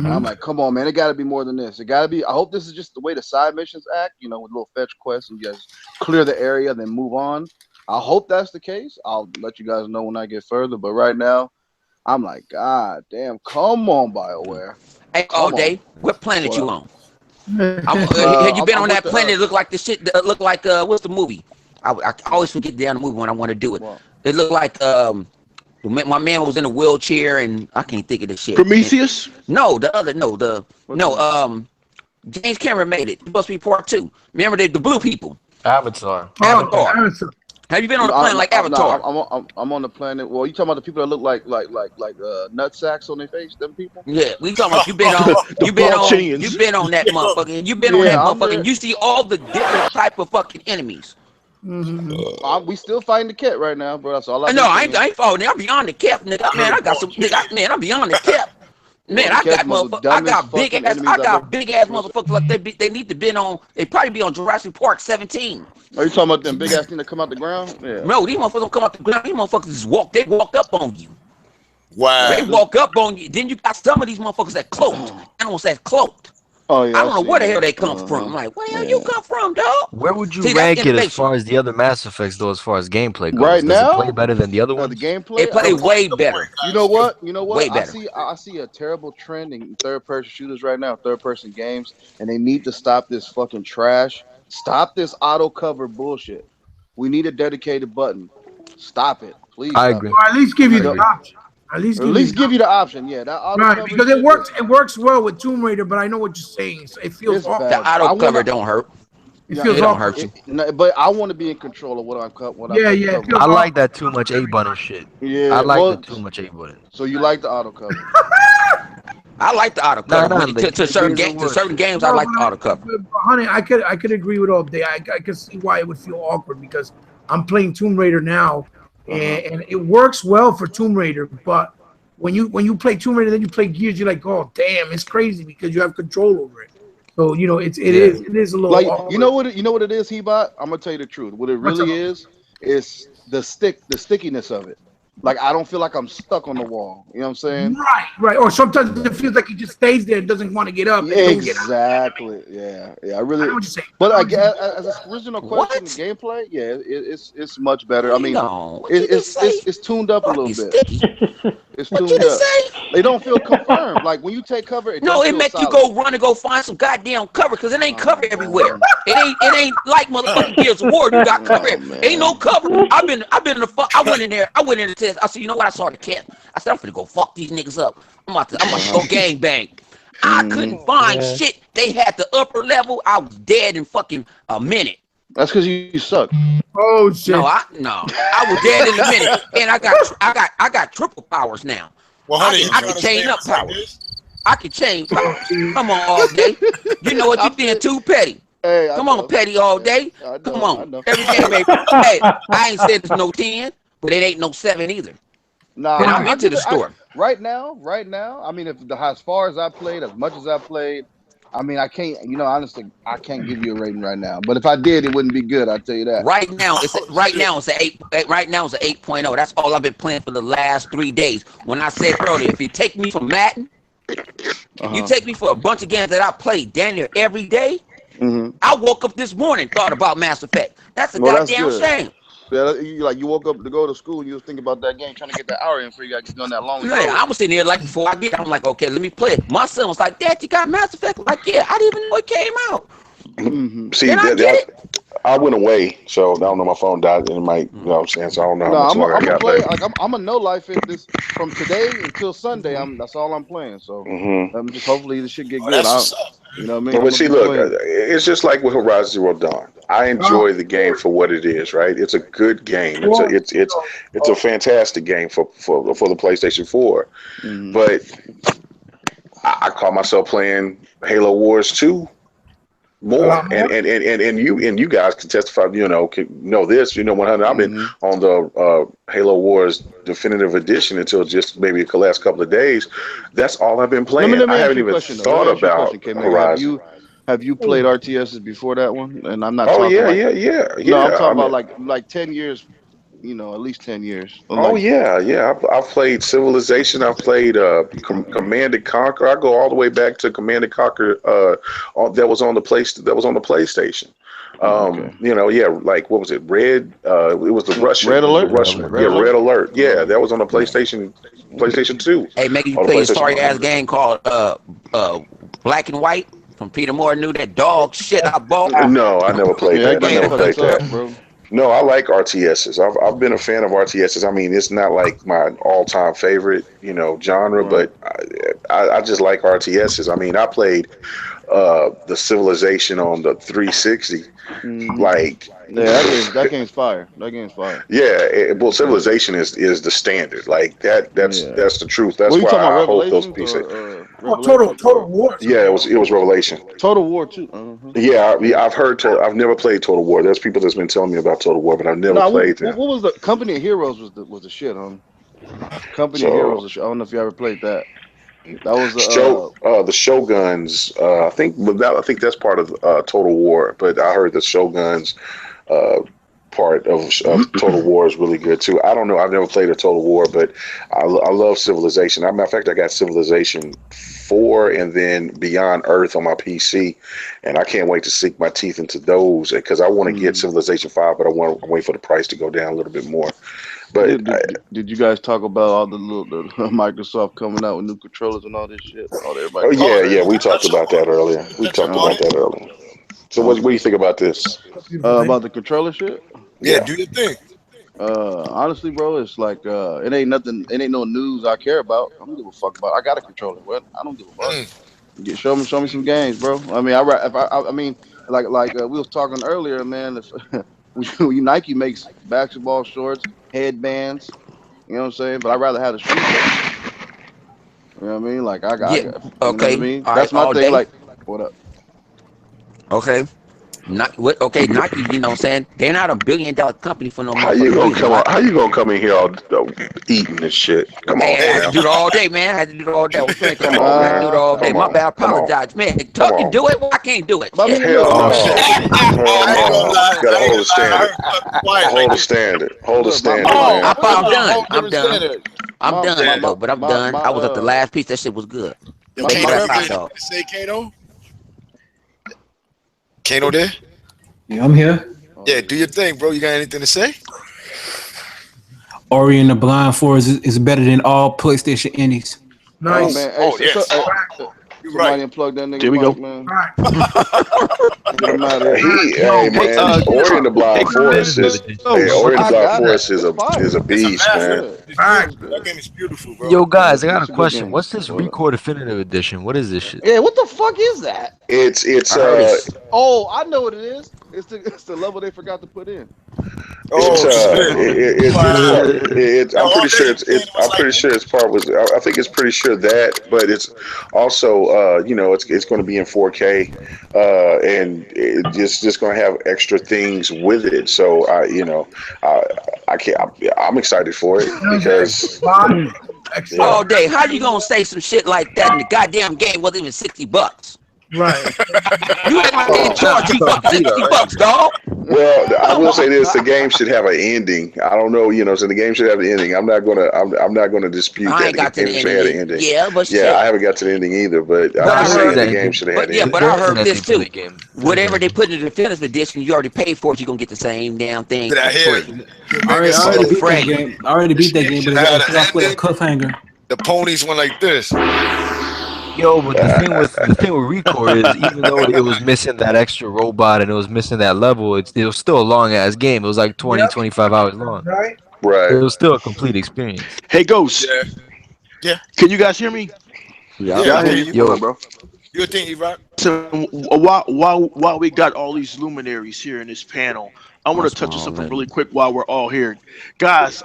And I'm Mm-hmm. like, come on, man, it got to be more than this. It got to be. I hope this is just the way the side missions act, you know, with little fetch quests and you guys clear the area, then move on. I hope that's the case. I'll let you guys know when I get further. But right now, I'm like, God damn, come on, BioWare. Hey, all Come on. day. What planet What you up? on? Had you been I'm on with that the, planet that look like the shit that look like what's the movie? I always forget the damn movie when I want to do it. well, It looked like my man was in a wheelchair and I can't think of the shit. Prometheus. No, the other no the which no one? James Cameron made it. It supposed to be part two. Remember the blue people? Avatar. Oh, Avatar. Harrison. Have you been on a planet like No, Avatar? I'm on the planet. Well, you talking about the people that look like nut sacks on their face? Them people? Yeah, we talking about The you Balchinians. been on that motherfucker, and you been on that Yeah, I'm motherfucker, there. and you see all the different type of fucking enemies. Mm-hmm. We still fighting the cat right now, bro. That's all I've No, been I seeing. ain't falling. I'm beyond the cap, nigga. Man, I got some nigga. Man, I'm beyond the cap. Well, Man, the I cat's got one of the motherfucker. I dumbest got big fucking ass. enemies I I've got big ass ever seen. motherfuckers like they need to been on. They probably be on Jurassic Park 17. Are you talking about them big ass thing that come out the ground? Yeah. No, these motherfuckers don't come out the ground. These motherfuckers just walk. They walk up on you. Yeah. They Wow. walk up on you. Then you got some of these motherfuckers that cloaked. Animals that cloaked. Oh I yeah, don't I've know where seen the hell that. they come Uh from. I'm huh. like, where the hell you Yeah. come from, dog? Where would you See, that's rank it as innovation. far as the other Mass Effects, though, as far as gameplay goes? Right Does it play now, better than the other the ones? It gameplay. play Good point. way Good point, better. You know guys. what? You know what? Way better. I see a terrible trend in third person shooters right now, third person games, and they need to stop this fucking trash. Stop this auto cover bullshit. We need a dedicated button. Stop it. Please I stop agree. it. Or at least give You you I the know, agree. option. At least or at give you the least give you option. the option. Yeah, that auto Right, cover because it shit works. is It works well with Tomb Raider, but I know what you're saying. So it feels it's awkward. The bad. auto I wanna cover don't hurt. It yeah, feels It don't awkward. hurt you. no, but I want to be in control of what I Yeah, put yeah, it covering. feels I like awkward. that too much A button shit. I Yeah, like the well, too much A button. so you like the auto cover? I like the auto Nah, cover nah, when the, to the certain Gears of games. To War certain shit. games, I No, like the auto cover. but, honey, I could agree with all day. I could see why it would feel awkward because I'm playing Tomb Raider now, Uh huh. and it works well for Tomb Raider. But when you play Tomb Raider, then you play Gears, you're like, oh damn, it's crazy because you have control over it. So Yeah. it is a little Like awkward. you know what it is, Hebot. I'm gonna tell you the truth. What it What's up? really is the stickiness of it. Like I don't feel like I'm stuck on the wall. You know what I'm saying? Right, right. Or sometimes it feels like he just stays there, doesn't want to get up and Yeah, don't get out. exactly. Yeah, yeah. I I know really. what you're saying. But I know I what you're saying. guess as a original question, the What? gameplay, yeah, it's much better. I Hang mean, on. What you just say? it's tuned up a little Fucking bit. sticky. It's What you tuned just up. say? They don't feel confirmed. Like when you take cover, it No, don't it feel make you solid. go run and go find some goddamn cover because it ain't cover Oh everywhere. man. It ain't like motherfucking Gears of War. You got cover. Oh Ain't no man. cover. I've been in the fuck. I went in there. I went in the test. I said, you know what? I saw the cat. I said, I'm finna go fuck these niggas up. I'm about to Uh go huh. gang bang. I Hmm. couldn't find Yeah. shit. They had the upper level. I was dead in fucking a minute. That's because you suck. Oh No, shit. I was dead in a minute, and I got triple powers now. Well, I honey, can you I trying can to stay chain on up this like powers. this? I can chain powers. Come on, all day. You know what? You I being feel. too petty. Hey, I Come on, know. petty all Yeah, day. I Come know. I on. know. Every game ain't. Hey, I ain't said it's no 10, but it ain't no 7 either. Nah, And I'm I into give the it. store. Right now. I mean, if the as far as I played, as much as I played, I mean, I can't. You know, honestly, I can't give you a rating right now. But if I did, it wouldn't be good. I'll tell you that. Oh shit. It's a 8. Right now it's a 8.0. That's all I've been playing for the last 3 days. When I said earlier, if you take me from Madden, Uh if you huh. take me for a bunch of games that I played damn near every day, Hmm. I woke up this morning thought about Mass Effect. That's a Well, that's goddamn good. shame. Yeah, you woke up to go to school and you was thinking about that game, trying to get that hour in before you got done that long Man, road. I was sitting here like before I get, I'm like, okay, let me play it. My son was like, Dad, you got Mass Effect? Like, yeah, I didn't even know it came out. Hmm. See, And I get it. I went away, so I don't know. My phone died, and it might, you know what I'm saying? So I don't know how No, much longer I I'm gonna got play. left. Like I'm a no life it this from today until Sunday. That's all I'm playing. So Hmm. I'm just hopefully this shit get Oh, good. that's what's up. You know what I mean? But I'm gonna see, be look, playing. it's just like with Horizon Zero Dawn. I Oh, enjoy the game for what it is, right? It's a good game. well, It's a fantastic game for the PlayStation 4. Hmm. But I call myself playing Halo Wars 2 a more, lot and more. you guys can testify. Can know this. 100. I've been Hmm. on the Halo Wars Definitive Edition until just maybe the last couple of days. That's all I've been playing. Let me I ask haven't you a even question though. Let me thought ask you a about question, K Mega. Horizon. Have you played RTSs before that one? And I'm not Oh talking yeah, like yeah, yeah, no, I'm yeah. talking I about mean, like 10 years. You know, at least 10 years. I'm oh like, yeah, yeah. I've played Civilization. I've played Command and Conquer. I go all the way back to Command and Conquer. That was on the PlayStation. okay, Yeah, like what was it? Red. It was Red The Alert, Red Russian alert. one. Red Yeah, Yeah. Alert. Red Alert. Yeah, Uh, that was on the yeah. PlayStation 2 Hey, maybe you or the play a PlayStation sorry ass 1. game called Black and White from Peter Moore knew that dog shit I bought. No, I never played Yeah, that that. I game never fucking played that. sucked, bro. No, I like RTSs. I've been a fan of RTSs. I mean, it's not like my all time favorite, genre, Right. but I just like RTSs. I mean, I played the Civilization on the 360. Hmm. Like, Yeah, that game's fire. That game's fire. yeah, well, Yeah. Civilization is the standard. Like that. Yeah. That's the truth. What That's are you why talking about? I hope those Revelations pieces. or Oh, total Revelations total or war. Yeah, it was Revelation. Total War too? Uh-huh. Yeah, Yeah. I've heard. I've never played Total War. There's people that's been telling me about Total War, but I've never No, played them. what was the Company of Heroes was the shit, Company of Heroes So was the shit. I don't know if you ever played that. That was the Shoguns. I think that's part of Total War. But I heard the Shoguns uh, part of Total War is really good too. I don't know. I've never played a Total War, but I love Civilization. As a matter of fact, I got Civilization 4 and then Beyond Earth on my PC, and I can't wait to sink my teeth into those because I want to get mm, Civilization 5, but I want to wait for the price to go down a little bit more. But did you guys talk about all the Microsoft coming out with new controllers and all this shit? Oh, everybody oh going Oh, yeah, yeah, crazy. we talked touch about upon that it. earlier. We Touch talked Uh, upon about it. that earlier. So what do okay. you think about this? Beautiful thing. About the controller shit. Yeah, Yeah. do your thing. Honestly, bro, it's like it ain't nothing. It ain't no news I care about. I don't give a fuck about. I got a controller. What? I don't give a fuck. Mm. Show me some games, bro. I mean, if I mean, we was talking earlier, man. If Nike makes basketball shorts, headbands, you know what I'm saying? But I'd rather have the street shirts. You know what I mean? Like I Yeah. got, you know what I Okay. mean? All right. That's my All thing. day. Like, what up? Okay. Not what? Okay. Nike. You know what I'm saying? They're not $1 billion company for no How you motherfucking gonna reason. come Why? on? How you gonna come in here all eating this shit? Come Hey, on, I Hey, had to fam. do it all day, man. I had to do it all day. I was drinking. Come on, I had to man. do it all day. Come My on. bad. I Come on. apologize, man. Come Tuck can on. do it. Why I can't do it? But I Shit. mean, Hell look, oh look, shit! no. look, Hell I ain't gonna no. lie. Gotta I ain't hold gonna a lie. I standard. heard Tuck quiet like Hold a this. standard. Hold a look. My standard, my Oh, man. I'm wait a minute. done. Hold I'm your done. standard. I'm Yeah. done though. But I'm done. my I was at the last piece. That shit was good. Yo, my Make me my Kano that ever hot anything dog. to say, Kano? Kano there? Yeah, I'm here. oh Yeah, yeah. do your thing, bro. You got anything to say? Ori and the Blind Forest is better than all PlayStation indies. Oh Nice. man, hey, Oh yes. You're right. somebody unplug that nigga There we mic, go. man. Facts. Get him out of here. Yo, Hey Hey, man, Ori and the hey, Blind Forest is hey, Ghost. Ori and the I Blind got it. Forest It's is a fire. It's a beast, It's man. master. good. It's Facts. beautiful. That Good. game is beautiful, bro. Yo, guys, I got a It's a good question. game. What's this What? Recore Definitive Edition? What is this shit? Yeah, what the fuck is that? It's I heard it's. Oh, I know what it is. It's the level they forgot to put in. it's Oh shit! it's Wow. part it, Yo, I'm all pretty day sure Kano was I'm like, pretty sure it's part was I think it's pretty sure that, but it's also it's going to be in 4K, and it just going to have extra things with it. So I I can't I'm excited for it Sounds extra because spot. Extra. yeah. All day. How you gonna say some shit like that and the goddamn game wasn't even $60? Right. You act like they Oh, charge you fuck $60, dog. well, I Come will say on. this: the game should have an ending. I don't know, so the game should have an ending. I'm not gonna dispute I that ain't the got to the game should ending have had yet. an ending. Yeah, but Yeah, I shit. haven't got to the ending either, but But I'm I just There is saying heard. the an game ending. should have had But an yeah, ending. but There I is an heard this ending for too. the game. There is an Whatever they ending. put in the definitive edition, you already paid for it. You're gonna get the same damn thing did I for hear? free. Yo, I Mega already, I For already said no beat that frame. game. I already this beat that game game, but should it have got had it left an with a ending. cliffhanger. The ponies went like this. Yo, but the thing with Recore is even though it was missing that extra robot and it was missing that level, it was still a long ass game. It was like 20, Yep. 25 hours long. Right. It Right. was still a complete experience. hey, Ghost. Yeah, yeah, Can you guys hear me? Yep. yeah. Yeah, We I can hear hear you. you. Go Yo, ahead, bro. You think, E-Rock? So, while we got all these luminaries here in this panel, I want to Must touch on one something already. really quick while we're all here, guys.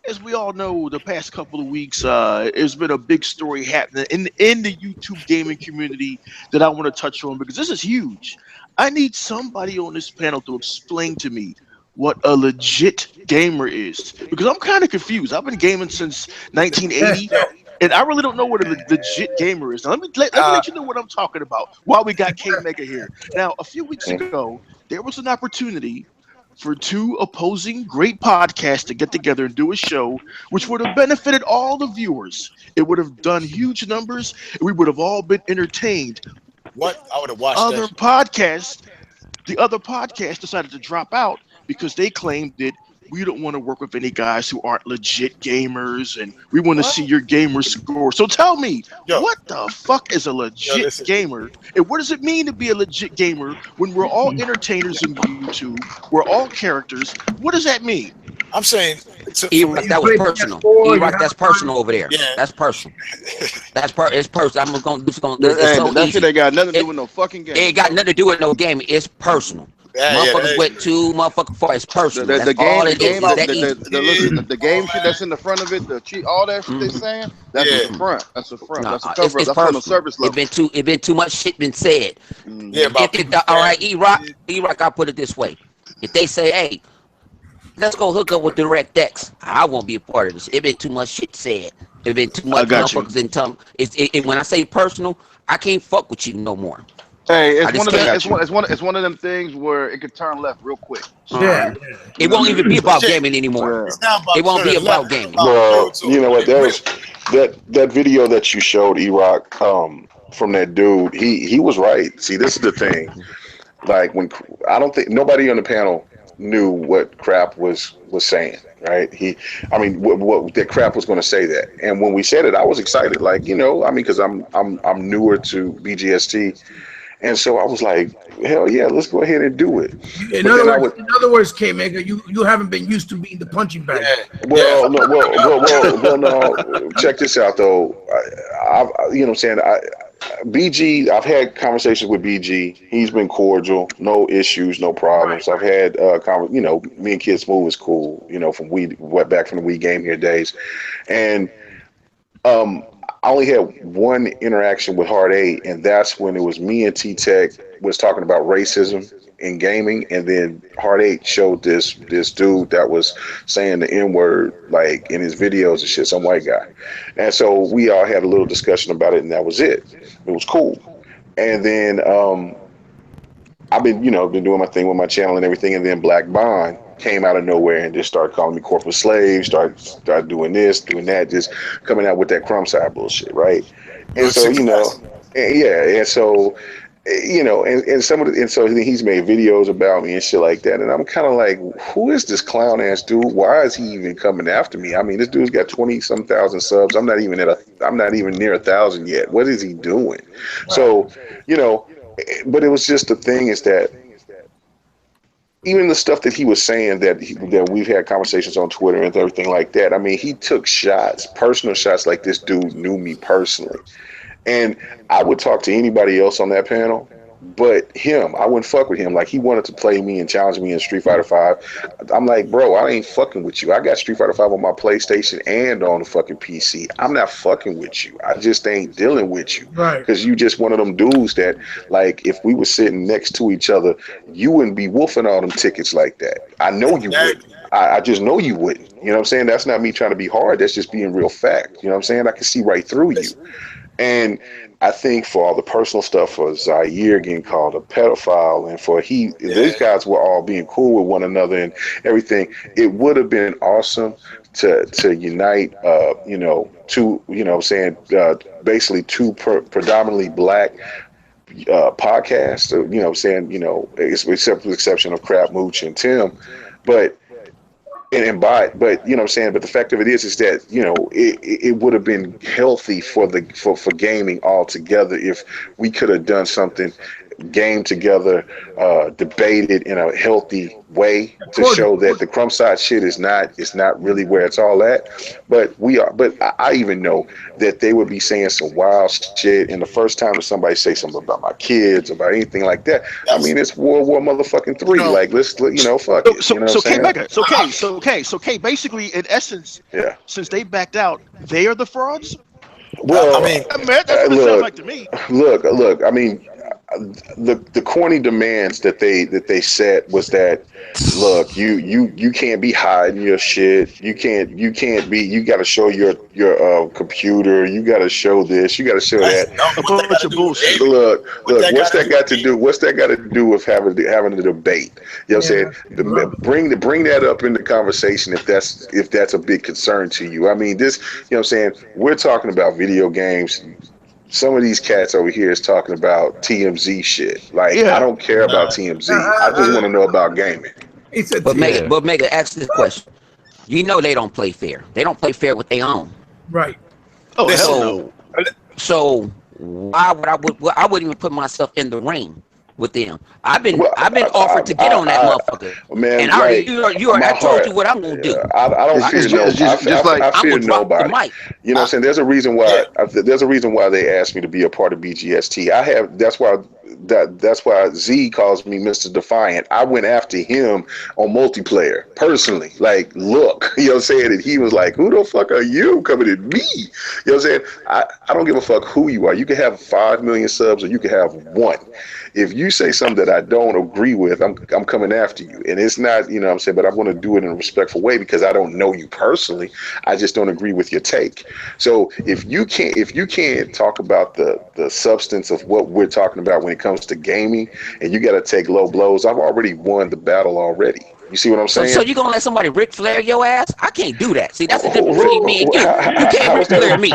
As we all know, the past couple of weeks, there's been a big story happening in the YouTube gaming community that I want to touch on because this is huge. I need somebody on this panel to explain to me what a legit gamer is because I'm kind of confused. I've been gaming since 1980 Yo, and I really don't know what a legit gamer is. Now, let me uh, let you know what I'm talking about while we got K Mega here. Now, a few weeks ago, there was an opportunity for two opposing great podcasts to get together and do a show which would have benefited all the viewers. It would have done huge numbers, and we would have all been entertained. what? I would have watched Other that. podcasts the other podcast decided to drop out because they claimed that we don't want to work with any guys who aren't legit gamers and we want to What? see your gamer score. So tell me, Yo, what the fuck is a yo, legit listen. gamer? And what does it mean to be a legit gamer when we're all entertainers in YouTube? We're all characters. What does that mean? I'm saying for E-Rock, me. that was play personal. PS4, you E-Rock, have that's personal over there. Yeah, That's personal. It's personal. I'm gonna, it's Hey, so that shit easy. ain't got nothing to do It, with no fucking it ain't game, got bro. nothing to do with no gaming. It's personal. yeah. Motherfuckers Hey, went too motherfucking far. It's The, personal. the, That's the all game, the it is. game, It's the, that the, easy. the, the listen, kid, the all game shit that. that's in the front of it, the cheat, all that shit they Mm-hmm. saying, that's a Yeah, Mm-hmm. front. That's a front. No, That's a cover up. it's That's on the personal. service level. It been too much shit been said. yeah. Hmm. About people's All right, family. E-Rock, I'll put it this way. If they say, hey, let's go hook up with DirectX, I won't be a part of this. It been too much shit said. It been too I much got you. motherfuckers in tongue. When I say personal, I can't fuck with you no more. Hey, I it's just one of I them. can't. got you. It's one of them things where it could turn left real quick. Yeah, Uh-huh. yeah. You It know what won't I even mean? be about Shit, gaming anymore. Yeah. it's not It about won't be turning left. about It's gaming. about real Well, you talk. know what? Getting That real. was that video that you showed, E-Rock, from that dude. He was right. See, this is the thing. Like when I don't think nobody on the panel knew what Crap was saying. Right? I mean, what that Crap was going to say that. And when we said it, I was excited. Like, I mean, because I'm newer to BGST, and so I was like, hell yeah, let's go ahead and do it. In But other then I words, would. K Maker, you haven't been used to being the punching bag. Yeah, yeah. Well, no, well, no. Check this out, though. You know what I'm saying? BG, I've had conversations with BG. He's been cordial, no issues, no Right. problems. I've had, me and Kid Smooth is cool, from back from the We Game Here days. And um, I only had one interaction with Hard Eight, and that's when it was me and T Tech was talking about racism in gaming, and then Hard Eight showed this dude that was saying the N word like in his videos and shit, some white guy, and so we all had a little discussion about it, and that was it. It was cool, and then I've been, been doing my thing with my channel and everything, and then Black Bond came out of nowhere and just started calling me corporate slave, started doing this, doing that, just coming out with that crumb side bullshit, right? And Good so, success. yeah, and so, and some of the, and so he's made videos about me and shit like that, and I'm kind of like, who is this clown ass dude? Why is he even coming after me? I mean, this dude's got 20 some thousand subs. I'm not even near 1,000 yet. What is he doing? Right. So, you know, but it was just the thing is that even the stuff that he was saying that we've had conversations on Twitter and everything like that. I mean, he took shots, personal shots, like this dude knew me personally. And I would talk to anybody else on that panel, but him, I wouldn't fuck with him. Like he wanted to play me and challenge me in Street Fighter Five. I'm like, bro, I ain't fucking with you. I got Street Fighter Five on my PlayStation and on the fucking PC. I'm not fucking with you. I just ain't dealing with you Right. because you just one of them dudes that, like, if we were sitting next to each other, you wouldn't be wolfing all them tickets like that. I know you wouldn't. Exactly. I just know you wouldn't. You know what I'm saying? That's not me trying to be hard. That's just being real fact. You know what I'm saying? I can see right through you. Listen, And I think for all the personal stuff, for Zaire getting called a pedophile, and for these yeah, guys were all being cool with one another and everything, it would have been awesome to unite, two, what I'm saying, basically two predominantly black podcasts, what I'm saying, except with the exception of Crap, Mooch, and Tim, but but you know what I'm saying. But the fact of it is that it would have been healthy for gaming altogether if we could have done something, game together, debated in a healthy way to Cordial. show that the crumb side shit is not really where it's all at. But we are. But I even know that they would be saying some wild shit. And the first time that somebody say something about my kids, about anything like that, I mean that's it's World War motherfucking you three. know. Like fuck So it. so You know what I'm so K saying? Mega. So K so K so K basically in essence, Yeah. since they backed out, they are the frauds. I Well, mean, I mean, that's what it sounds like to me. look. I mean, the corny demands that they set was that, look, you can't be hiding your shit. You can't be. You got to show your computer. You got to show this. You got to show that's that. dumb. A What that bunch got of to do with bullshit. gaming? What Look. that What's got to that do with got to do? gaming? What's that got to do with having a debate? You know what Yeah, I'm saying? that's irrelevant. Bring that up in the conversation if that's a big concern to you. I mean, this. You know what I'm saying? We're talking about video games. Some of these cats over here is talking about TMZ shit. Like, I Yeah. don't care about Uh, TMZ. I just want to know about gaming. He said But to make you. it, Yeah. but make it. Ask this question. You know they don't play fair. They don't play fair with their own. Right. Oh hell listen, no. So so why would I wouldn't even put myself in the ring? with them. Well, I've been offered to get on that motherfucker, and man, I already like I my told heart. you what I'm gonna do. I don't I, fear It's just like I I'm fear gonna drop the nobody. mic. You know what I'm I, saying? There's a reason yeah, why. There's a reason why they asked me to be a part of BGST. I have. That's why Z calls me Mr. Defiant. I went after him on multiplayer personally. Like, look, you know what I'm saying? And he was like, "Who the fuck are you coming at me?" You know what I'm saying? I don't give a fuck who you are. You can have 5 million subs or you can have one. If you say something that I don't agree with, I'm coming after you. And it's not, you know what I'm saying, but I'm going to do it in a respectful way because I don't know you personally. I just don't agree with your take. So if you can't talk about the substance of what we're talking about when it comes to gaming, and you got to take low blows, I've already won the battle already. You see what I'm So saying? you gonna let somebody Ric Flair your ass? I can't do that. See, that's the difference between me and you. You can't How Ric was that? Flair me.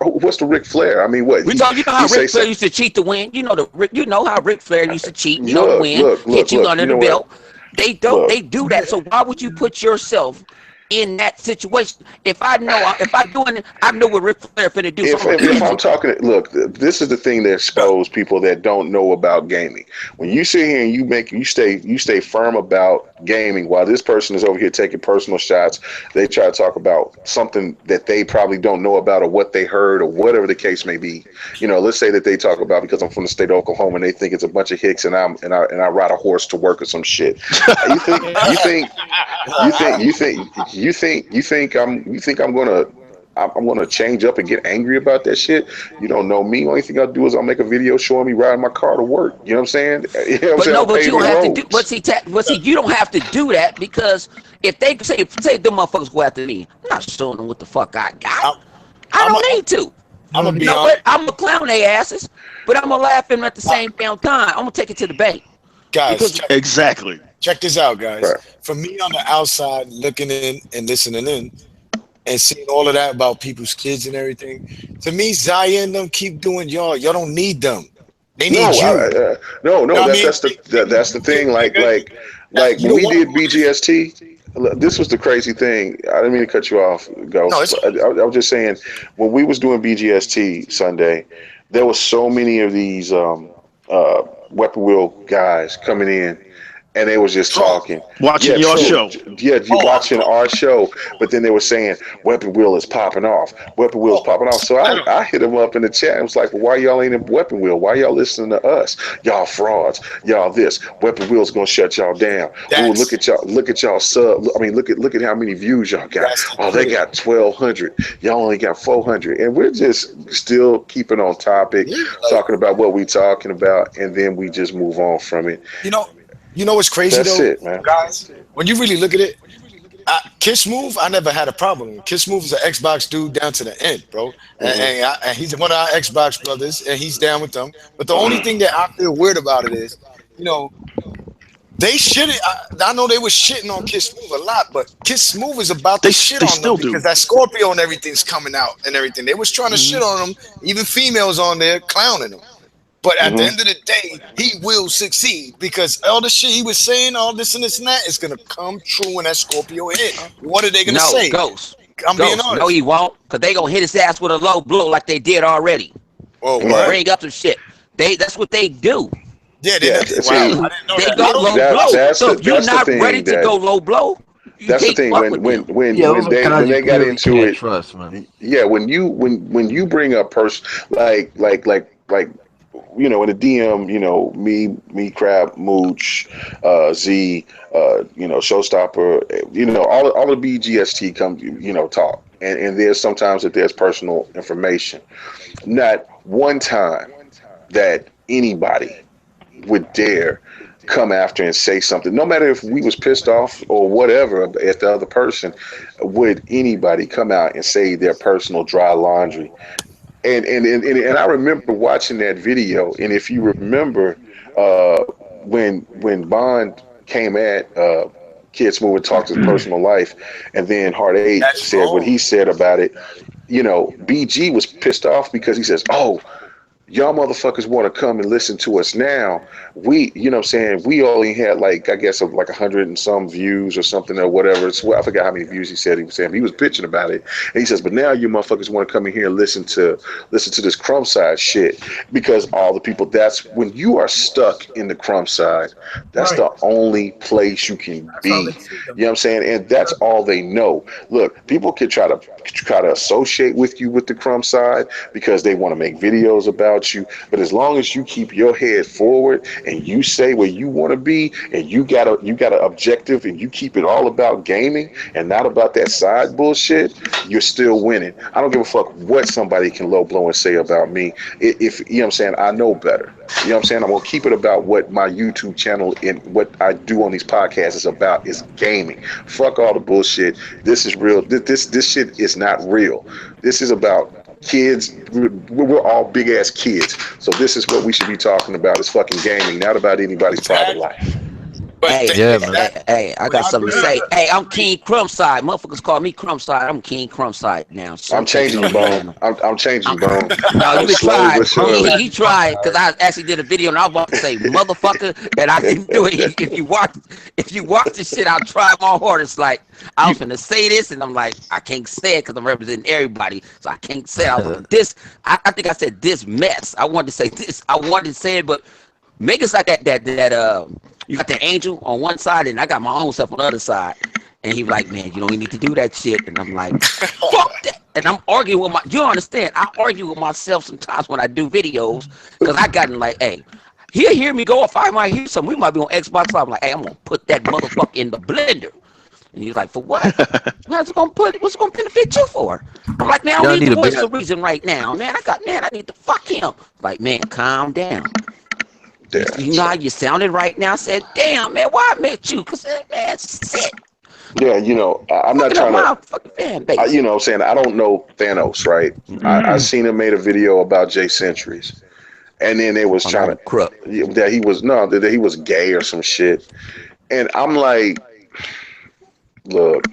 What's the Ric Flair? I mean, what We talk. You know he how say? Ric Flair used to cheat to win. You know how Ric Flair used to cheat. You know to win, hit you Look. under You the know what? belt. They don't. Look, They do that. So why would you put yourself in that situation? If I doing it, I know what Ric Flair finna do. So I'm gonna if pin I'm you. talking, look, this is the thing that expose people that don't know about gaming. When you sit here and you stay firm about gaming, while this person is over here taking personal shots, they try to talk about something that they probably don't know about or what they heard or whatever the case may be. You know, let's say that they talk about because I'm from the state of Oklahoma and they think it's a bunch of hicks and I ride a horse to work or some shit. You think you think you think I'm gonna change up and get angry about that shit. You don't know me. Only thing I'll do is I'll make a video showing me riding my car to work. You know what I'm saying? You know what I'm But saying? no, I'm but you paving don't have to do. roads. But see, you don't have to do that because if they say them motherfuckers go after me, I'm not showing them what the fuck I got. I'm, I I'm, a, don't need to. You I'm don't gonna You need be know on, what? I'm gonna clown their asses, but I'm gonna laugh at them at the uh, same damn time. I'm gonna take it to the bank guys. because Exactly. Check this out, guys. Right. For me on the outside, looking in and listening in, and seeing all of that about people's kids and everything. To me, Zaya and them keep doing y'all. Y'all don't need them. They need No, you. no. You know what I mean? They That's need the you, thing. nigga. Like You when don't we want to did go this. BGST. This was the crazy thing. I didn't mean to cut you off, No, Ghost. it's But I was just saying when we was doing BGST Sunday, there was so many of these weapon wheel guys coming in and they was just trolls. talking. Watching Yeah, your true. show. Yeah, you Oh, I'm watching talking. our show, but then they were saying Weapon Wheel is popping off. Weapon Wheel is Oh, popping off. So I don't. I hit them up in the chat. I was like, well, why y'all ain't in Weapon Wheel? Why y'all listening to us? Y'all frauds. Y'all this. Weapon Wheel's gonna shut y'all down. Ooh, That's look at y'all sub. I mean, look at how many views y'all got. that's the Oh, they critical. got 1,200. Y'all only got 400, and we're just still keeping on topic, Yeah, like talking about what we talking about, and then we just move on from it. you know, you know what's crazy That's though, it, man. guys. When you really look at it, Kiss Move, I never had a problem with. Kiss Move is an Xbox dude down to the end, bro. Hmm. And he's one of our Xbox brothers, and he's down with them. But the only thing that I feel weird about it is, you know, they shit. I know they was shitting on Kiss Move a lot, but Kiss Move is about to shit They on them still because do. that Scorpio and everything's coming out and everything. They was trying to Hmm. shit on him, even females on there clowning him. But at the Hmm. end of the day, he will succeed because all the shit he was saying, all this and this and that, is gonna come true when that Scorpio hit. What are they gonna no say? ghost, I'm being no honest. he won't, cause they gonna hit his ass with a low blow like they did already. Oh, They gonna what? Right. bring up some shit. That's what they do. Yeah, they Yeah. know. See, Wow, I They didn't know they that. go I don't low even that watch blow. that. that's So the if you're that's the not ready thing to go that low blow, you that's the can't thing fuck with them. Yeah, those are when guys you they got clearly into can't it. trust, man. Yeah, when you bring up like in the DM, me, Crab, Mooch, Z, Showstopper, all the BGST come, talk, and there's sometimes that there's personal information. Not one time that anybody would dare come after and say something, no matter if we was pissed off or whatever at the other person, would anybody come out and say their personal dry laundry? And I remember watching that video, and if you remember, when Bond came at Kid Smooth and talked his personal life, and then Heart Eight That's said what he said about it. BG was pissed off because he says, "Oh, y'all motherfuckers want to come and listen to us now. We, you know what I'm saying, we only had like, I guess, like 100 and some views or something or whatever. It's, well, I forgot how many views he said he was saying. He was pitching about it. And he says, but now you motherfuckers want to come in here and listen to this crumb side shit, because all the people, that's when you are stuck in the crumb side, that's Right. the only place you can That's how they be. see You know them. what I'm saying? And that's all they know. Look, people can try to associate with you with the crumb side because they want to make videos about you. But as long as you keep your head forward and you say where you want to be, and you got an objective, and you keep it all about gaming and not about that side bullshit, you're still winning. I don't give a fuck what somebody can low blow and say about me. If you know what I'm saying, I know better. You know what I'm saying? I'm gonna keep it about what my YouTube channel and what I do on these podcasts is about, is gaming. Fuck all the bullshit. This is real. This shit is not real. This is about kids. We're all big ass kids. So this is what we should be talking about, is fucking gaming, not about anybody's private Exactly. life. But Hey, Yeah, man. that I but got I something to agree. say. Hey, I I'm agree. King Crumbside. Motherfuckers call me Crumbside. I'm King Crumbside now. So I'm I'm taking changing you, over the Bone. mantle. I'm changing I'm, you, Bone. no, you been Slowly tried. but surely. He tried because I actually did a video and I was about to say motherfucker, and I didn't do it. If you watch the shit, I tried my hardest. Like I was You finna say this, and I'm like I can't say it because I'm representing everybody, so I can't say it. I was like this. I think I said this mess. I wanted to say this. I wanted to say it, but make it like that. You got the angel on one side, and I got my own self on the other side. And he was like, man, you don't need to do that shit. And I'm like, fuck that. And I'm arguing with you don't understand. I argue with myself sometimes when I do videos because I gotten like, hey, he'll hear me go. If I might hear something, we might be on Xbox Live. I'm like, hey, I'm going to put that motherfucker in the blender. And he's like, for what? What's it gonna benefit you for? I'm like, man, I don't y'all need need the a voice big of reason right now. Man, I need to fuck him. Like, man, calm down. You Yeah, know how you sounded right now? I said, damn, man, why I met you? Because, man, shit. yeah. I'm not Fucking up trying to. my fucking fan base. You know, what I'm saying, I don't know Thanos, right? I Mm-mm. seen him made a video about Jay Centuries, and then they was Oh, not trying a crook. to that he was no that he was gay or some shit, and I'm like, look,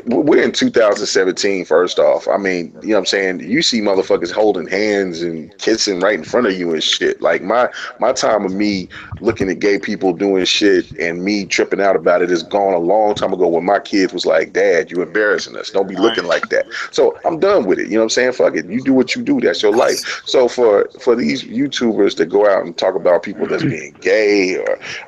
we're in 2017. First off, I mean, you know what I'm saying, you see motherfuckers holding hands and kissing right in front of you and shit. Like my time of me looking at gay people doing shit and me tripping out about it is gone a long time ago, when my kids was like, dad, you embarrassing us, don't be looking Right. like that. So I'm done with it. You know what I'm saying? Fuck it, you do what you do, that's your life. So for these YouTubers that go out and talk about people that's being gay,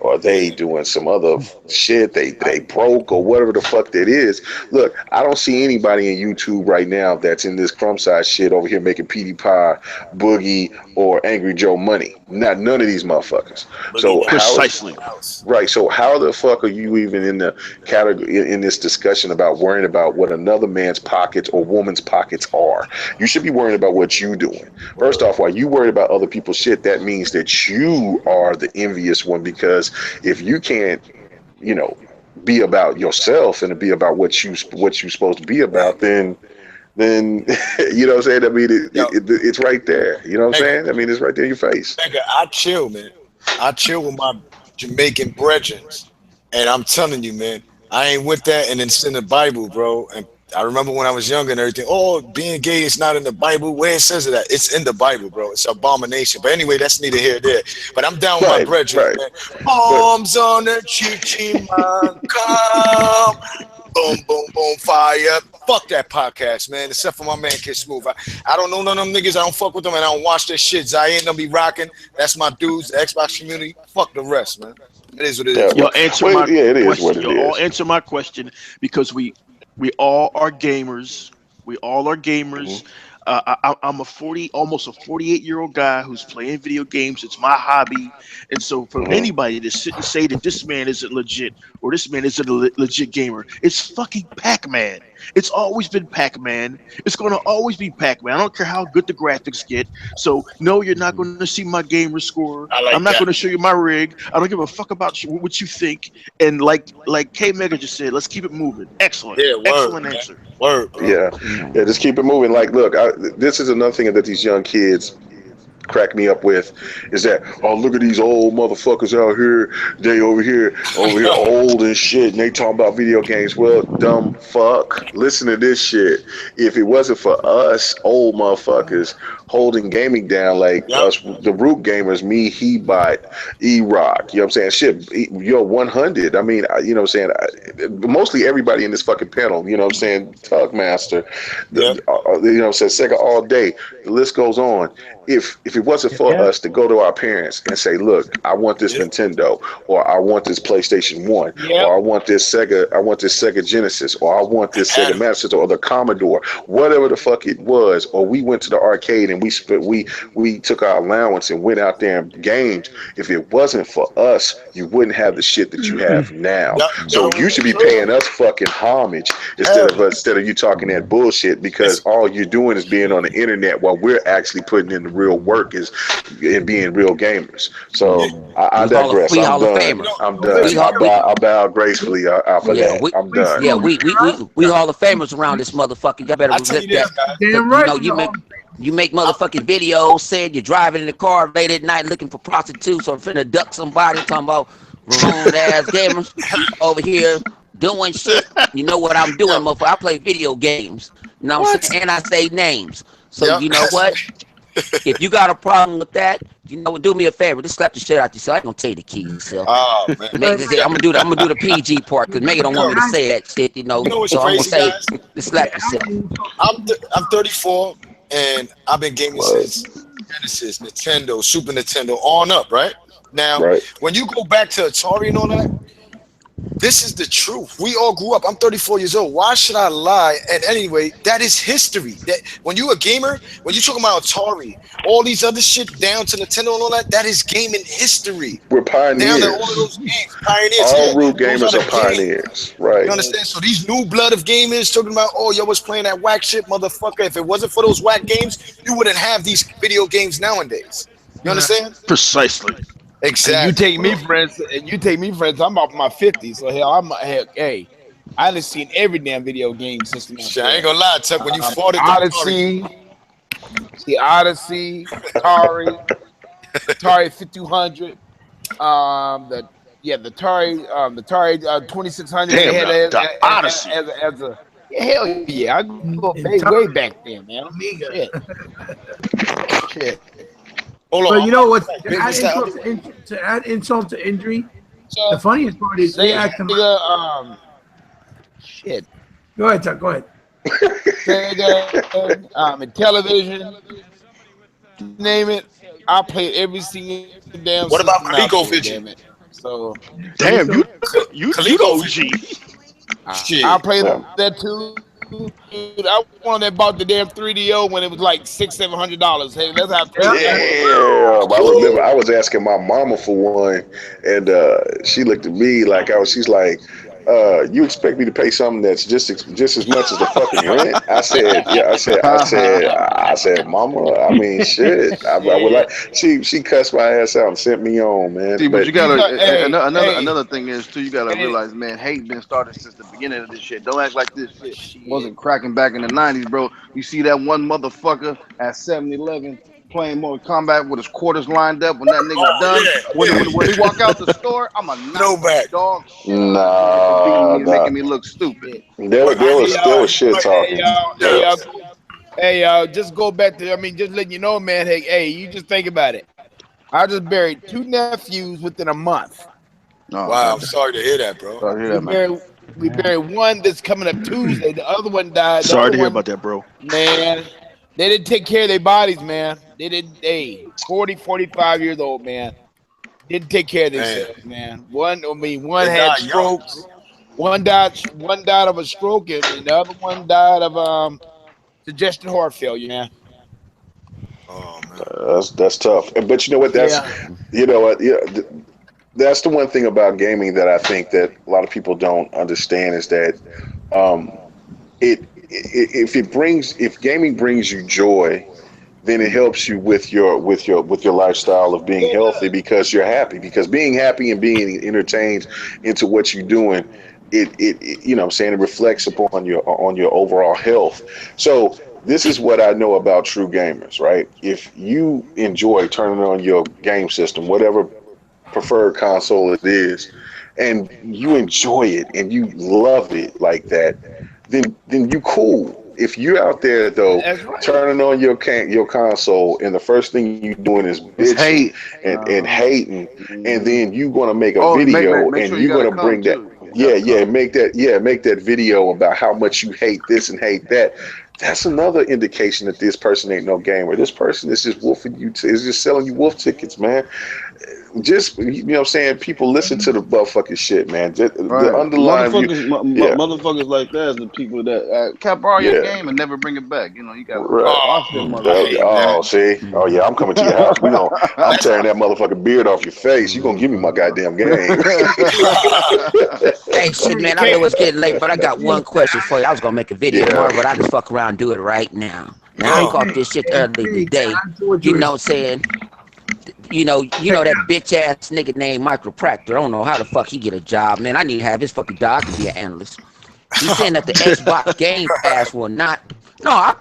or they doing some other shit, they broke or whatever the fuck that is. Look, I don't see anybody in YouTube right now that's in this crumb size shit over here making PewDiePie, Boogie, or Angry Joe money. Not none of these motherfuckers. Boogie So down. how is Precisely. House. right? So how the fuck are you even in the category in this discussion about worrying about what another man's pockets or woman's pockets are? You should be worrying about what you doing. First Word. off, while you worried about other people's shit, that means that you are the envious one, because if you can't, you know, be about yourself and to be about what you supposed to be Man, about, then you know what I'm saying. I mean, yo, it's right there. You know what I'm nigga, saying. I mean, it's right there in your face. I chill, man. I chill with my Jamaican brethren. And I'm telling you, man, I ain't with that. And it's in the Bible, bro. And I remember when I was younger and everything. Oh, being gay is not in the Bible. Where it says that? It's in the Bible, bro. It's abomination. But anyway, that's neither here nor there. But I'm down with my Right, brethren, right. man. But Bombs on the chichi man, come. Boom, boom, boom, fire. Fuck that podcast, man. Except for my man Kid Smooth. I don't know none of them niggas. I don't fuck with them and I don't watch their shit. Zayn don't be rocking. That's my dudes, the Xbox community. Fuck the rest, man. It is what it yeah, is, man. well, Y'all answer well, my yeah, it is what question. it Y'all all is. answer my question because we all are gamers. We all are Mhm. gamers. I'm a 40, almost a 48-year-old guy who's playing video games. It's my hobby, and so for Mhm. anybody to sit and say that this man isn't legit or this man isn't a legit gamer, it's fucking Pac-Man. It's always been Pac-Man. It's going to always be Pac-Man. I don't care how good the graphics get. So no, you're not going to see my gamer score. I I'm like not that. going to show you my rig. I don't give a fuck about what you think. And like K Mega just said, let's keep it moving. Excellent, Yeah, word, excellent man. answer. Word, bro. Yeah, You know, yeah. Just keep it moving. Like, look, this is another thing that these young kids crack me up with is that, oh, look at these old motherfuckers out here, they over here old and shit, and they talking about video games. Well, dumb fuck, listen to this shit. If it wasn't for us old motherfuckers holding gaming down, like Yep. us the root gamers, me, He-Bot, E-Rock, you know what I'm saying, shit, yo, 100, I mean, you know what I'm saying, mostly everybody in this fucking panel, you know what I'm saying, Tug Master, Yep. you know what I'm saying, Sega all day, the list goes on. If it wasn't Yep, for yep. us to go to our parents and say, look, I want this Yep. Nintendo, or I want this PlayStation 1, Yep. or I want this Sega Genesis, or I want And this had Sega 'em. Master System, or the Commodore, whatever the fuck it was, or we went to the arcade and we took our allowance and went out there and gamed. If it wasn't for us, you wouldn't have the shit that you have now. Yep. So Yep. you should be True. paying us fucking homage Hell yeah. instead of you talking that bullshit, because Listen, all you're doing is being on the internet while we're actually putting in the real work is and being real gamers. yeah, So I digress. We I'm Hall of done. you know, Famers. I'm listen, done. We you I Hall know, we bow, I bow gracefully for yeah that. we I'm We done. yeah still here, huh? we Hall of Famers around this motherfucker. Y'all better I tell you let that. this, guys. Cause Damn you right know we all. you make I, motherfucking videos saying you're driving in the car late at night looking for prostitutes or finna duck somebody talking about grown ass gamers over here doing shit. You know what I'm doing, yo, motherfucker? I play video games. You know what I'm what? saying? And I say names. So Yep. you know what? If you got a problem with that, you know, do me a favor. Just slap the shit out yourself. I ain't gonna tell you the keys yourself. Oh man, But I'm gonna do the PG part because Megan don't want me to yo, say that shit, you know. you know what's So I'm gonna crazy, say, guys? just yeah, slap yourself. I'm 34, and I've been gaming What? since Genesis, Nintendo, Super Nintendo, on up. Right now, Right. when you go back to Atari and all that, this is the truth. We all grew up. I'm 34 years old. Why should I lie? And anyway, that is history. That when you a gamer, when you talking about Atari, all these other shit down to Nintendo and all that, that is gaming history. We're Down to all of pioneers. those games, pioneers. All Yeah, root those are gamers the are games. pioneers. You Right. understand? So these new blood of gamers talking about, oh, yo was playing that whack shit, motherfucker. If it wasn't for those whack games, you wouldn't have these video games nowadays. You right. understand? Precisely. And you Exactly, take me, bro. friends, and you take me, friends. I'm off my 50, so hell, hey, I done seen every damn video game system out Shit, I ain't there. gonna lie, Tuck. When you fought at the Atari, Odyssey, see Odyssey, Atari 5200, the the Atari 2600. They Damn, had the Odyssey. yeah, hell yeah, I go way Entire back there, man. Amiga. Shit, shit. hold on, But you I'm know not what? big. What's that other one? To add insult to injury, So the funniest part is they asked him. Sega, shit, Go ahead, Chuck. Go ahead. Sega, and television, you name it. I played every single damn What system about out there. Damn ColecoVision? it. So There you Damn, go. you the ColecoVision. OG. I Shit. played Yeah. that too. Dude, I one that bought the damn 3DO when it was like $600-700. Hey, that's how Yeah, crazy I yeah. was. Damn, I remember Woo! I was asking my mama for one, and she looked at me like I was. She's like, "You expect me to pay something that's just as much as the fucking rent?" I said, "Yeah." I said, "Mama, I mean, shit. I would like." Shit. She cussed my ass out and sent me on, man. See, but But you You gotta got hey, another thing is too. You gotta hey, realize, man, hate been started since the beginning of this shit. Don't act like this shit shit. wasn't cracking back in the '90s, bro. You see that one motherfucker at 7-Eleven playing Mortal Kombat with his quarters lined up. When that nigga's Oh done, yeah, when he yeah. walk out the store, I'ma knock No the back. dog shit out this nigga for beating nah, me and nah. making me look stupid. Shit. There was But there I Hey ain't was gonna there y'all, lie. was shit But talking. hey yeah, y'all, hey y'all, just go back to. I mean, just letting you know, man. Hey, you just think about it. I just buried two nephews within a month. Oh, wow. I'm goddamn. sorry to hear that, bro. Sorry to hear We that, man. buried we Man. buried one that's coming up Tuesday. The other one died. The Sorry other to hear one, about that, bro. man, they didn't take care of their bodies, man. They didn't. Hey, 40, 45 years old, man. Didn't take care of Man, themselves, man. One they had die young. strokes. One died of a stroke, and the other one died of congestion heart failure, man. Oh man. That's tough. But you know what? That's Yeah. you know what? Yeah, that's the one thing about gaming that I think that a lot of people don't understand is that um, if gaming brings you joy, then it helps you with your lifestyle of being healthy because you're happy, because being happy and being entertained into what you're doing you know what I'm saying, it reflects upon your overall health. So this is what I know about true gamers, right? If you enjoy turning on your game system, whatever preferred console it is, and you enjoy it and you love it like that, then you cool. If you're out there though That's right. turning on your console and the first thing you doing is It's bitching hate. and hating, and Hmm. then you gonna make a Oh, video make and sure you you're gotta gonna come bring that, too. You yeah, gotta yeah, come. make that video about how much you hate this and hate that. That's another indication that this person ain't no gamer. This person is just wolfing you, is just selling you wolf tickets, man. Just, you know what I'm saying? People listen to the motherfucking shit, man. Just, the Right, underlying view, yeah, motherfuckers like that is the people that cap borrow your yeah. game and never bring it back. You know, you gotta Right. watch them Mm. I motherfuckers, hate man. that. Oh, see. Oh, yeah. I'm coming to your house. I'm That's tearing that motherfucking beard off your face. You gonna give me my goddamn game? Hey, shit, you man. I know can't. it's getting late, but I got one question for you. I was gonna make a video Yeah. tomorrow, but I just fuck around and do it right now. Now I Hey, Oh, caught hey, this shit hey, early hey, can today. I answer what you You were know, saying? saying, that bitch ass nigga named Micropractor. I don't know how the fuck he get a job, man. I need to have his fucking dog to be an analyst. He's saying that the Xbox Game Pass will not. No, I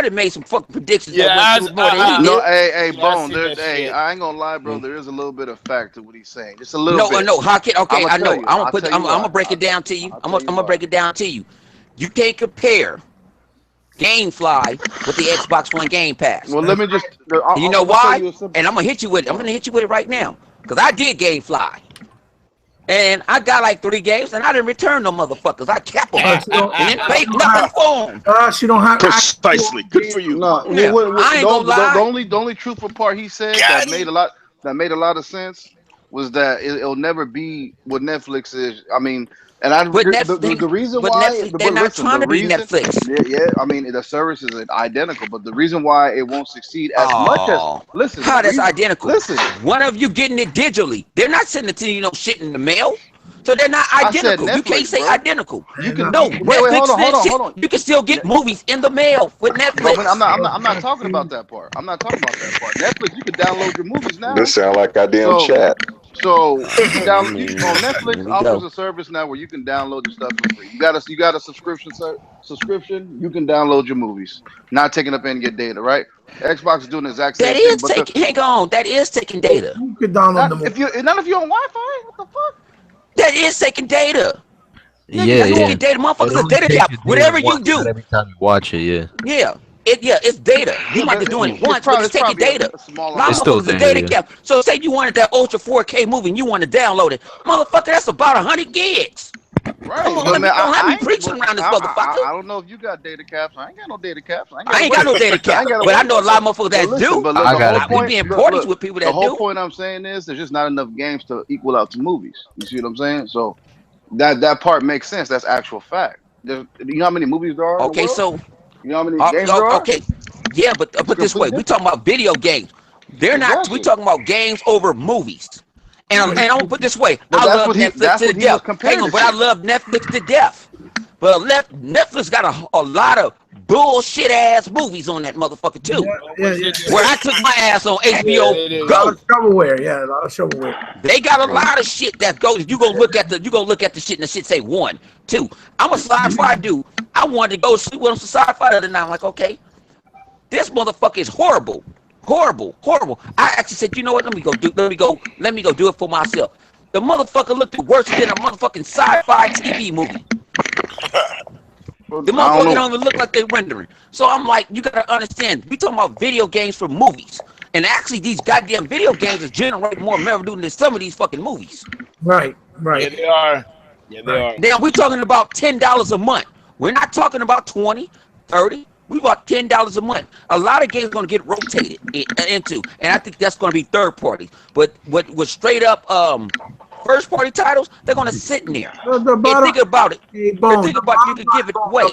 done made some fucking predictions that yeah. went through more than he No, did. hey, Yeah, I Bone. seen that Hey, shit. I ain't gonna lie, bro. Mm. There is a little bit of fact to what he's saying. Just a little No, bit. no, how can I'm okay? gonna I tell know. you. I'm gonna I'll put. tell I'm you gonna why. break it down to you. I'll I'm tell gonna, you I'm gonna why. break it down to you. You can't compare GameFly with the Xbox One Game Pass. Well, let That's me right. just. And you know I'm gonna tell why? you a simple. And I'm gonna hit you with it. I'm gonna hit you with it right now. Cause I did GameFly. And I got like 3 games and I didn't return no motherfuckers. I kept them. But And didn't she pay don't nothing have, for them. she don't have actual Precisely. Good for games. you. No, Yeah. I ain't gonna lie. the only truthful part he said Got him. that made a lot of sense was that it'll never be what Netflix is. I mean, and I But Netflix, the reason but why, Netflix, they're but not listen, trying the to be reason, Netflix. yeah, yeah, I mean the service is identical, but the reason why it won't succeed as much as Oh, listen, the how that's reason, identical? listen, One of you getting it digitally. They're not sending it to you, shit in the mail. So they're not I said identical. You can't Netflix, say bro. identical. You can No, wait, Netflix sends shit. hold on. You can still get movies in the mail with But Netflix. I'm not talking about that part. I'm not talking about that part. Netflix, you can download your movies This now. sound like goddamn So chat. you can I down you mean, on here Netflix we offers go. a service now where you can download your stuff for free. You got a subscription. You can download your movies, not taking up any of your data. Right? Xbox is doing the exact That same thing, is but the taking. Hang on. That is taking data. You could download them. not if you're on Wi-Fi. What the fuck, That is taking data. nigga? Yeah, That's You yeah. on taking data. It Motherfuckers, a only data takes cap. your data Whatever you once, not do. every time you watch it. Yeah, Yeah. It's data. You yeah, might but be doing it once, but it's it's taking probably data. a small A lot it's of amount still motherfuckers a though. data. data Yeah. cap. So say you wanted that Ultra 4K movie and you want to download it. Motherfucker, that's about 100 gigs. Come Right, on, but man, don't have I me ain't. preaching Well, around this motherfucker. I don't know if you got data caps. I ain't got no data caps. I ain't got I to ain't got worry. no data I cap, ain't got to but I worry know a about lot that. of motherfuckers But that listen, do. I the got whole a We data point, being cap. portage with people the that whole do. point I'm saying is there's just not enough games to equal out to movies. You see what I'm saying? So that part makes sense. That's actual fact. You know how many movies there are in the Okay, world? so You know how many games there are? okay, yeah, but It's put this way: completely we different. talking about video games. They're not. We Exactly. talking about games over movies. And I'm gonna put this way: But I love Netflix that's to the what he was death. Hang comparing on, it but I to. love Netflix to death. But Netflix got a lot of bullshit ass movies on that motherfucker too. Yeah, Oh, yeah, yes, yeah. they Where do. I took my ass on Yeah, HBO they A do. lot Go. of shovelware. Yeah, a lot of shovelware. They got a Mm. lot of shit that goes. You gonna look at the shit and the shit say 1, 2. I'm a sci-fi dude. I wanted to go sleep with some sci-fi the other night. I'm like, okay, this motherfucker is horrible. Horrible, horrible. I actually said, you know what? Let me go do it for myself. The motherfucker looked worse than a motherfucking sci-fi TV movie. The I don't motherfucker know. don't even look like they're rendering. So I'm like, you gotta understand, we talking about video games for movies. And actually these goddamn video games is generating more revenue than some of these fucking movies. Right, Yeah, right, they are. Yeah, they right. are. Now we're talking about $10 a month. We're not talking about 20, 30. We about $10 a month. A lot of games are going to get rotated into, and I think that's going to be third party. But what was straight up first party titles, they're going to sit in there. The And bottom, think about it. hey, And Bone, think about it, you could give it away.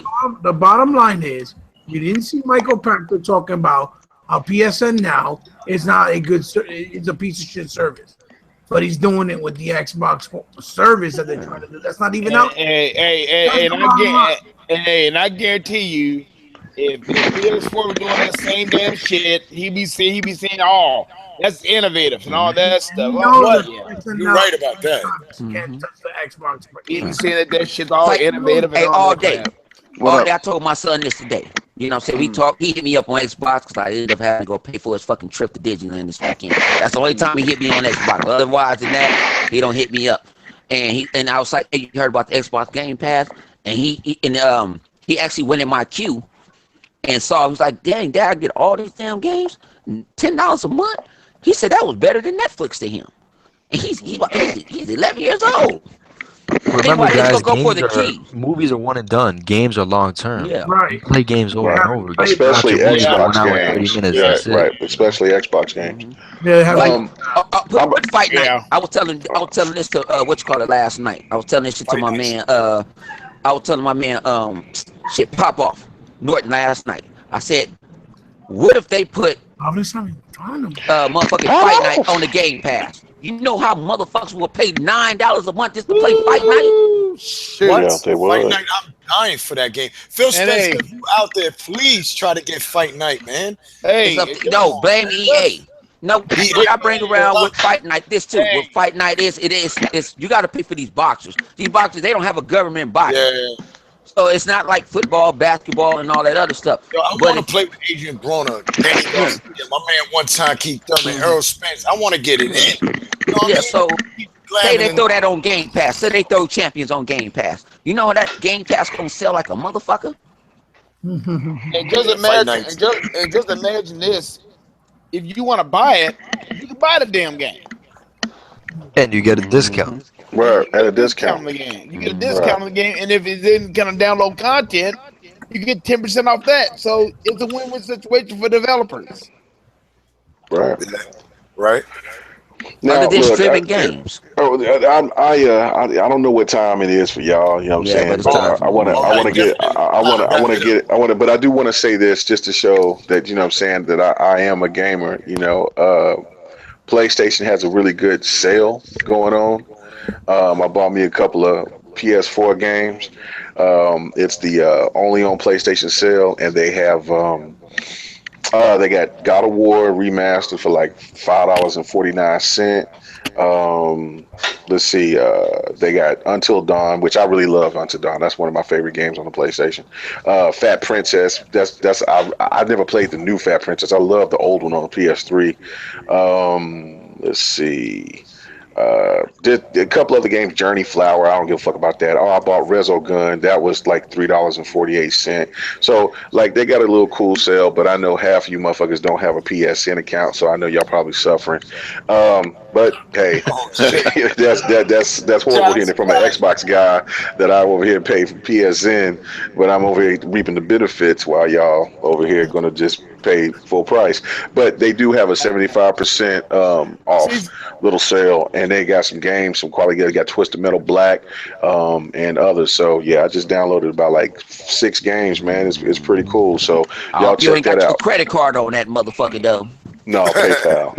the bottom line is you didn't see Michael Pachter talking about how PSN now is not a good, it's a piece of shit service. But he's doing it with the Xbox service that they're trying to do. That's not even out. And, That's the bottom line. and I guarantee you, if PS4 was doing that same damn shit, he be saying, "Oh, that's innovative and all Mm-hmm. that And stuff." he Oh, knows what? that Yeah, it's You're enough. right about that. Can't Mm-hmm. touch the Xbox for he be anything. saying that that shit's all Like, innovative and hey, all all that day. crap. What All day, up? I told my son this today. You know what I'm saying? We Mm, talked. He hit me up on Xbox because I ended up having to go pay for his fucking trip to Disneyland this weekend. That's the only time he hit me on Xbox. Otherwise than that, he don't hit me up. And I was like, hey, you heard about the Xbox Game Pass? And he actually went in my queue and saw. He was like, dang, Dad, I get all these damn games, $10 a month. He said that was better than Netflix to him. And he's 11 years old. Remember, Meanwhile, he's guys, gonna go for games the are keys. movies are one and done. Games are long term. Yeah. You Right. play games You over Right. and have over to again. play You can them. watch a Especially movie Yeah, for Xbox 1 hour and 30 games. minutes. Yeah, That's it. right. Especially Xbox games. Mm-hmm. Yeah, they have to. Like, Um, put I'm, put Fight Night. yeah. I was telling this to what you call it last night. I was telling this shit to Fight my Nights. man. I was telling my man. Shit, pop off Norton last night. I said, what if they put Obviously, I know. motherfucking Fight Night on the Game Pass? You know how motherfuckers will pay $9 a month just to play Fight Night? Woo, shoot. yeah, What? they Fight would. Night? I'm dying for that game. Phil And Spencer, hey, if you out there, please try to get Fight Night, man. It's hey, up and to come no on, blame man. EA. No, EA what I bring fucked around up. with Fight Night, this too. With Hey, Fight Night is you got to pay for these boxers. These boxers they don't have a government body, Yeah. so it's not like football, basketball, and all that other stuff. Yo, I But want to it, play with Adrian Broner, Danny yeah, Garcia, my man one time Keith Thurman, mm-hmm, Earl Spence. I want to get it yeah, in. You know what I yeah. mean? So Keep say glamming they in. throw that on Game Pass. Say they throw Champions on Game Pass. You know that Game Pass gonna sell like a motherfucker. and just Yeah, Fight imagine, Nights. and just imagine this: if you want to buy it, you can buy the damn game, And you get a discount. Mm-hmm, and Right. you At get a a discount on discount. the game. You get a mm-hmm. Right. discount on the game, and if it's in kind of download content, you get 10% off that. So it's a win-win situation for developers. Right. Yeah, right? Other Now, than look, streaming games. I don't know what time it is for y'all. You know what I'm Yeah, but saying? it's But Oh, time for me. all I right, want to get, definitely. Time to I wrap want to it up. get, but I do want to say this just to show that you know what I'm saying that I am a gamer. You know, PlayStation has a really good sale going on. I bought me a couple of PS4 games. It's the only on PlayStation sale, and they got God of War remastered for like $5.49. Let's see. They got Until Dawn, which I really love. Until Dawn, that's one of my favorite games on the PlayStation. Fat Princess. I've never played the new Fat Princess. I love the old one on the PS3. Let's see. Did a couple other games, Journey Flower. I don't give a fuck about that. Oh, I bought Rezo Gun. That was like $3.48. So like they got a little cool sale, but I know half of you motherfuckers don't have a PSN account, so I know y'all probably suffering. But hey, Oh shit. that's horrible hearing Shots it from an fired. Xbox guy that I over here pay for PSN, but I'm over here reaping the benefits while y'all over here gonna just pay full price. But they do have a 75% See, off little sale, and they got some games, some quality. They got Twisted Metal Black, and others. So yeah, I just downloaded about like 6 games, man. It's pretty cool. So I y'all hope you check ain't that got your out. credit card on that motherfucker though. No, PayPal.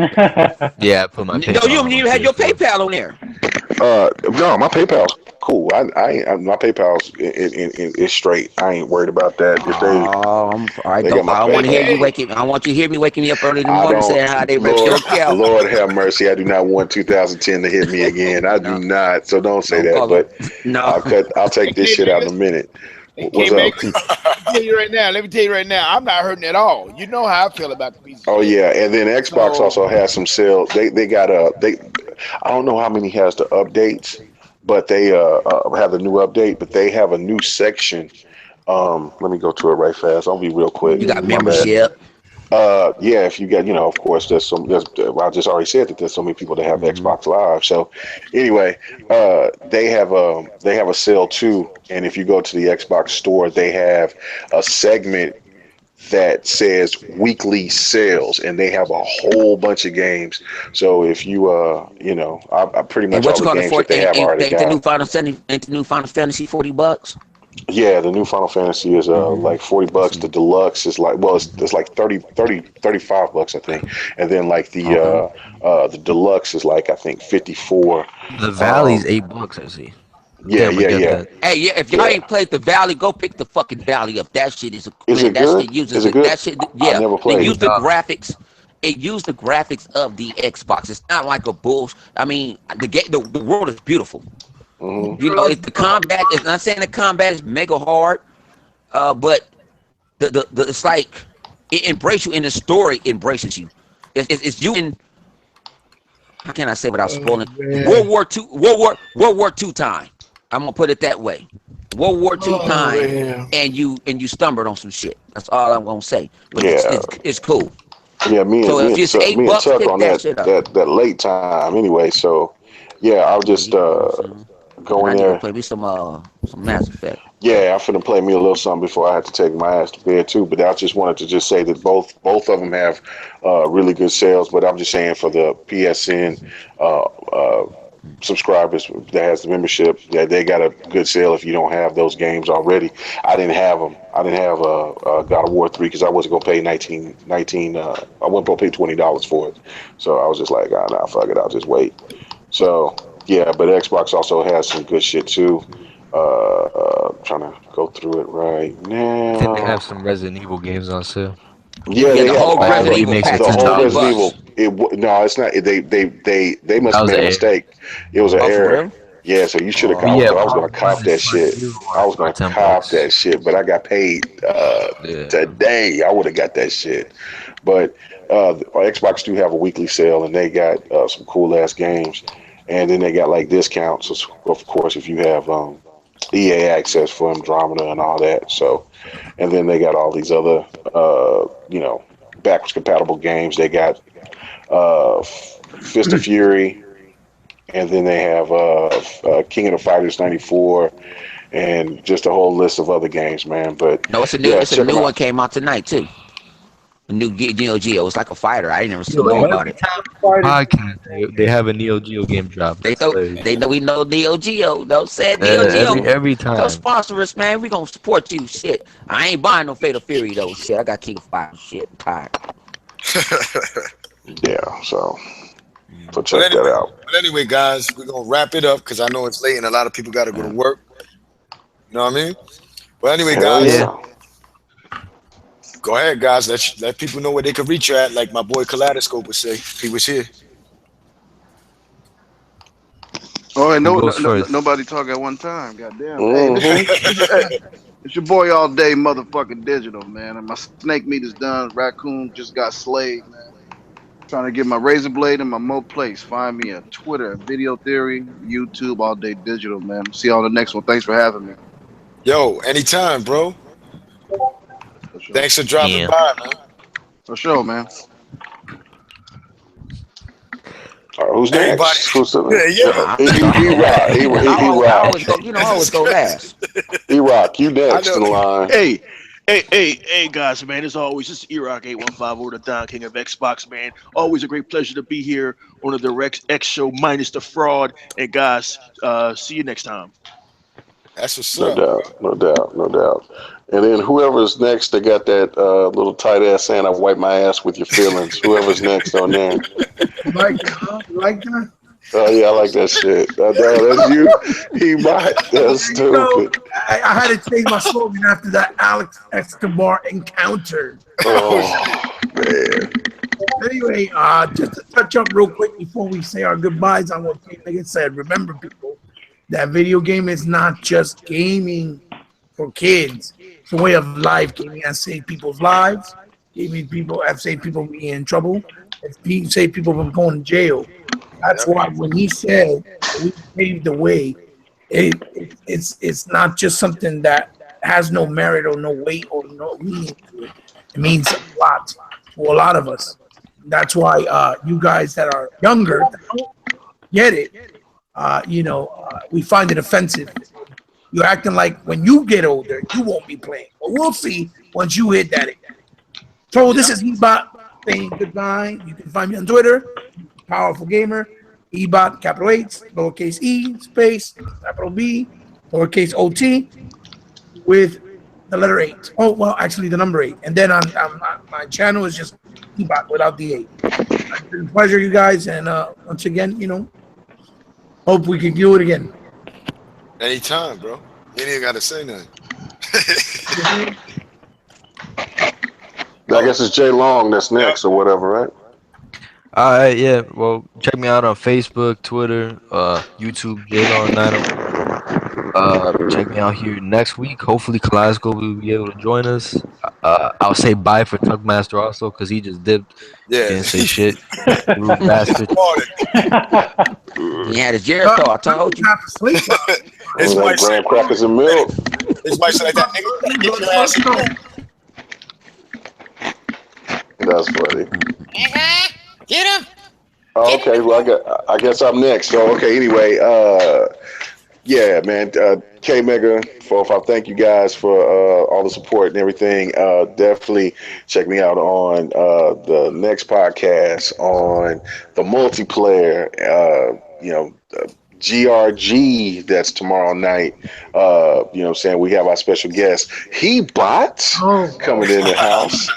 Yeah, I put my No, you PayPal haven't on even had your PS4. PayPal on there. No, my PayPal's cool. My PayPal's is straight. I ain't worried about that. If I they don't. got my I don't want to hear PayPal. you hey, waking. I want you to hear me waking me up early in the I morning don't. saying how they wrecked Lord, your account. Lord have mercy. I do not want 2010 to hit me again. I do No, not. So don't say don't that. call them. But No. I'll hey, take this K shit out in Magus, a minute. hey, K What's up? Magus. Let me tell you right now. Let me tell you right now. I'm not hurting at all. You know how I feel about the piece of Oh shit. yeah, and then Xbox So also has some sale. They got they I don't know how many has the updates, but they have the new update. But they have a new section. Let me go to it right fast. I'll be real quick. You got My bad. membership. Yeah, if you get, of course, I just already said that there's so many people that have Hmm. Xbox Live. So, anyway, they have a sale too, and if you go to the Xbox store, they have a segment that says weekly sales, and they have a whole bunch of games. So if you, I pretty And much what all you the call it games for? that they have I already Ain't the new got. Final Fantasy? Ain't the new Final Fantasy $40? Yeah, the new Final Fantasy is Hmm. like $40. The See. deluxe is like, well, Hmm. it's like 35 bucks, I think. And then like Okay. the deluxe is like I think 54. The Valley's Um $8, I see. Yeah, Gamma yeah, get yeah, that. Hey, yeah, if y'all yeah. ain't played the Valley, go pick the fucking Valley up. That shit is Is man. it That good? shit uses Is it the good? that shit. I Yeah, never they played use it. the $8. graphics. It used the graphics of the Xbox. It's not like a bull. I mean, the world is beautiful. Hmm. You know, the combat is not saying the combat is mega hard, but the it's like it embraces you in the story. Embraces you. It's you in how can I say without Oh spoiling? man. World War Two time. I'm gonna put it that way. World War Two Oh time, man. and you stumbled on some shit. That's all I'm gonna say. But Yeah, it's cool. yeah. So if it's Me and $8, Tuck pick on that shit up. that late time anyway. So yeah, I'll Yeah, just you know what I'm saying. go And in I need to there. play me some Mass Effect. Yeah, I'm finna play me a little something before I have to take my ass to bed too. But I just wanted to just say that both of them have really good sales. But I'm just saying for the PSN uh, subscribers that has the membership, that they got a good sale if you don't have those games already. I didn't have them. I didn't have God of War 3 because I wasn't gonna pay 19. I wasn't gonna pay $20 for it. So I was just like, ah, nah, fuck it. I'll just wait. So yeah, but Xbox also has some good shit too. Trying to go through it right I think they have now. some Resident Evil games on sale. Yeah, Yeah, they the have whole Like all the Resident Evil remakes for pack the is ten whole twenty Resident dollars. Evil. bucks. No, it's not. They must That have was made an a error. mistake. It was an Oh, for error. real? Yeah, so you should have But caught. yeah, I was Oh, gonna part one cop that is like shit. new I was or gonna ten cop bucks. that shit, but I got paid Yeah. today. I would have got that shit. But Xbox do have a weekly sale, and they got some cool ass games, and then they got like discounts. Of course, if you have EA access for Andromeda and all that. So, and then they got all these other, backwards compatible games. They got Fist of Fury, and then they have King of the Fighters '94, and just a whole list of other games, man. But no, yeah, it's a check them new one out. came out tonight too. A new Neo Geo. It's like a fighter. I ain't never Yo, know about every it. time we do a podcast, they have a Neo Geo game drop. They It's know hilarious. we know Neo Geo. No said Neo Geo. Every Come time. sponsor us, man. We gonna support you. Shit. I ain't buying no Fatal Fury though. Shit. I got King of Fighters. Shit. I'm tired. Yeah, so But check that anyway, out. guys, we're gonna wrap it up because I know it's late and a lot of people got to go to Yeah. work. You know what I mean? But anyway, Hell guys, Yeah. yeah. go ahead, guys. Let people know where they can reach you at, like my boy Kaleidoscope would say if he was here. Oh, and Who goes first? nobody talk at one time. Goddamn. Hey, Hmm. it's your boy all day, motherfucking digital, man. And my snake meat is done. Raccoon just got slayed, man. Trying to get my razor blade and my mo place. Find me at Twitter, Video Theory, YouTube, all day digital, man. See you on the next one. Thanks for having me. Yo, anytime, bro. For sure. Thanks for dropping Yeah. by, man. For sure, man. All right, who's Everybody, next? Who's the yeah, Nah, yeah. E Rock? I Rock. always go. You know, I This always is go crazy. last. E Rock, you I next know. in line. Hey, guys, man. As always, this is Erock 815 or the Don King of Xbox, man. Always a great pleasure to be here on the Direct X Show minus the fraud. And guys, see you next time. That's what's No up, bro. doubt, no doubt, no doubt. And then whoever's next, they got that little tight ass saying, "I wipe my ass with your feelings." Whoever's next on there. You like it, huh? You like that? Oh yeah, I like that shit. That's you. He might. That's You know, stupid. I had to change my slogan after that Alex Escobar encounter. Oh shit. Oh man. Anyway, just to touch up real quick before we say our goodbyes on what King Nugget said. Remember, people, that video game is not just gaming for kids. It's a way of life. Gaming has saved people's lives. Gaming people have saved people being in trouble. It's saved people from going to jail. That's Yep. why when he said we paved the way, it's not just something that has no merit or no weight or no meaning to it. It means a lot to a lot of us. That's why you guys that are younger that don't get it, we find it offensive. You're acting like when you get older, you won't be playing. But we'll see once you hit that age. So this Yep. is Ebot saying goodbye. You can find me on Twitter, Powerful Gamer, Ebot, capital H, lowercase e, space, capital B, lowercase OT, with the letter 8. Oh, well, actually the number 8. And then on my channel is just Ebot without the 8. It's been a pleasure, you guys. And once again, hope we can do it again. Anytime, bro. You ain't even gotta say nothing. I guess it's Jay Long that's Yep. next or whatever, right? All right, yeah. Well, check me out on Facebook, Twitter, YouTube, JLong901. Check me out here next week. Hopefully, Kaleidoscope will be able to join us. I'll say bye for Tuckmaster also because he just dipped. Yeah. Didn't say shit. Rude He's bastard. departed. He had his Jericho. I told you. Have to sleep. His Like wife said, graham crackers and milk. his wife said like that nigga, better get your ass in bed. That's funny. Get him. Okay, well I guess I'm next. So okay, anyway, yeah, man, K Mega 45. Thank you guys for all the support and everything. Definitely check me out on the next podcast on the multiplayer. GRG, that's tomorrow night. What I'm saying, we have our special guest, He Bot, coming in the house.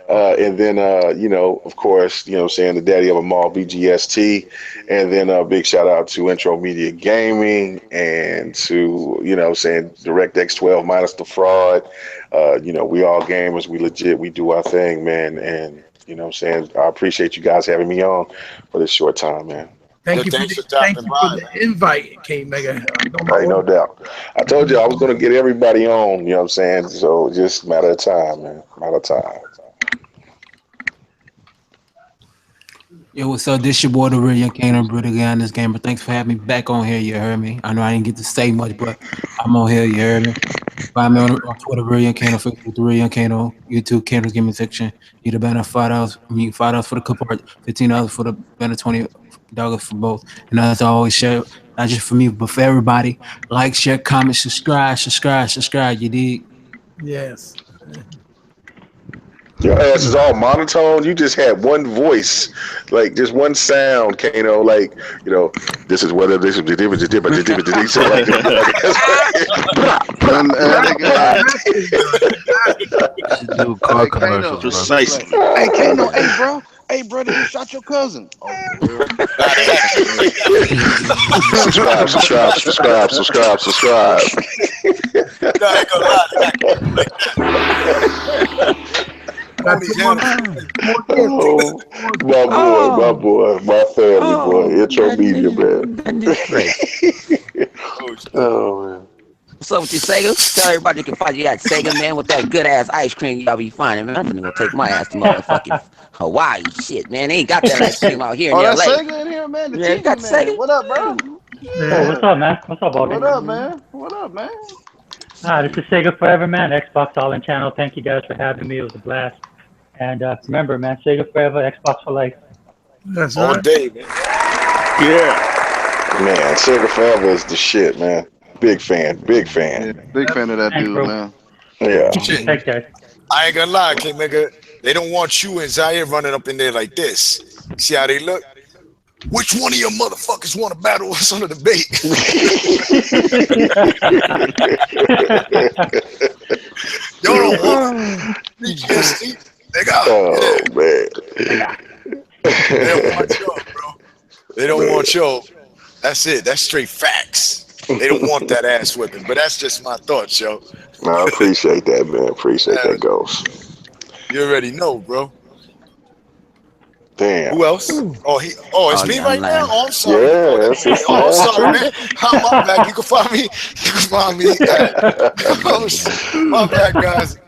And then, of course, what I'm saying, the daddy of them all, BGST. And then a big shout out to Intro Media Gaming and to, what I'm saying, DirectX 12 minus the fraud. We all gamers, we legit, we do our thing, man. And, what I'm saying, I appreciate you guys having me on for this short time, man. Thank you Thanks for for dropping by, the man. invite, K Mega. Hey, no doubt. I told you I was going to get everybody on, you know what I'm saying? So just a matter of time, man. Matter of time. Yo, what's up? This your boy, the real Young Kano, brother guy in this game. But thanks for having me back on here. You heard me. I know I didn't get to say much, but I'm on here. You heard me. Find me on Twitter, real Young Kano, Facebook, the real Young Kano, YouTube, Kano's Gaming Section. Need a banner, $5. I mean, $5 for the cup art, $15 for the banner, $20 for both. And as I always share, not just for me, but for everybody. Like, share, comment, subscribe. You dig? Yes. Your ass is all monotone. You just had one voice, like just one sound, Kano. Like, this is whether this is the difference. Should do car commercials, bro. Precisely. Hey, Kano, hey, brother, you shot your cousin. Oh, for real? Subscribe. No, I ain't gonna lie. Oh, my boy, my family, boy. Intro Media, man. Oh, man. What's up with you, Sega? Tell everybody you can find you at Sega, man, with that good ass ice cream y'all be finding, man. I'm gonna go take my ass to motherfucking Hawaii, shit, man. They ain't got that ice cream out here in Oh, LA. that's Sega in here, man. The Yeah, TV got man. Sega. What up, bro? Hey, what's up, man? What's up, Baldy? What up, man? What up, man? This is Sega Forever, man. Xbox All In Channel. Thank you guys for having me. It was a blast. And remember, man, Sega Forever, Xbox for life. That's All right. day, man. Yeah. Man, Sega Forever is the shit, man. Big fan. Yeah, big fan of that Thanks, dude, bro. man. Yeah. Shit. Thanks, guys. I ain't gonna lie, King Mega. They don't want you and Zaire running up in there like this. See how they look? Which one of your motherfuckers want to battle us on the debate? Y'all don't want PTSD. They got Oh, man. They don't want y'all, bro. They don't want y'all. That's it. That's straight facts. They don't want that ass whipping. But that's just my thoughts, yo. No, I appreciate that, man. Appreciate that, Ghost. You already know, bro. Damn. Who else? It's me yeah, right I'm now. lying. Oh, I'm sorry. Yeah, it's I'm sorry, man. My bad. You can find me. My bad, guys.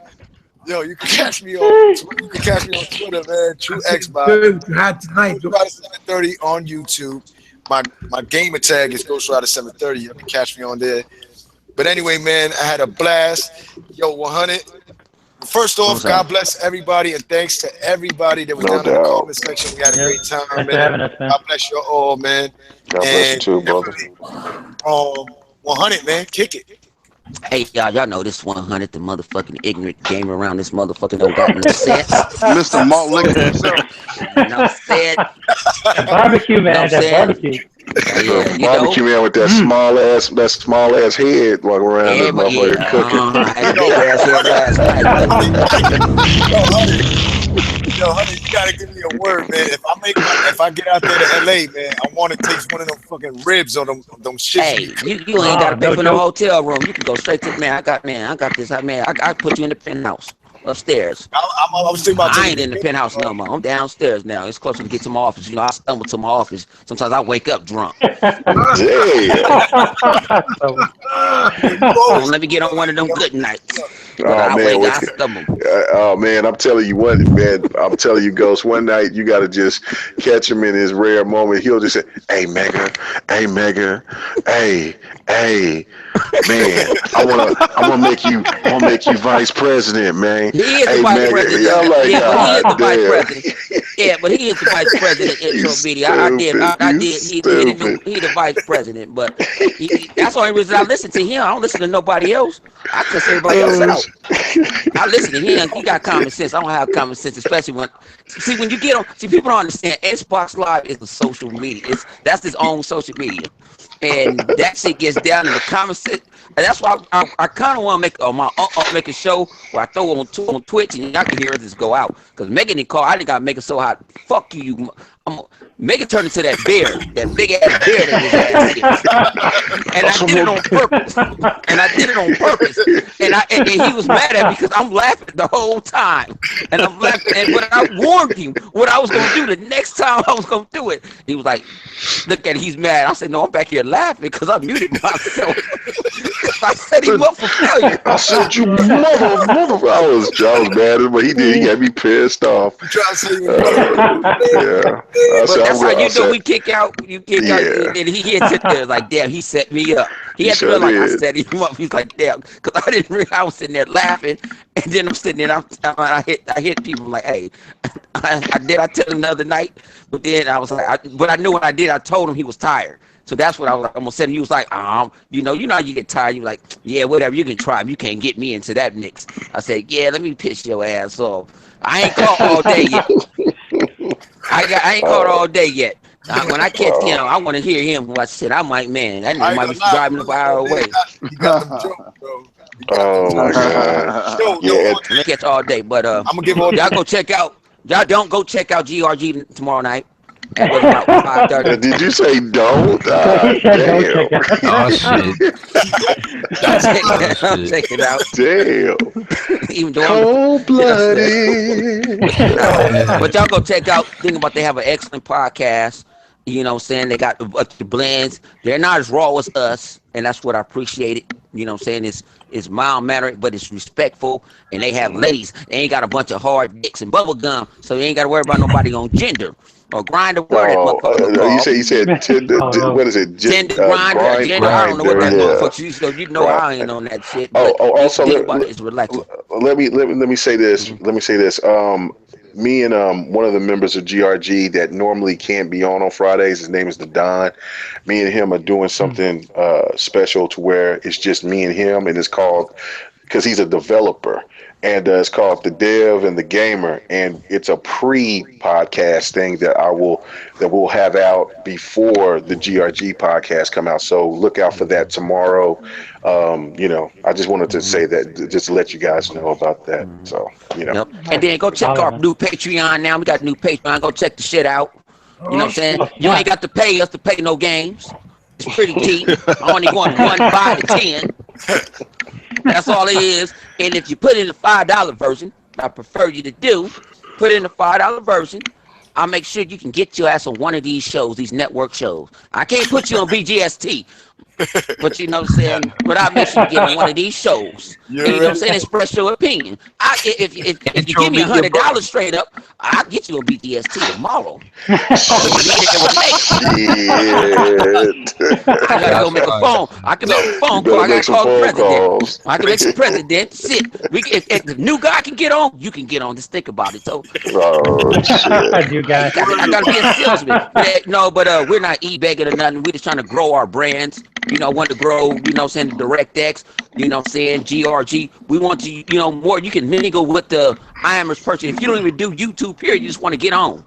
Yo, you can catch me on. You can catch me on Twitter, man. True Xbox. Good. You had tonight. Ghost Rider 730 on YouTube. My gamer tag is Ghost Rider 730. You can catch me on there. But anyway, man, I had a blast. Yo, 100. First off, God bless everybody, and thanks to everybody that was No down in the doubt. comment section. We had a great time, Thanks for having man. us, man. God bless you all, man. God bless you too, brother. 100, man, kick it. Hey, y'all know this 100, the motherfucking ignorant gamer around this motherfucker don't got no sense. Mr. Malt Liquor himself. You know what I'm saying? Barbecue, man. Know what I'm That saying? barbecue. Yeah, you Barbecue know. man with that small ass head walking around this Everybody, motherfucker yeah, cooking. I had a big ass head last night, but Yo, 100. Yo, honey, you gotta give me a word, man. If I get out there to LA, man, I want to taste one of them fucking ribs or them shits. Hey, you ain't gotta pay for no hotel room. You can go straight to I got this. I put you in the penthouse upstairs. I was thinking about I taking ain't in the penthouse no more. I'm downstairs now. It's closer to get to my office. You know, I stumble to my office. Sometimes I wake up drunk. Damn. Don't let me get on one of them good nights. But Oh I man, wake up, I stumble. oh man, I'm telling you what, man. I'm telling you, Ghost. One night you gotta just catch him in his rare moment. He'll just say, "Hey, Mega, hey, Mega, hey, man. I'm gonna make you vice president, man. He is the Hey, vice Mega." president. Yeah, I'm like, Yeah, but he is God the vice damn. president. Yeah, but he is the vice president You intro media. stupid. I You did. stupid. He the vice president. But that's the only reason I listen to him. I don't listen to nobody else. I cuss everybody else Oh, out. I listen to him. He got common sense. I don't have common sense, especially when you get on. See, people don't understand. Xbox Live is a social media. That's his own social media, and that shit gets down in the common sense. And that's why I kind of want to make a show where I throw on Twitch and y'all can hear this go out. Because Megan and Carl, I think I make it so hot. Fuck you. Megan turned into that bear, that big ass bear that his ass is. And I did it on purpose. And he was mad at me because I'm laughing the whole time. And I'm laughing. But I warned him what I was gonna do the next time I was gonna do it. He was like, "Look at it, he's mad." I said, "No, I'm back here laughing because I muted myself." I set him up for failure. I said, "You mother." I was mad at him, but he did. He got me pissed off. You try to say you Yeah. But that's how you know we kick out. You kick out, Yeah. and he had sit there like, "Damn, he set me up." He had to sure realize I did. set him up. He's like, "Damn," because I didn't realize I was sitting there laughing, and then I'm sitting there. I hit people like, "Hey, I tell him the other night," but then I was like, but I knew what I did. I told him he was tired. So that's what I was like. I'm gonna say. He was like, you know how you get tired. You like, yeah, whatever. You can try. You can't get me into that mix. I said, yeah, let me piss your ass off. I ain't caught all day yet. I ain't caught all day yet. When I catch him, I want to hear him. Watch shit. I'm like, man, that nigga might be driving a hour away. You got them jokes, bro. Oh my god. Yo, I'm gonna catch all day, but I'm gonna give all y'all go check out. Y'all don't go check out GRG tomorrow night. At was about 5:30. Did you say don't? He said don't check Damn. out. Oh shit. Check it out. Damn. Even though Cold blooded. but y'all go check out. Think about they have an excellent podcast. You know what I'm saying? They got the blends. They're not as raw as us, and that's what I appreciate it. You know what I'm saying? It's mild mannered, but it's respectful. And they have ladies. They ain't got a bunch of hard dicks and bubble gum, so you ain't got to worry about nobody on gender or grinder. Word that motherfucker called. You said Tinder. What is it? Gender grinder, I don't know what that motherfucker is. So you know I ain't on that shit. But Also, think about it, it's relaxing. let me say this. Mm-hmm. Let me say this. Me and one of the members of GRG that normally can't be on Fridays. His name is the Don. Me and him are doing something special to where it's just me and him, and it's called because he's a developer. And it's called The Dev and the Gamer, and it's a pre-podcast thing that we'll have out before the GRG podcast come out. So look out for that tomorrow. I just wanted to say that just to let you guys know about that. So Yep. And then go check our new Patreon now. We got a new Patreon. Go check the shit out. You know what I'm saying? You ain't got to pay us to play no games. It's pretty cheap. I only want 1, 5, to 10. That's all it is. And if you put in the $5 version, I prefer you to do, put in the $5 version, I'll make sure you can get your ass on one of these shows, these network shows. I can't put you on BGST, but you know what I'm saying? But I'll make sure you get on one of these shows. And you know what I'm saying? Express your opinion. If you give me $100 straight up, I'll get you on BGST tomorrow. I gotta go make a phone. I can make a phone call. I gotta call the president. I can make the president. Shit. If the new guy can get on, you can get on. Just think about it. So You guys. I gotta be a salesman. But we're not e-begging or nothing. We're just trying to grow our brands. Want to grow, saying DirectX, saying GRG. We want to, more. You can mingle with the IAMers person. If you don't even do YouTube, period, you just want to get on.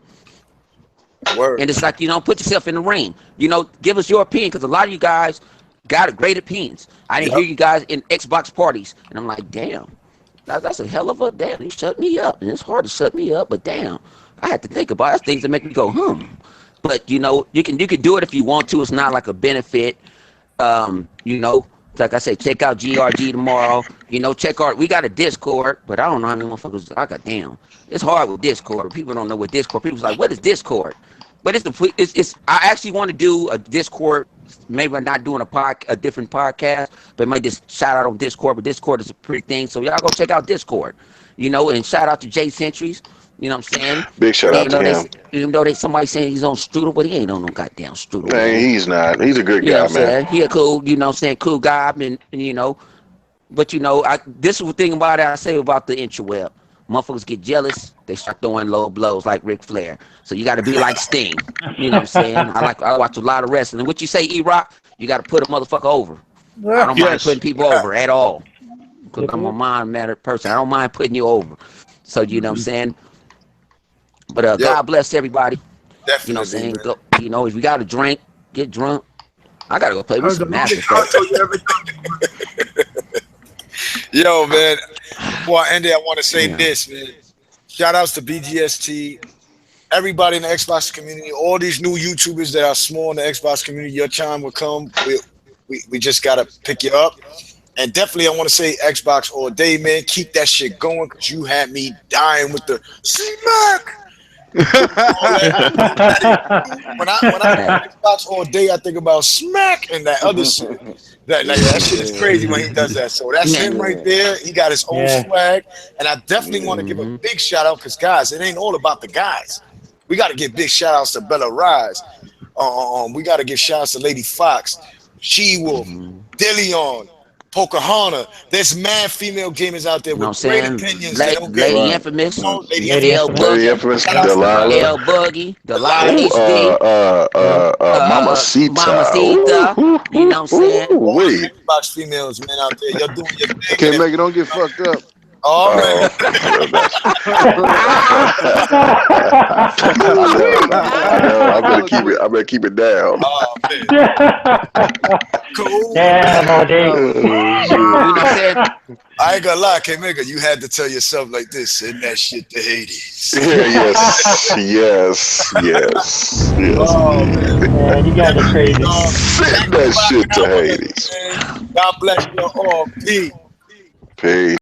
Word. And it's like, put yourself in the ring. Give us your opinion, because a lot of you guys got great opinions. I didn't hear you guys in Xbox parties. And I'm like, damn. That's a hell of a damn. He shut me up, and it's hard to shut me up, but damn, I had to think about it. That's things that make me go But you can do it if you want to. It's not like a benefit. You know, like I said, check out GRG tomorrow. Check our. We got a Discord, but I don't know how many motherfuckers. I got damn. It's hard with Discord. People don't know what Discord. People's like, what is Discord? But it's. I actually want to do a Discord. Maybe I'm not doing a different podcast, but maybe just shout out on Discord. But Discord is a pretty thing, so y'all go check out Discord. And shout out to Jay Centuries. You know what I'm saying? Big shout out Even to though they, him. even though somebody saying he's on Strudel, but he ain't on no goddamn Strudel, Man, man. he's not. He's a good You know guy, what I'm man. saying? He a cool, cool guy. I've been, but this is the thing about it I say about the interweb. Motherfuckers get jealous, they start throwing low blows like Ric Flair. So you got to be like Sting. You know what I'm saying? I watch a lot of wrestling. And what you say, E-Rock, you got to put a motherfucker over. I don't mind Yes. putting people over at all. Because Yep, I'm a yep. mind-mannered person. I don't mind putting you over. So, you know what I'm saying? But Yep, God bless everybody. You know what I'm definitely, saying? man. Go, if you got to drink, get drunk. I got to go play me That was the some Mass longest Effect. outro you ever done. Yo, man. Before I end it, I want to say Yeah. this, man. Shout outs to BGST, everybody in the Xbox community, all these new YouTubers that are small in the Xbox community. Your time will come. We just gotta pick you up. And definitely, I want to say Xbox all day, man. Keep that shit going because you had me dying with the smack. All that. When I Hey. think Xbox all day, I think about smack and that other shit. That shit is crazy when he does that. So that's Man. him right there. He got his own Yeah. swag, and I definitely want to give a Mm-hmm. big shout out because guys, it ain't all about the guys. We got to give big shout outs to Bella Rise. We got to give shout outs to Lady Fox, She Wolf, Mm-hmm. Dillion, Pocahontas. There's mad female gamers out there You know what with I'm great saying? opinions. They don't get, Lady Right. Infamous, Lady Lady Infamous. L Infamous. Lady Boogie, Infamous, Shout outs to Delilah. L Boogie, Delilah Delilah. Ooh, HD, Yep. Mamacita. Mamacita. You know what I'm saying? All the Wait. Xbox females, man, out there. You're doing your thing. Can't And if, make it. Don't get fucked up. already. Oh, that's. I know. I know. I better Real keep it. quick. I better keep it down. Oh, man. Cool. Damn, all day. Oh You know shit. what I'm saying? I ain't gonna lie, K-Maker, you had to tell yourself like this, send that shit to Hades. Yeah. Yes. Yes. Yes. Yes. Oh, man. Indeed. Man, you guys are crazy. Send Thanks for that rocking shit to out with us, Hades. man. God bless you all. Peace. Peace.